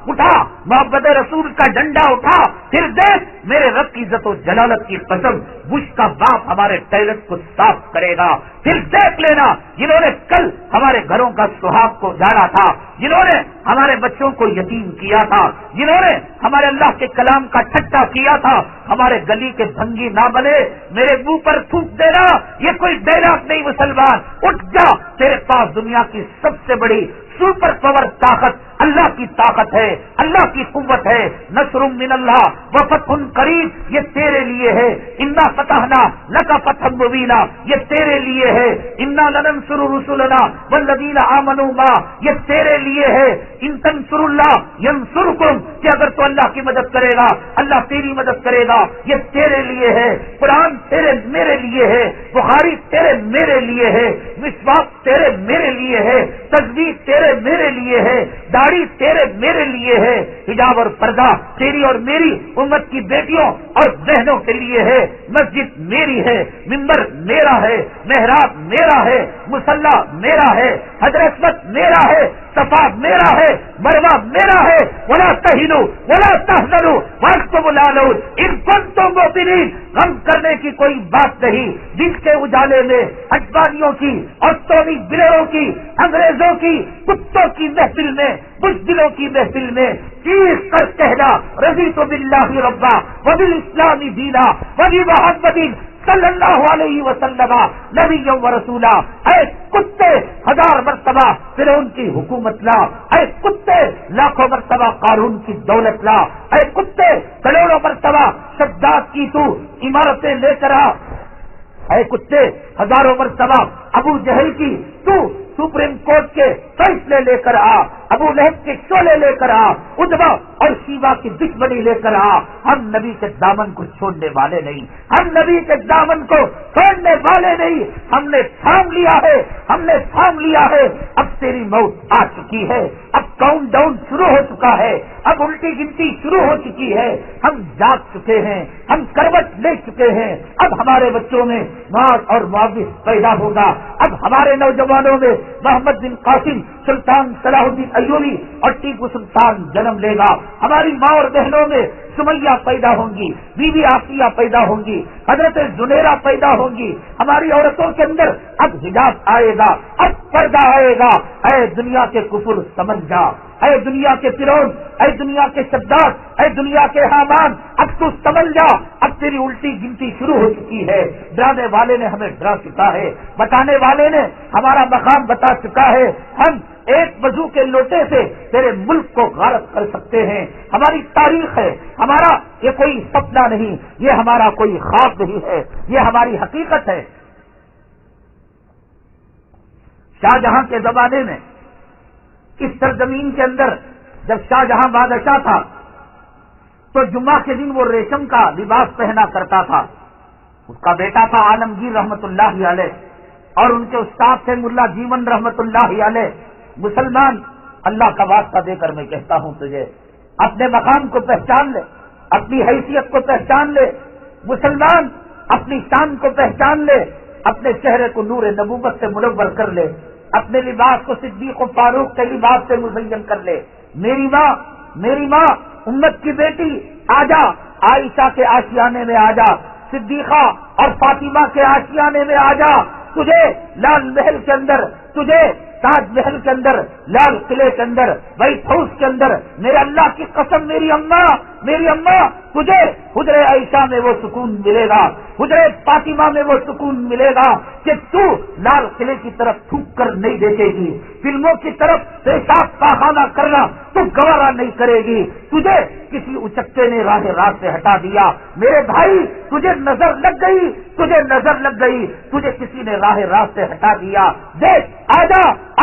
اٹھا محبت رسول کا ڈنڈا اٹھا، پھر دیکھ میرے رب کی عزت و جلالت کی قسم، بش کا باپ ہمارے ٹائلٹ کو صاف کرے گا۔ پھر دیکھ لینا جنہوں نے کل ہمارے گھروں کا سہاگ کو جانا تھا، جنہوں نے ہمارے بچوں کو یتیم کیا تھا، جنہوں نے ہمارے اللہ کے کلام کا ٹھٹا کیا تھا، ہمارے گلی کے بھنگی نہ بنے، میرے منہ پر تھوک دینا یہ کوئی ڈائلاگ نہیں۔ مسلمان اٹھ جا، تیرے پاس دنیا کی سب سے بڑی سپر پاور طاقت اللہ کی طاقت ہے، اللہ کی قوت ہے۔ نصر من اللہ وفتح قریب، یہ تیرے لیے ہے۔ انا فتحنا لک فتحا مبینا، یہ تیرے لیے ہے۔ انا لننصر رسلنا والذین آمنوا معه، یہ تیرے لیے ہے۔ ان تنصروا اللہ ینصرکم، کہ اگر تو اللہ کی مدد کرے گا اللہ تیری مدد کرے گا، یہ تیرے لیے ہے۔ قرآن تیرے میرے لیے ہے، بخاری تیرے میرے لیے ہے، مسواک تیرے میرے لیے ہے، تسبیح تیرے میرے لیے ہے، داڑھی تیرے میرے لیے ہے، حجاب اور پردہ تیری اور میری امت کی بیٹیوں اور بہنوں کے لیے ہے، مسجد میری ہے، ممبر میرا ہے، محراب میرا ہے، مصلی میرا ہے، حجر اسود میرا ہے، صفا میرا ہے، مروہ میرا ہے۔ ولا تہنوا ولا تحزنوا وانتم الاعلون ان کنتم مؤمنین، غم کرنے کی کوئی بات نہیں۔ دن کے اجالے میں اجباریوں کی اور توڑی بلروں کی، انگریزوں کی، کتوں کی محفل میں، بزدلوں کی محفل میں چیخ کر کہنا رضیت باللہ ربا وبالاسلام دینا وبمحمد صلی اللہ علیہ وسلم نبی و رسولا۔ اے کتے 1000 مرتبہ فرعون کی حکومت لا، اے کتے لاکھوں مرتبہ قارون کی دولت لا، اے کتے کروڑوں مرتبہ شداد کی تو عمارتیں لے کر آ، اے کتے ہزاروں مرتبہ ابو جہل کی تو سپریم کورٹ کے فیصلے لے کر آ، ابو لہب کے شعلے لے کر آ، ادبا اور شیبا کی دشمنی لے کر آ۔ ہم نبی کے دامن کو چھوڑنے والے نہیں، ہم نبی کے دامن کو چھوڑنے والے نہیں، ہم نے تھام لیا ہے، ہم نے تھام لیا ہے۔ اب تیری موت آ چکی ہے، اب کاؤنٹ ڈاؤن شروع ہو چکا ہے، اب الٹی گنتی شروع ہو چکی ہے، ہم جاگ چکے ہیں، ہم کروٹ لے چکے ہیں۔ اب ہمارے بچوں میں معاذ اور معاوض پیدا ہوگا، اب ہمارے نوجوانوں میں محمد بن قاسم، سلطان صلاح الدین ایوبی اور ٹیپو سلطان جنم لے گا۔ ہماری ماں اور بہنوں میں سمیہ پیدا ہوں گی، بی بی آسیہ پیدا ہوں گی، حضرت زنیرہ پیدا ہوں گی۔ ہماری عورتوں کے اندر اب حجاب آئے گا، اب پردہ آئے گا۔ اے دنیا کے کفر سمجھ جا، اے دنیا کے فرعون، اے دنیا کے شداد، اے دنیا کے حامان، اب تو سمجھ جا اب تیری الٹی گنتی شروع ہو چکی ہے. ڈرانے والے نے ہمیں ڈرا چکا ہے, بتانے والے نے ہمارا مقام بتا چکا ہے. ہم ایک وضو کے لوٹے سے تیرے ملک کو غارت کر سکتے ہیں. ہماری تاریخ ہے, ہمارا یہ کوئی سپنا نہیں, یہ ہمارا کوئی خواب نہیں ہے, یہ ہماری حقیقت ہے. شاہجہاں کے زمانے میں اس سرزمین کے اندر جب شاہجہاں بادشاہ تھا تو جمعہ کے دن وہ ریشم کا لباس پہنا کرتا تھا. اس کا بیٹا تھا عالمگیر رحمت اللہ علیہ اور ان کے استاد تھے ملا جیون رحمت اللہ علیہ. مسلمان, اللہ کا واسطہ دے کر میں کہتا ہوں تجھے, اپنے مقام کو پہچان لے, اپنی حیثیت کو پہچان لے. مسلمان, اپنی شان کو پہچان لے, اپنے چہرے کو نور نبوت سے منور کر لے, اپنے لباس کو صدیق و فاروق کے لباس سے مزین کر لے. میری ماں امت کی بیٹی, آجا عائشہ کے آشیانے میں آجا, صدیقہ اور فاطمہ کے آشیانے میں آجا. تجھے لال محل کے اندر, تجھے تاج محل کے اندر, لال قلعے کے اندر, وائٹ ہاؤس کے اندر, میرے اللہ کی قسم میری اماں تجھے حجرے عائشہ میں وہ سکون ملے گا, حجرے فاطمہ میں وہ سکون ملے گا کہ تو لال قلعے کی طرف تھوک کر نہیں دیکھے گی, فلموں کی طرف پیشاب پاخانہ کرنا تو گوارا نہیں کرے گی. تجھے کسی اچکے نے راہ راست سے ہٹا دیا, میرے بھائی تجھے نظر لگ گئی, تجھے کسی نے راہ راست سے ہٹا دیا. دیکھ,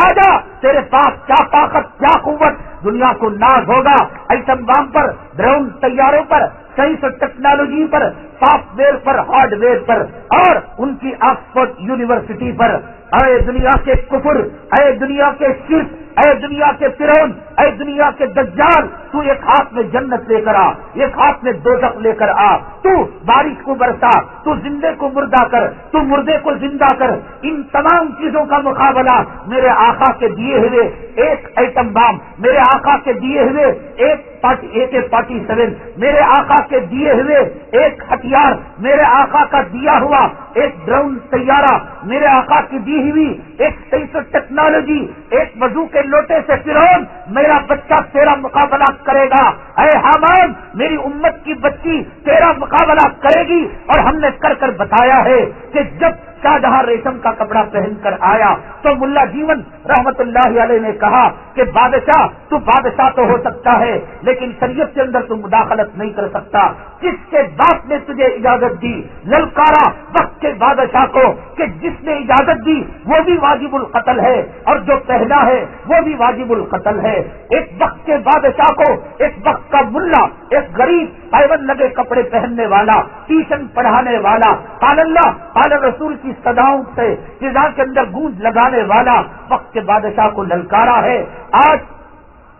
آجا تیرے پاس کیا طاقت, کیا قوت. دنیا کو ناز ہوگا ایٹم بم پر, ڈرون طیاروں پر, سائنس اور ٹیکنالوجی پر, سافٹ ویئر پر, ہارڈ ویئر پر, اور ان کی آکسفورڈ یونیورسٹی پر. اے دنیا کے کفر, اے دنیا کے شرک, اے دنیا کے فرعون, اے دنیا کے دجال, تو ایک ہاتھ میں جنت لے کر آ, ایک ہاتھ میں دوزخ لے کر آ. تو بارش کو برسا, تو زندے کو مردہ کر, تو مردے کو زندہ کر. ان تمام چیزوں کا مقابلہ میرے آقا کے دیے ہوئے ایک ایٹم بم, میرے آقا کے دیے ہوئے ایک AK-47, میرے آقا کے دیے ہوئے ایک ہتھیار, میرے آقا کا دیا ہوا ایک ڈرون طیارہ, میرے آقا کی دی ہوئی ایک سائنس اور ٹیکنالوجی, ایک وضو کے لوٹے سے فرعون میرا بچہ تیرا مقابلہ کرے گا. اے حامان, میری امت کی بچی تیرا مقابلہ کرے گی. اور ہم نے کر بتایا ہے کہ جب شاہجہاں ریشم کا کپڑا پہن کر آیا تو ملا جیون رحمت اللہ علیہ نے کہا کہ بادشاہ, تو بادشاہ تو ہو سکتا ہے لیکن شریعت کے اندر تو مداخلت نہیں کر سکتا. جس کے باپ نے تجھے اجازت دی, للکارا وقت کے بادشاہ کو کہ جس نے اجازت دی وہ بھی واجب القتل ہے, اور جو پہنا ہے وہ بھی واجب القتل ہے. ایک وقت کے بادشاہ کو, ایک وقت کا ملا, ایک غریب پیون لگے کپڑے پہننے والا, ٹیوشن پڑھانے والا, قال اللہ قال رسول کی صداؤں سے فضا کے اندر گونج لگانے والا وقت کے بادشاہ کو للکارا ہے. آج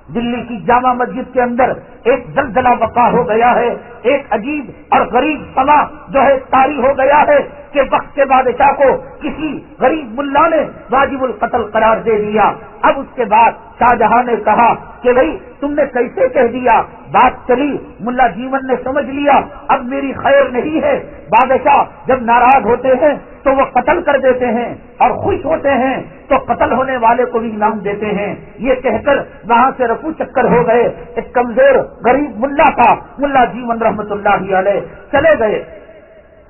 دلی کی جامع مسجد کے اندر ایک زلزلہ وقع ہو گیا ہے, ایک عجیب اور غریب سما جو ہے طاری ہو گیا ہے کہ وقت کے بادشاہ کو کسی غریب ملا نے واجب القتل قرار دے دیا. اب اس کے بعد شاہجہاں نے کہا کہ بھائی تم نے کیسے کہہ دیا, بات چلی, ملا جیون نے سمجھ لیا اب میری خیر نہیں ہے. بادشاہ جب ناراض ہوتے ہیں تو وہ قتل کر دیتے ہیں, اور خوش ہوتے ہیں تو قتل ہونے والے کو بھی انعام دیتے ہیں. یہ کہہ کر وہاں سے رفو چکر ہو گئے. ایک کمزور غریب ملا تھا, ملا جیون رحمت اللہ علیہ, چلے گئے.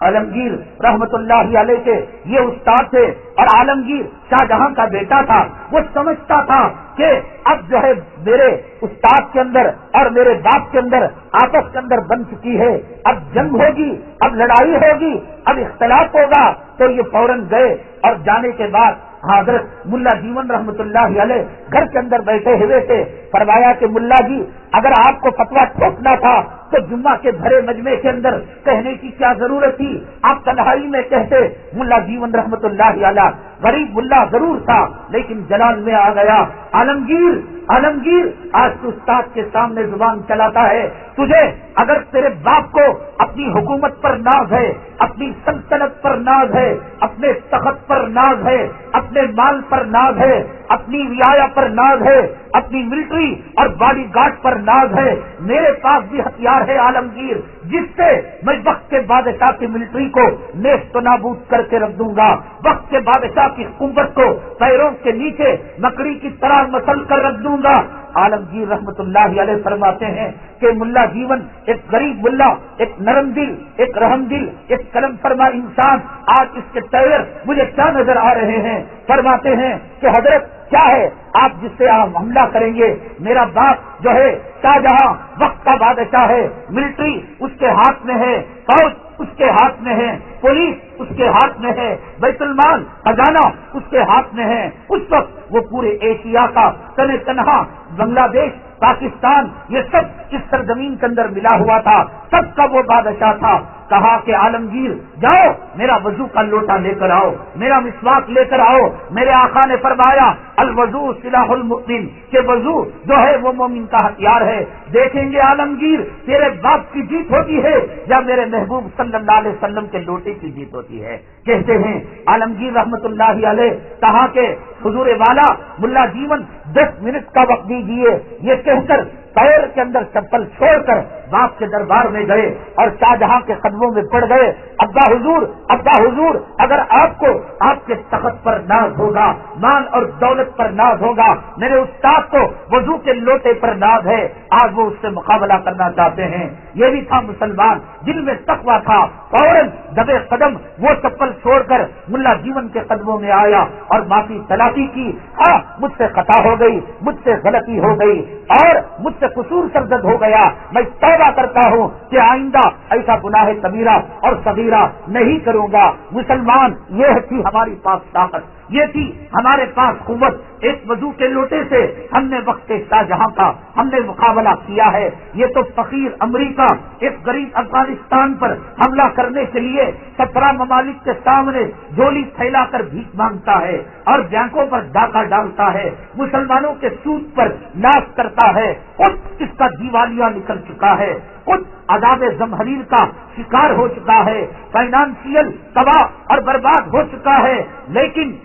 عالمگیر رحمت اللہ علیہ کے یہ استاد تھے, اور عالمگیر شاہجہاں کا بیٹا تھا. وہ سمجھتا تھا کہ اب جو ہے میرے استاد کے اندر اور میرے باپ کے اندر آپس کے اندر بن چکی ہے, اب جنگ ہوگی, اب لڑائی ہوگی, اب اختلاف ہوگا. تو یہ فوراً گئے, اور جانے کے بعد حضرت ملا جیون رحمت اللہ علیہ گھر کے اندر بیٹھے ہوئے تھے. فرمایا کہ ملا جی اگر آپ کو فتویٰ ٹھوکنا تھا تو جمعہ کے بھرے مجمع کے اندر کہنے کی کیا ضرورت تھی, آپ تنہائی میں کہتے. ملا جیون رحمت اللہ علیہ غریب ملا ضرور تھا لیکن جلال میں آ گیا. عالمگیر آج تو استاد کے سامنے زبان چلاتا ہے. تجھے اگر تیرے باپ کو اپنی حکومت پر ناز ہے, اپنی سلطنت پر ناز ہے, اپنے تخت پر ناز ہے, اپنے مال پر ناز ہے, اپنی رعایا پر ناز ہے, اپنی ملٹری ملٹری اور باڈی گارڈ پر ناز ہے، میرے پاس بھی ہتھیار ہے عالمگیر، جس سے میں وقت کے بادشاہ کی ملٹری کو نیست و نابود کر کے رکھ دوں گا، وقت کے بادشاہ کی قوت کو پیروں کے نیچے مکڑی کی طرح مسل کر رکھ دوں گا۔ عالمگیر رحمت اللہ علیہ فرماتے ہیں کہ ملا جیون ایک غریب ملا، ایک نرم دل، ایک رحم دل، ایک قلم فرما انسان، آج اس کے تیر مجھے کیا نظر آ رہے ہیں؟ فرماتے ہیں کہ حضرت کیا ہے آپ جس سے آپ حملہ کریں گے؟ میرا باپ جو ہے شاہجہاں وقت کا بادشاہ ہے، ملٹری اس کے ہاتھ میں ہے، فوج اس کے ہاتھ میں ہے، پولیس اس کے ہاتھ میں ہے، بیت المال خزانہ اس کے ہاتھ میں ہے۔ اس وقت وہ پورے ایشیا کا تن تنہا بنگلہ دیش، پاکستان، یہ سب اس سرزمین کے اندر ملا ہوا تھا، سب کا وہ بادشاہ تھا۔ کہا کہ عالمگیر جاؤ میرا وضو کا لوٹا لے کر آؤ، میرا مسواک لے کر آؤ۔ میرے آقا نے فرمایا الوضو سلاح المؤمن، کہ وضو جو ہے وہ مومن کا ہتھیار ہے۔ دیکھیں گے عالمگیر تیرے باپ کی جیت ہوتی ہے یا میرے محبوب صلی اللہ علیہ وسلم کے لوٹے کی جیت ہوتی ہے۔ کہتے ہیں عالمگیر رحمت اللہ علیہ، کہا کہ حضور والا ملا جیون 10 منٹ کا وقت دیجیے، یہ کہہ کر پیر کے اندر چپل چھوڑ کر باپ کے دربار میں گئے اور شاہجہاں کے قدموں میں پڑ گئے۔ ابا حضور، ابا حضور، اگر آپ کو آپ کے تخت پر ناز ہوگا، مال اور دولت پر ناز ہوگا، میرے استاد کو وضو کے لوٹے پر ناز ہے، آج وہ اس سے مقابلہ کرنا چاہتے ہیں۔ یہ بھی تھا مسلمان، دل میں تقویٰ تھا، فوراً دبے قدم وہ چپل چھوڑ کر ملا جیون کے قدموں میں آیا اور معافی تلافی کی۔ ہاں مجھ سے خطا ہو گئی، مجھ سے غلطی ہو گئی اور مجھ سے قصور سرزد ہو گیا، میں توبہ کرتا ہوں کہ آئندہ ایسا گناہ کبیرہ اور صغیرہ نہیں کروں گا۔ مسلمان، یہ تھی ہماری پاس طاقت، یہ تھی ہمارے پاس قوت۔ ایک وضو کے لوٹے سے ہم نے وقت شاہجہاں کا ہم نے مقابلہ کیا ہے۔ یہ تو فقیر امریکہ ایک غریب افغانستان پر حملہ کرنے کے لیے 17 ممالک کے سامنے جھولی پھیلا کر بھیک مانگتا ہے اور بینکوں پر ڈاکہ ڈالتا ہے، مسلمانوں کے سود پر ناز کرتا ہے، خود اس کا دیوالیہ نکل چکا ہے، خود عذاب زمہریر کا شکار ہو چکا ہے، فائنانشیل تباہ اور برباد ہو چکا ہے۔ لیکن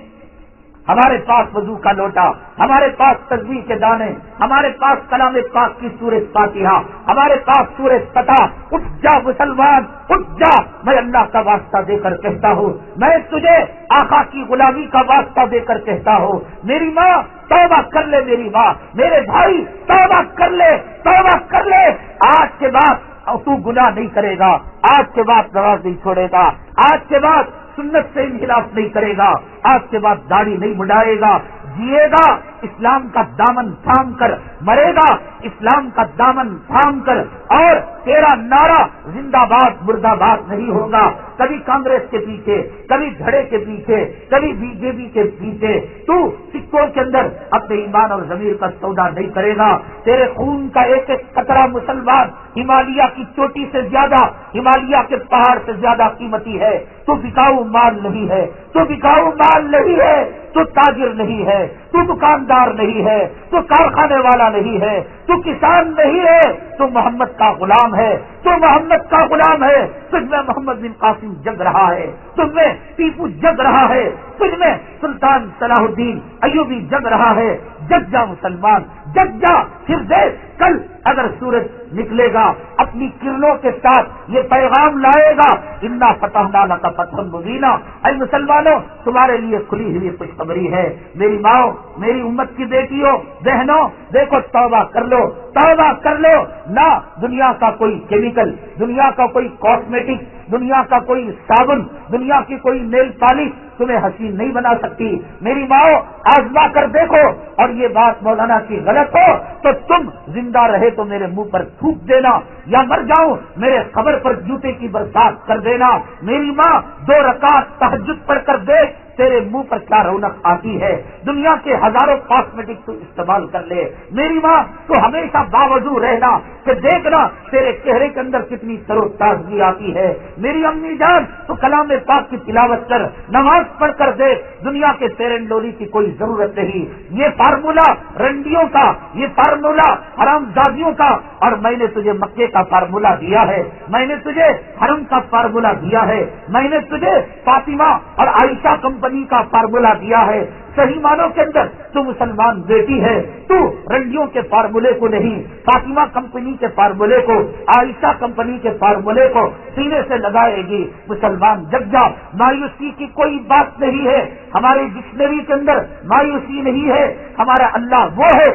ہمارے پاس وضو کا لوٹا، ہمارے پاس تسبیح کے دانے، ہمارے پاس کلام پاک کی سورہ فاتحہ، ہمارے پاس سورہ فتح۔ اٹھ جا مسلمان، اٹھ جا، میں اللہ کا واسطہ دے کر کہتا ہوں، میں تجھے آقا کی غلامی کا واسطہ دے کر کہتا ہوں، میری ماں توبہ کر لے، میری ماں، میرے بھائی توبہ کر لے، توبہ کر لے۔ آج کے بعد تو گناہ نہیں کرے گا، آج کے بعد نماز نہیں چھوڑے گا، آج کے بعد سنت سے انحراف نہیں کرے گا، آج کے بعد داڑھی نہیں مڈائے گا، جیے گا اسلام کا دامن تھام کر، مرے گا اسلام کا دامن تھام کر، اور تیرا نعرہ زندہ باد مردہ باد نہیں ہوگا۔ کبھی کانگریس کے پیچھے، کبھی دھڑے کے پیچھے، کبھی بی جے پی کے پیچھے تو سکوں کے اندر اپنے ایمان اور ضمیر کا سودا نہیں کرے گا۔ تیرے خون کا ایک ایک قطرہ مسلمان ہمالیہ کی چوٹی سے زیادہ، ہمالیہ کے پہاڑ سے زیادہ قیمتی ہے۔ تو بکاؤ مال نہیں ہے، تو بکاؤ مال نہیں ہے، تو تاجر نہیں ہے، تو دکاندار نہیں ہے، تو کارخانے والا نہیں ہے، تو کسان نہیں ہے، تو محمد کا غلام ہے، تو محمد کا غلام ہے۔ تجھ میں محمد بن قاسم جگ رہا ہے، تجھ میں ٹیپو جگ رہا ہے، تجھ میں سلطان صلاح الدین ایوبی جگ رہا ہے۔ جگ جا مسلمان، جگ جا، پھر دیکھ کل اگر سورج نکلے گا اپنی کرنوں کے ساتھ یہ پیغام لائے گا، انا فتحنا لک فتحا مبینا۔ اے مسلمانوں، تمہارے لیے کھلی ہوئی خوشخبری ہے۔ میری ماں، میری امت کی بیٹیوں بہنوں، دیکھو توبہ کر لو، توبہ کر لو۔ نہ دنیا کا کوئی کیمیکل، دنیا کا کوئی کاسمیٹک، دنیا کا کوئی صابن، دنیا کی کوئی نیل پالش تمہیں حسین نہیں بنا سکتی۔ میری ماں، آزما کر دیکھو، اور یہ بات مولانا کی غلط ہو تو تم زندہ رہے تو میرے منہ پر تھوک دینا، یا مر جاؤں میرے قبر پر جوتے کی برسات کر دینا۔ میری ماں، 2 رکعت تہجد پڑھ کر دیکھ تیرے منہ پر کیا رونق آتی ہے۔ دنیا کے ہزاروں کاسمیٹک تو استعمال کر لے، میری ماں تو ہمیشہ باوضو رہنا کہ دیکھنا تیرے چہرے کے اندر کتنی تر و تازگی آتی ہے۔ میری امی جان تو کلام پاک کی تلاوت کر، نماز پڑھ کر دیکھ، دنیا کے تیرن ڈولی کی کوئی ضرورت نہیں۔ یہ فارمولا رنڈیوں کا، یہ فارمولا حرام زادیوں کا، اور میں نے تجھے مکے کا فارمولا دیا ہے، میں نے تجھے حرم کا فارمولا دیا ہے، میں نے تجھے فاطمہ اور عائشہ کمپنی کمپنی کا فارمولا دیا ہے، صحیح معنوں کے اندر تو مسلمان بیٹی ہے، تو رنڈیوں کے فارمولے کو نہیں، فاطمہ کمپنی کے فارمولے کو، عائشہ کمپنی کے فارمولے کو سینے سے لگائے گی۔ مسلمان جگ جا، مایوسی کی کوئی بات نہیں ہے، ہمارے ڈکشنری کے اندر مایوسی نہیں ہے۔ ہمارا اللہ وہ ہے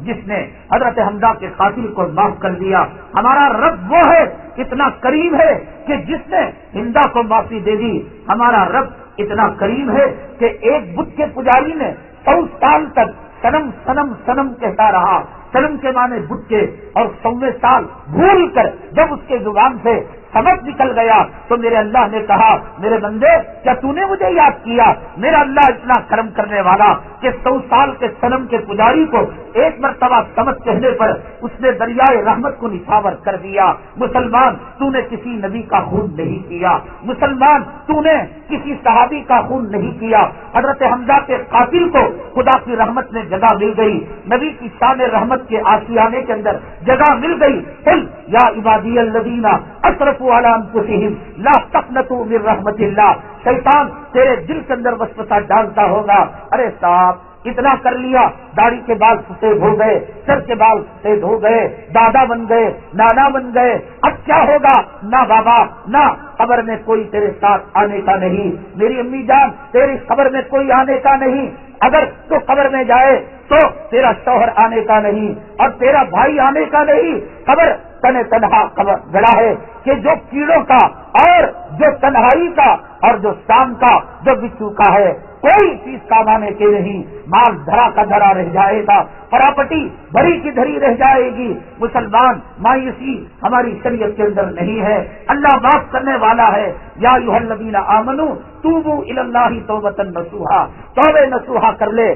جس نے حضرت حمزہ کے قاتل کو معاف کر دیا، ہمارا رب وہ ہے اتنا کریم ہے کہ جس نے ہندا کو معافی دے دی، ہمارا رب اتنا کریم ہے کہ ایک بت کے پجاری نے 100 سال تک سنم سنم سنم کہتا رہا، سنم کے معنی بت کے، اور 100ویں سال بھول کر جب اس کے زبان سے سبق نکل گیا تو میرے اللہ نے کہا، میرے بندے کیا تو نے مجھے یاد کیا؟ میرا اللہ اتنا کرم کرنے والا کہ 100 سال کے صنم کے پجاری کو ایک مرتبہ سمجھ کہنے پر اس نے دریائے رحمت کو نچھاور کر دیا۔ مسلمان تو نے کسی نبی کا خون نہیں کیا، مسلمان تو نے کسی صحابی کا خون نہیں کیا۔ حضرت حمزہ کے قاتل کو خدا کی رحمت میں جگہ مل گئی، نبی کی شان رحمت کے آشیانے کے اندر جگہ مل گئی۔ قل یا عبادی الذین اسرفوا علی انفسہم لا تقنطوا من رحمت اللہ۔ شیطان تیرے دل کے اندر وسوسہ ڈالتا ہوگا، ارے صاحب اتنا کر لیا، داڑھی کے بال سفید ہو گئے، سر کے بال سفید ہو گئے، دادا بن گئے، نانا بن گئے، اب کیا ہوگا؟ نہ بابا نہ، قبر میں کوئی تیرے ساتھ آنے کا نہیں، میری امی جان تیری قبر میں کوئی آنے کا نہیں، اگر تو قبر میں جائے تو تیرا شوہر آنے کا نہیں اور تیرا بھائی آنے کا نہیں۔ قبر تن تنہا قبر گڑا ہے کہ جو کیڑوں کا اور جو تنہائی کا اور جو شام کا جو بچھو کا ہے، کوئی چیز کام آنے کے نہیں، مال دھرا کا دھرا رہ جائے گا، پراپرٹی بھری کی دھری رہ جائے گی۔ مسلمان مایوسی ہماری شریعت کے اندر نہیں ہے، اللہ معاف کرنے والا ہے۔ یا ایھا الذین آمنوا توبوا الی اللہ توبۃ نصوحا، توبہ نصوحا کر لے۔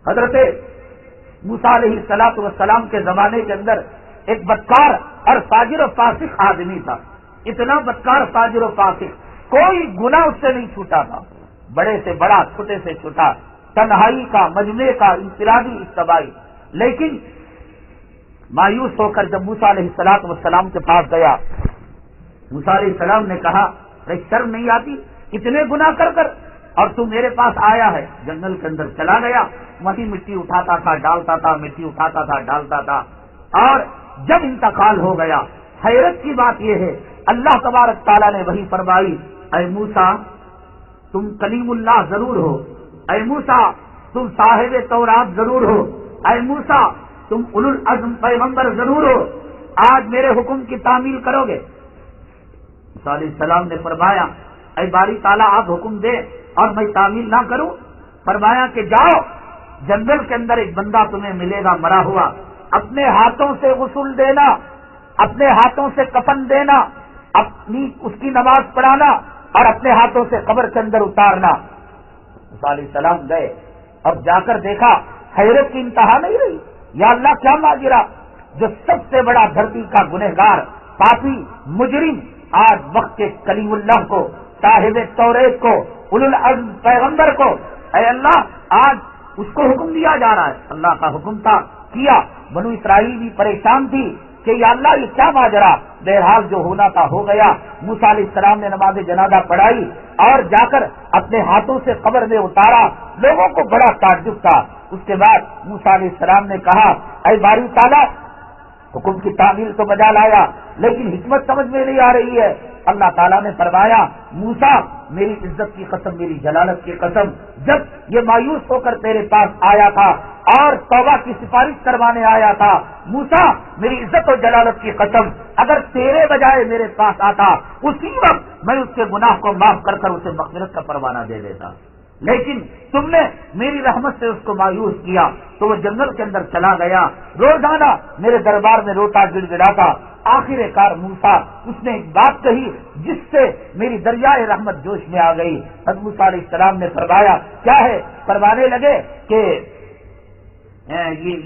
حضرت موسیٰ علیہ السلام کے زمانے کے اندر ایک بدکار اور فاجر و فاسق آدمی تھا، اتنا بدکار فاجر و فاسق، کوئی گناہ اس سے نہیں چھوٹا تھا، بڑے سے بڑا چھوٹے سے چھوٹا، تنہائی کا، مجمع کا، انفرادی اجتماعی۔ لیکن مایوس ہو کر جب موسیٰ علیہ السلام کے پاس گیا، موسیٰ علیہ السلام نے کہا، ارے شرم نہیں آتی اتنے گناہ کر کر اور تو میرے پاس آیا ہے؟ جنگل کے اندر چلا گیا، وہیں مٹی اٹھاتا تھا ڈالتا تھا، مٹی اٹھاتا تھا ڈالتا تھا، اور جب انتقال ہو گیا، حیرت کی بات یہ ہے اللہ تبارک تعالیٰ نے وہی فرمائی، اے موسیٰ تم کلیم اللہ ضرور ہو، اے موسیٰ تم صاحب تورات ضرور ہو، اے موسیٰ تم اولو العزم پیغمبر ضرور ہو، آج میرے حکم کی تعمیل کرو گے؟ موسیٰ علیہ السلام نے فرمایا، اے باری تعالیٰ آپ حکم دے اور میں تعمیل نہ کروں؟ فرمایا کہ جاؤ، جنگل کے اندر ایک بندہ تمہیں ملے گا مرا ہوا، اپنے ہاتھوں سے غسل دینا، اپنے ہاتھوں سے کفن دینا، اپنی اس کی نماز پڑھانا اور اپنے ہاتھوں سے قبر کے اندر اتارنا۔ موسیٰ علیہ السلام گئے اور جا کر دیکھا، حیرت کی انتہا نہیں رہی، یا اللہ کیا ماجرا، جو سب سے بڑا دھرتی کا گنہگار، پاپی، مجرم، آج وقت کے کلیم اللہ کو، صاحب توریت کو، اولو العزم پیغمبر کو، اے اللہ آج اس کو حکم دیا جا رہا ہے۔ اللہ کا حکم تھا، کیا۔ بنو اسرائیل بھی پریشان تھی کہ یا اللہ یہ کیا ماجرا، بہرحال جو ہونا تھا ہو گیا۔ موسیٰ علیہ السلام نے نماز جنازہ پڑھائی اور جا کر اپنے ہاتھوں سے قبر میں اتارا، لوگوں کو بڑا تعجب تھا۔ اس کے بعد موسیٰ علیہ السلام نے کہا، اے باری تعالیٰ حکم کی تعمیل تو بجا لایا لیکن حکمت سمجھ میں نہیں آ رہی ہے۔ اللہ تعالیٰ نے فرمایا، موسیٰ میری عزت کی قسم، میری جلالت کی قسم، جب یہ مایوس ہو کر تیرے پاس آیا تھا اور توبہ کی سفارش کروانے آیا تھا، موسیٰ میری عزت و جلالت کی قسم، اگر تیرے بجائے میرے پاس آتا اسی وقت میں اس کے گناہ کو معاف کر کر اسے مغفرت کا پروانہ دے دیتا، لیکن تم نے میری رحمت سے اس کو مایوس کیا تو وہ جنگل کے اندر چلا گیا، روزانہ میرے دربار میں روتا گڑ گڑاتا۔ آخر کار موسیٰ اس نے ایک بات کہی جس سے میری دریائے رحمت جوش میں آ گئی۔ حضرت موسیٰ علیہ السلام نے فرمایا، کیا ہے؟ فرمانے لگے کہ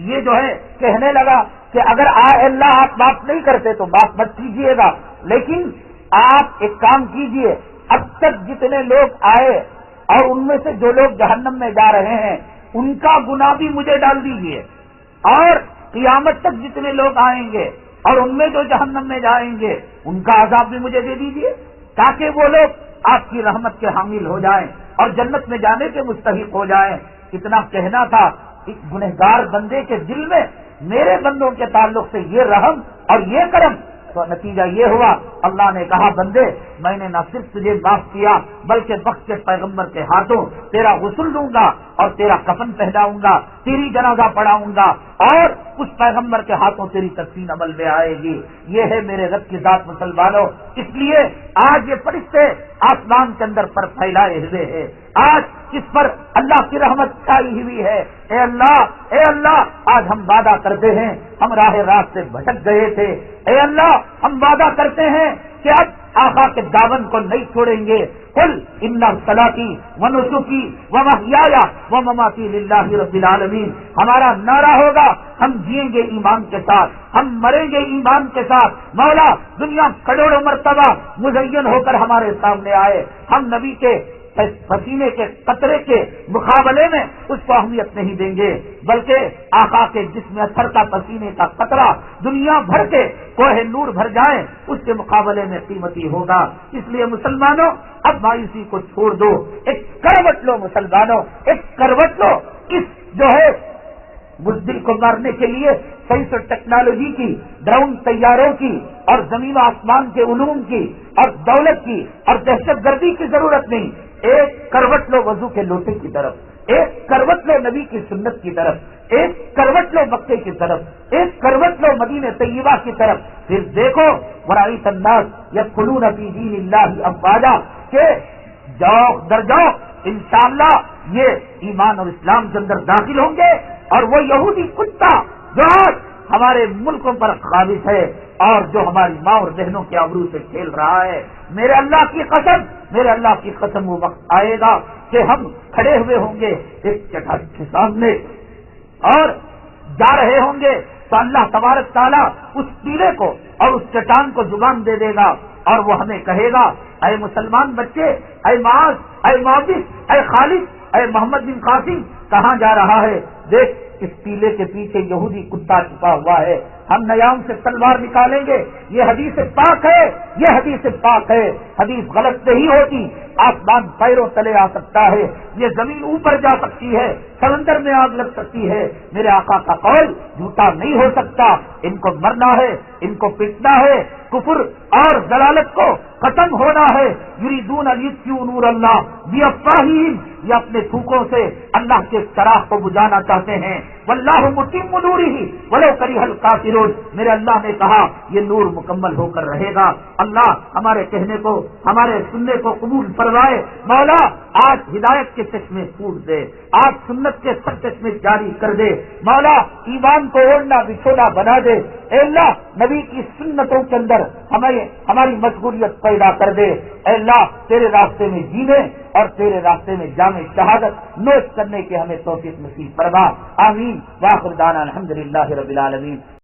یہ جو ہے کہنے لگا کہ اگر اللہ آپ معاف نہیں کرتے تو معاف مت کیجیے گا، لیکن آپ ایک کام کیجیے، اب تک جتنے لوگ آئے اور ان میں سے جو لوگ جہنم میں جا رہے ہیں ان کا گناہ بھی مجھے ڈال دیجیے، اور قیامت تک جتنے لوگ آئیں گے اور ان میں جو جہنم میں جائیں گے ان کا عذاب بھی مجھے دے دیجیے، تاکہ وہ لوگ آپ کی رحمت کے حامل ہو جائیں اور جنت میں جانے کے مستحق ہو جائیں. اتنا کہنا تھا. ایک گنہگار بندے کے دل میں میرے بندوں کے تعلق سے یہ رحم اور یہ کرم, تو نتیجہ یہ ہوا اللہ نے کہا بندے میں نے نہ صرف تجھے معاف کیا بلکہ وقت کے پیغمبر کے ہاتھوں تیرا غسل دوں گا اور تیرا کفن پہناؤں گا, تیری جنازہ پڑھاؤں گا اور اس پیغمبر کے ہاتھوں تیری تدفین عمل میں آئے گی. یہ ہے میرے رب کی ذات مسلمانوں. اس لیے آج یہ فرشتے آسمان کے اندر پر پھیلائے ہوئے ہیں. آج اس پر اللہ کی رحمت چھائی ہوئی ہے. اے اللہ آج ہم وعدہ کرتے ہیں, ہم راہ راست سے بھٹک گئے تھے. اے اللہ ہم وعدہ کرتے ہیں کہ اب آقا کے دامن کو نہیں چھوڑیں گے. قل ان صلاتی ونسکی ومحیای ومماتی للہ رب العالمین. ہمارا نعرہ ہوگا ہم جئیں گے ایمان کے ساتھ, ہم مریں گے ایمان کے ساتھ. مولا دنیا کروڑوں مرتبہ مزین ہو کر ہمارے سامنے آئے, ہم نبی کے پسینے کے قطرے کے مقابلے میں اس کو اہمیت نہیں دیں گے, بلکہ آقا کے جسم اثر کا پسینے کا قطرہ دنیا بھر کے کوہ نور بھر جائیں اس کے مقابلے میں قیمتی ہوگا. اس لیے مسلمانوں اب مایوسی کو چھوڑ دو, ایک کروٹ لو مسلمانوں, ایک کروٹ لو. اس جو ہے بزدل کو مارنے کے لیے سائنس اور ٹیکنالوجی کی, ڈرون طیاروں کی اور زمین و آسمان کے علوم کی اور دولت کی اور دہشت گردی کی ضرورت نہیں. ایک کروٹ لو وضو کے لوٹے کی طرف, ایک کروٹ لو نبی کی سنت کی طرف, ایک کروٹ لو مکے کی طرف, ایک کروٹ لو مدینہ طیبہ کی طرف. پھر دیکھو ورائیت الناس یدخلون فی دین اللہ افواجا, کہ جاؤ در جاؤ انشاءاللہ یہ ایمان اور اسلام کے اندر داخل ہوں گے. اور وہ یہودی کتا جو آج ہمارے ملکوں پر قابض ہے اور جو ہماری ماں اور بہنوں کے آبرو سے کھیل رہا ہے, میرے اللہ کی قسم وہ وقت آئے گا کہ ہم کھڑے ہوئے ہوں گے ایک چٹان کے سامنے اور جا رہے ہوں گے تو اللہ تبارک تعالیٰ اس پیلے کو اور اس چٹان کو زبان دے دے گا اور وہ ہمیں کہے گا اے مسلمان بچے, اے معاذ, اے معاذ, اے خالد, اے محمد بن قاسم کہاں جا رہا ہے؟ دیکھ اس پیلے کے پیچھے یہودی کتا چھپا ہوا ہے, ہم نیام سے تلوار نکالیں گے. یہ حدیث پاک ہے, یہ حدیث پاک ہے, حدیث غلط نہیں ہوتی. آسمان پیروں تلے آ سکتا ہے, یہ زمین اوپر جا سکتی ہے, سمندر میں آگ لگ سکتی ہے. میرے آقا کا قول جھوٹا نہیں ہو سکتا. ان کو مرنا ہے, ان کو پٹنا ہے, کفر اور ضلالت کو ختم ہونا ہے. یریدون لیطفئوا نور اللہ بافواہہم, یہ اپنے تھوکوں سے اللہ کے چراغ کو بجھانا چاہتے ہیں. واللہ متم نورہ ولو کرہ الکافرون, میرے اللہ نے کہا یہ نور مکمل ہو کر رہے گا. اللہ ہمارے کہنے کو, ہمارے سننے کو قبول فرمائے. مولا آج ہدایت کے چشمے پھوٹ دے, آج سنت کے سب چشمے جاری کر دے. مولا ایمان کو اوڑھنا بچھونا بنا دے. اے اللہ نبی کی سنتوں کے اندر ہماری مشغولیت پیدا کر دے. اے اللہ تیرے راستے میں جینے اور تیرے راستے میں جامع شہادت نوش کرنے کے ہمیں توفیق نصیب فرما. آمین. وآخر دعوانا الحمدللہ رب العالمین.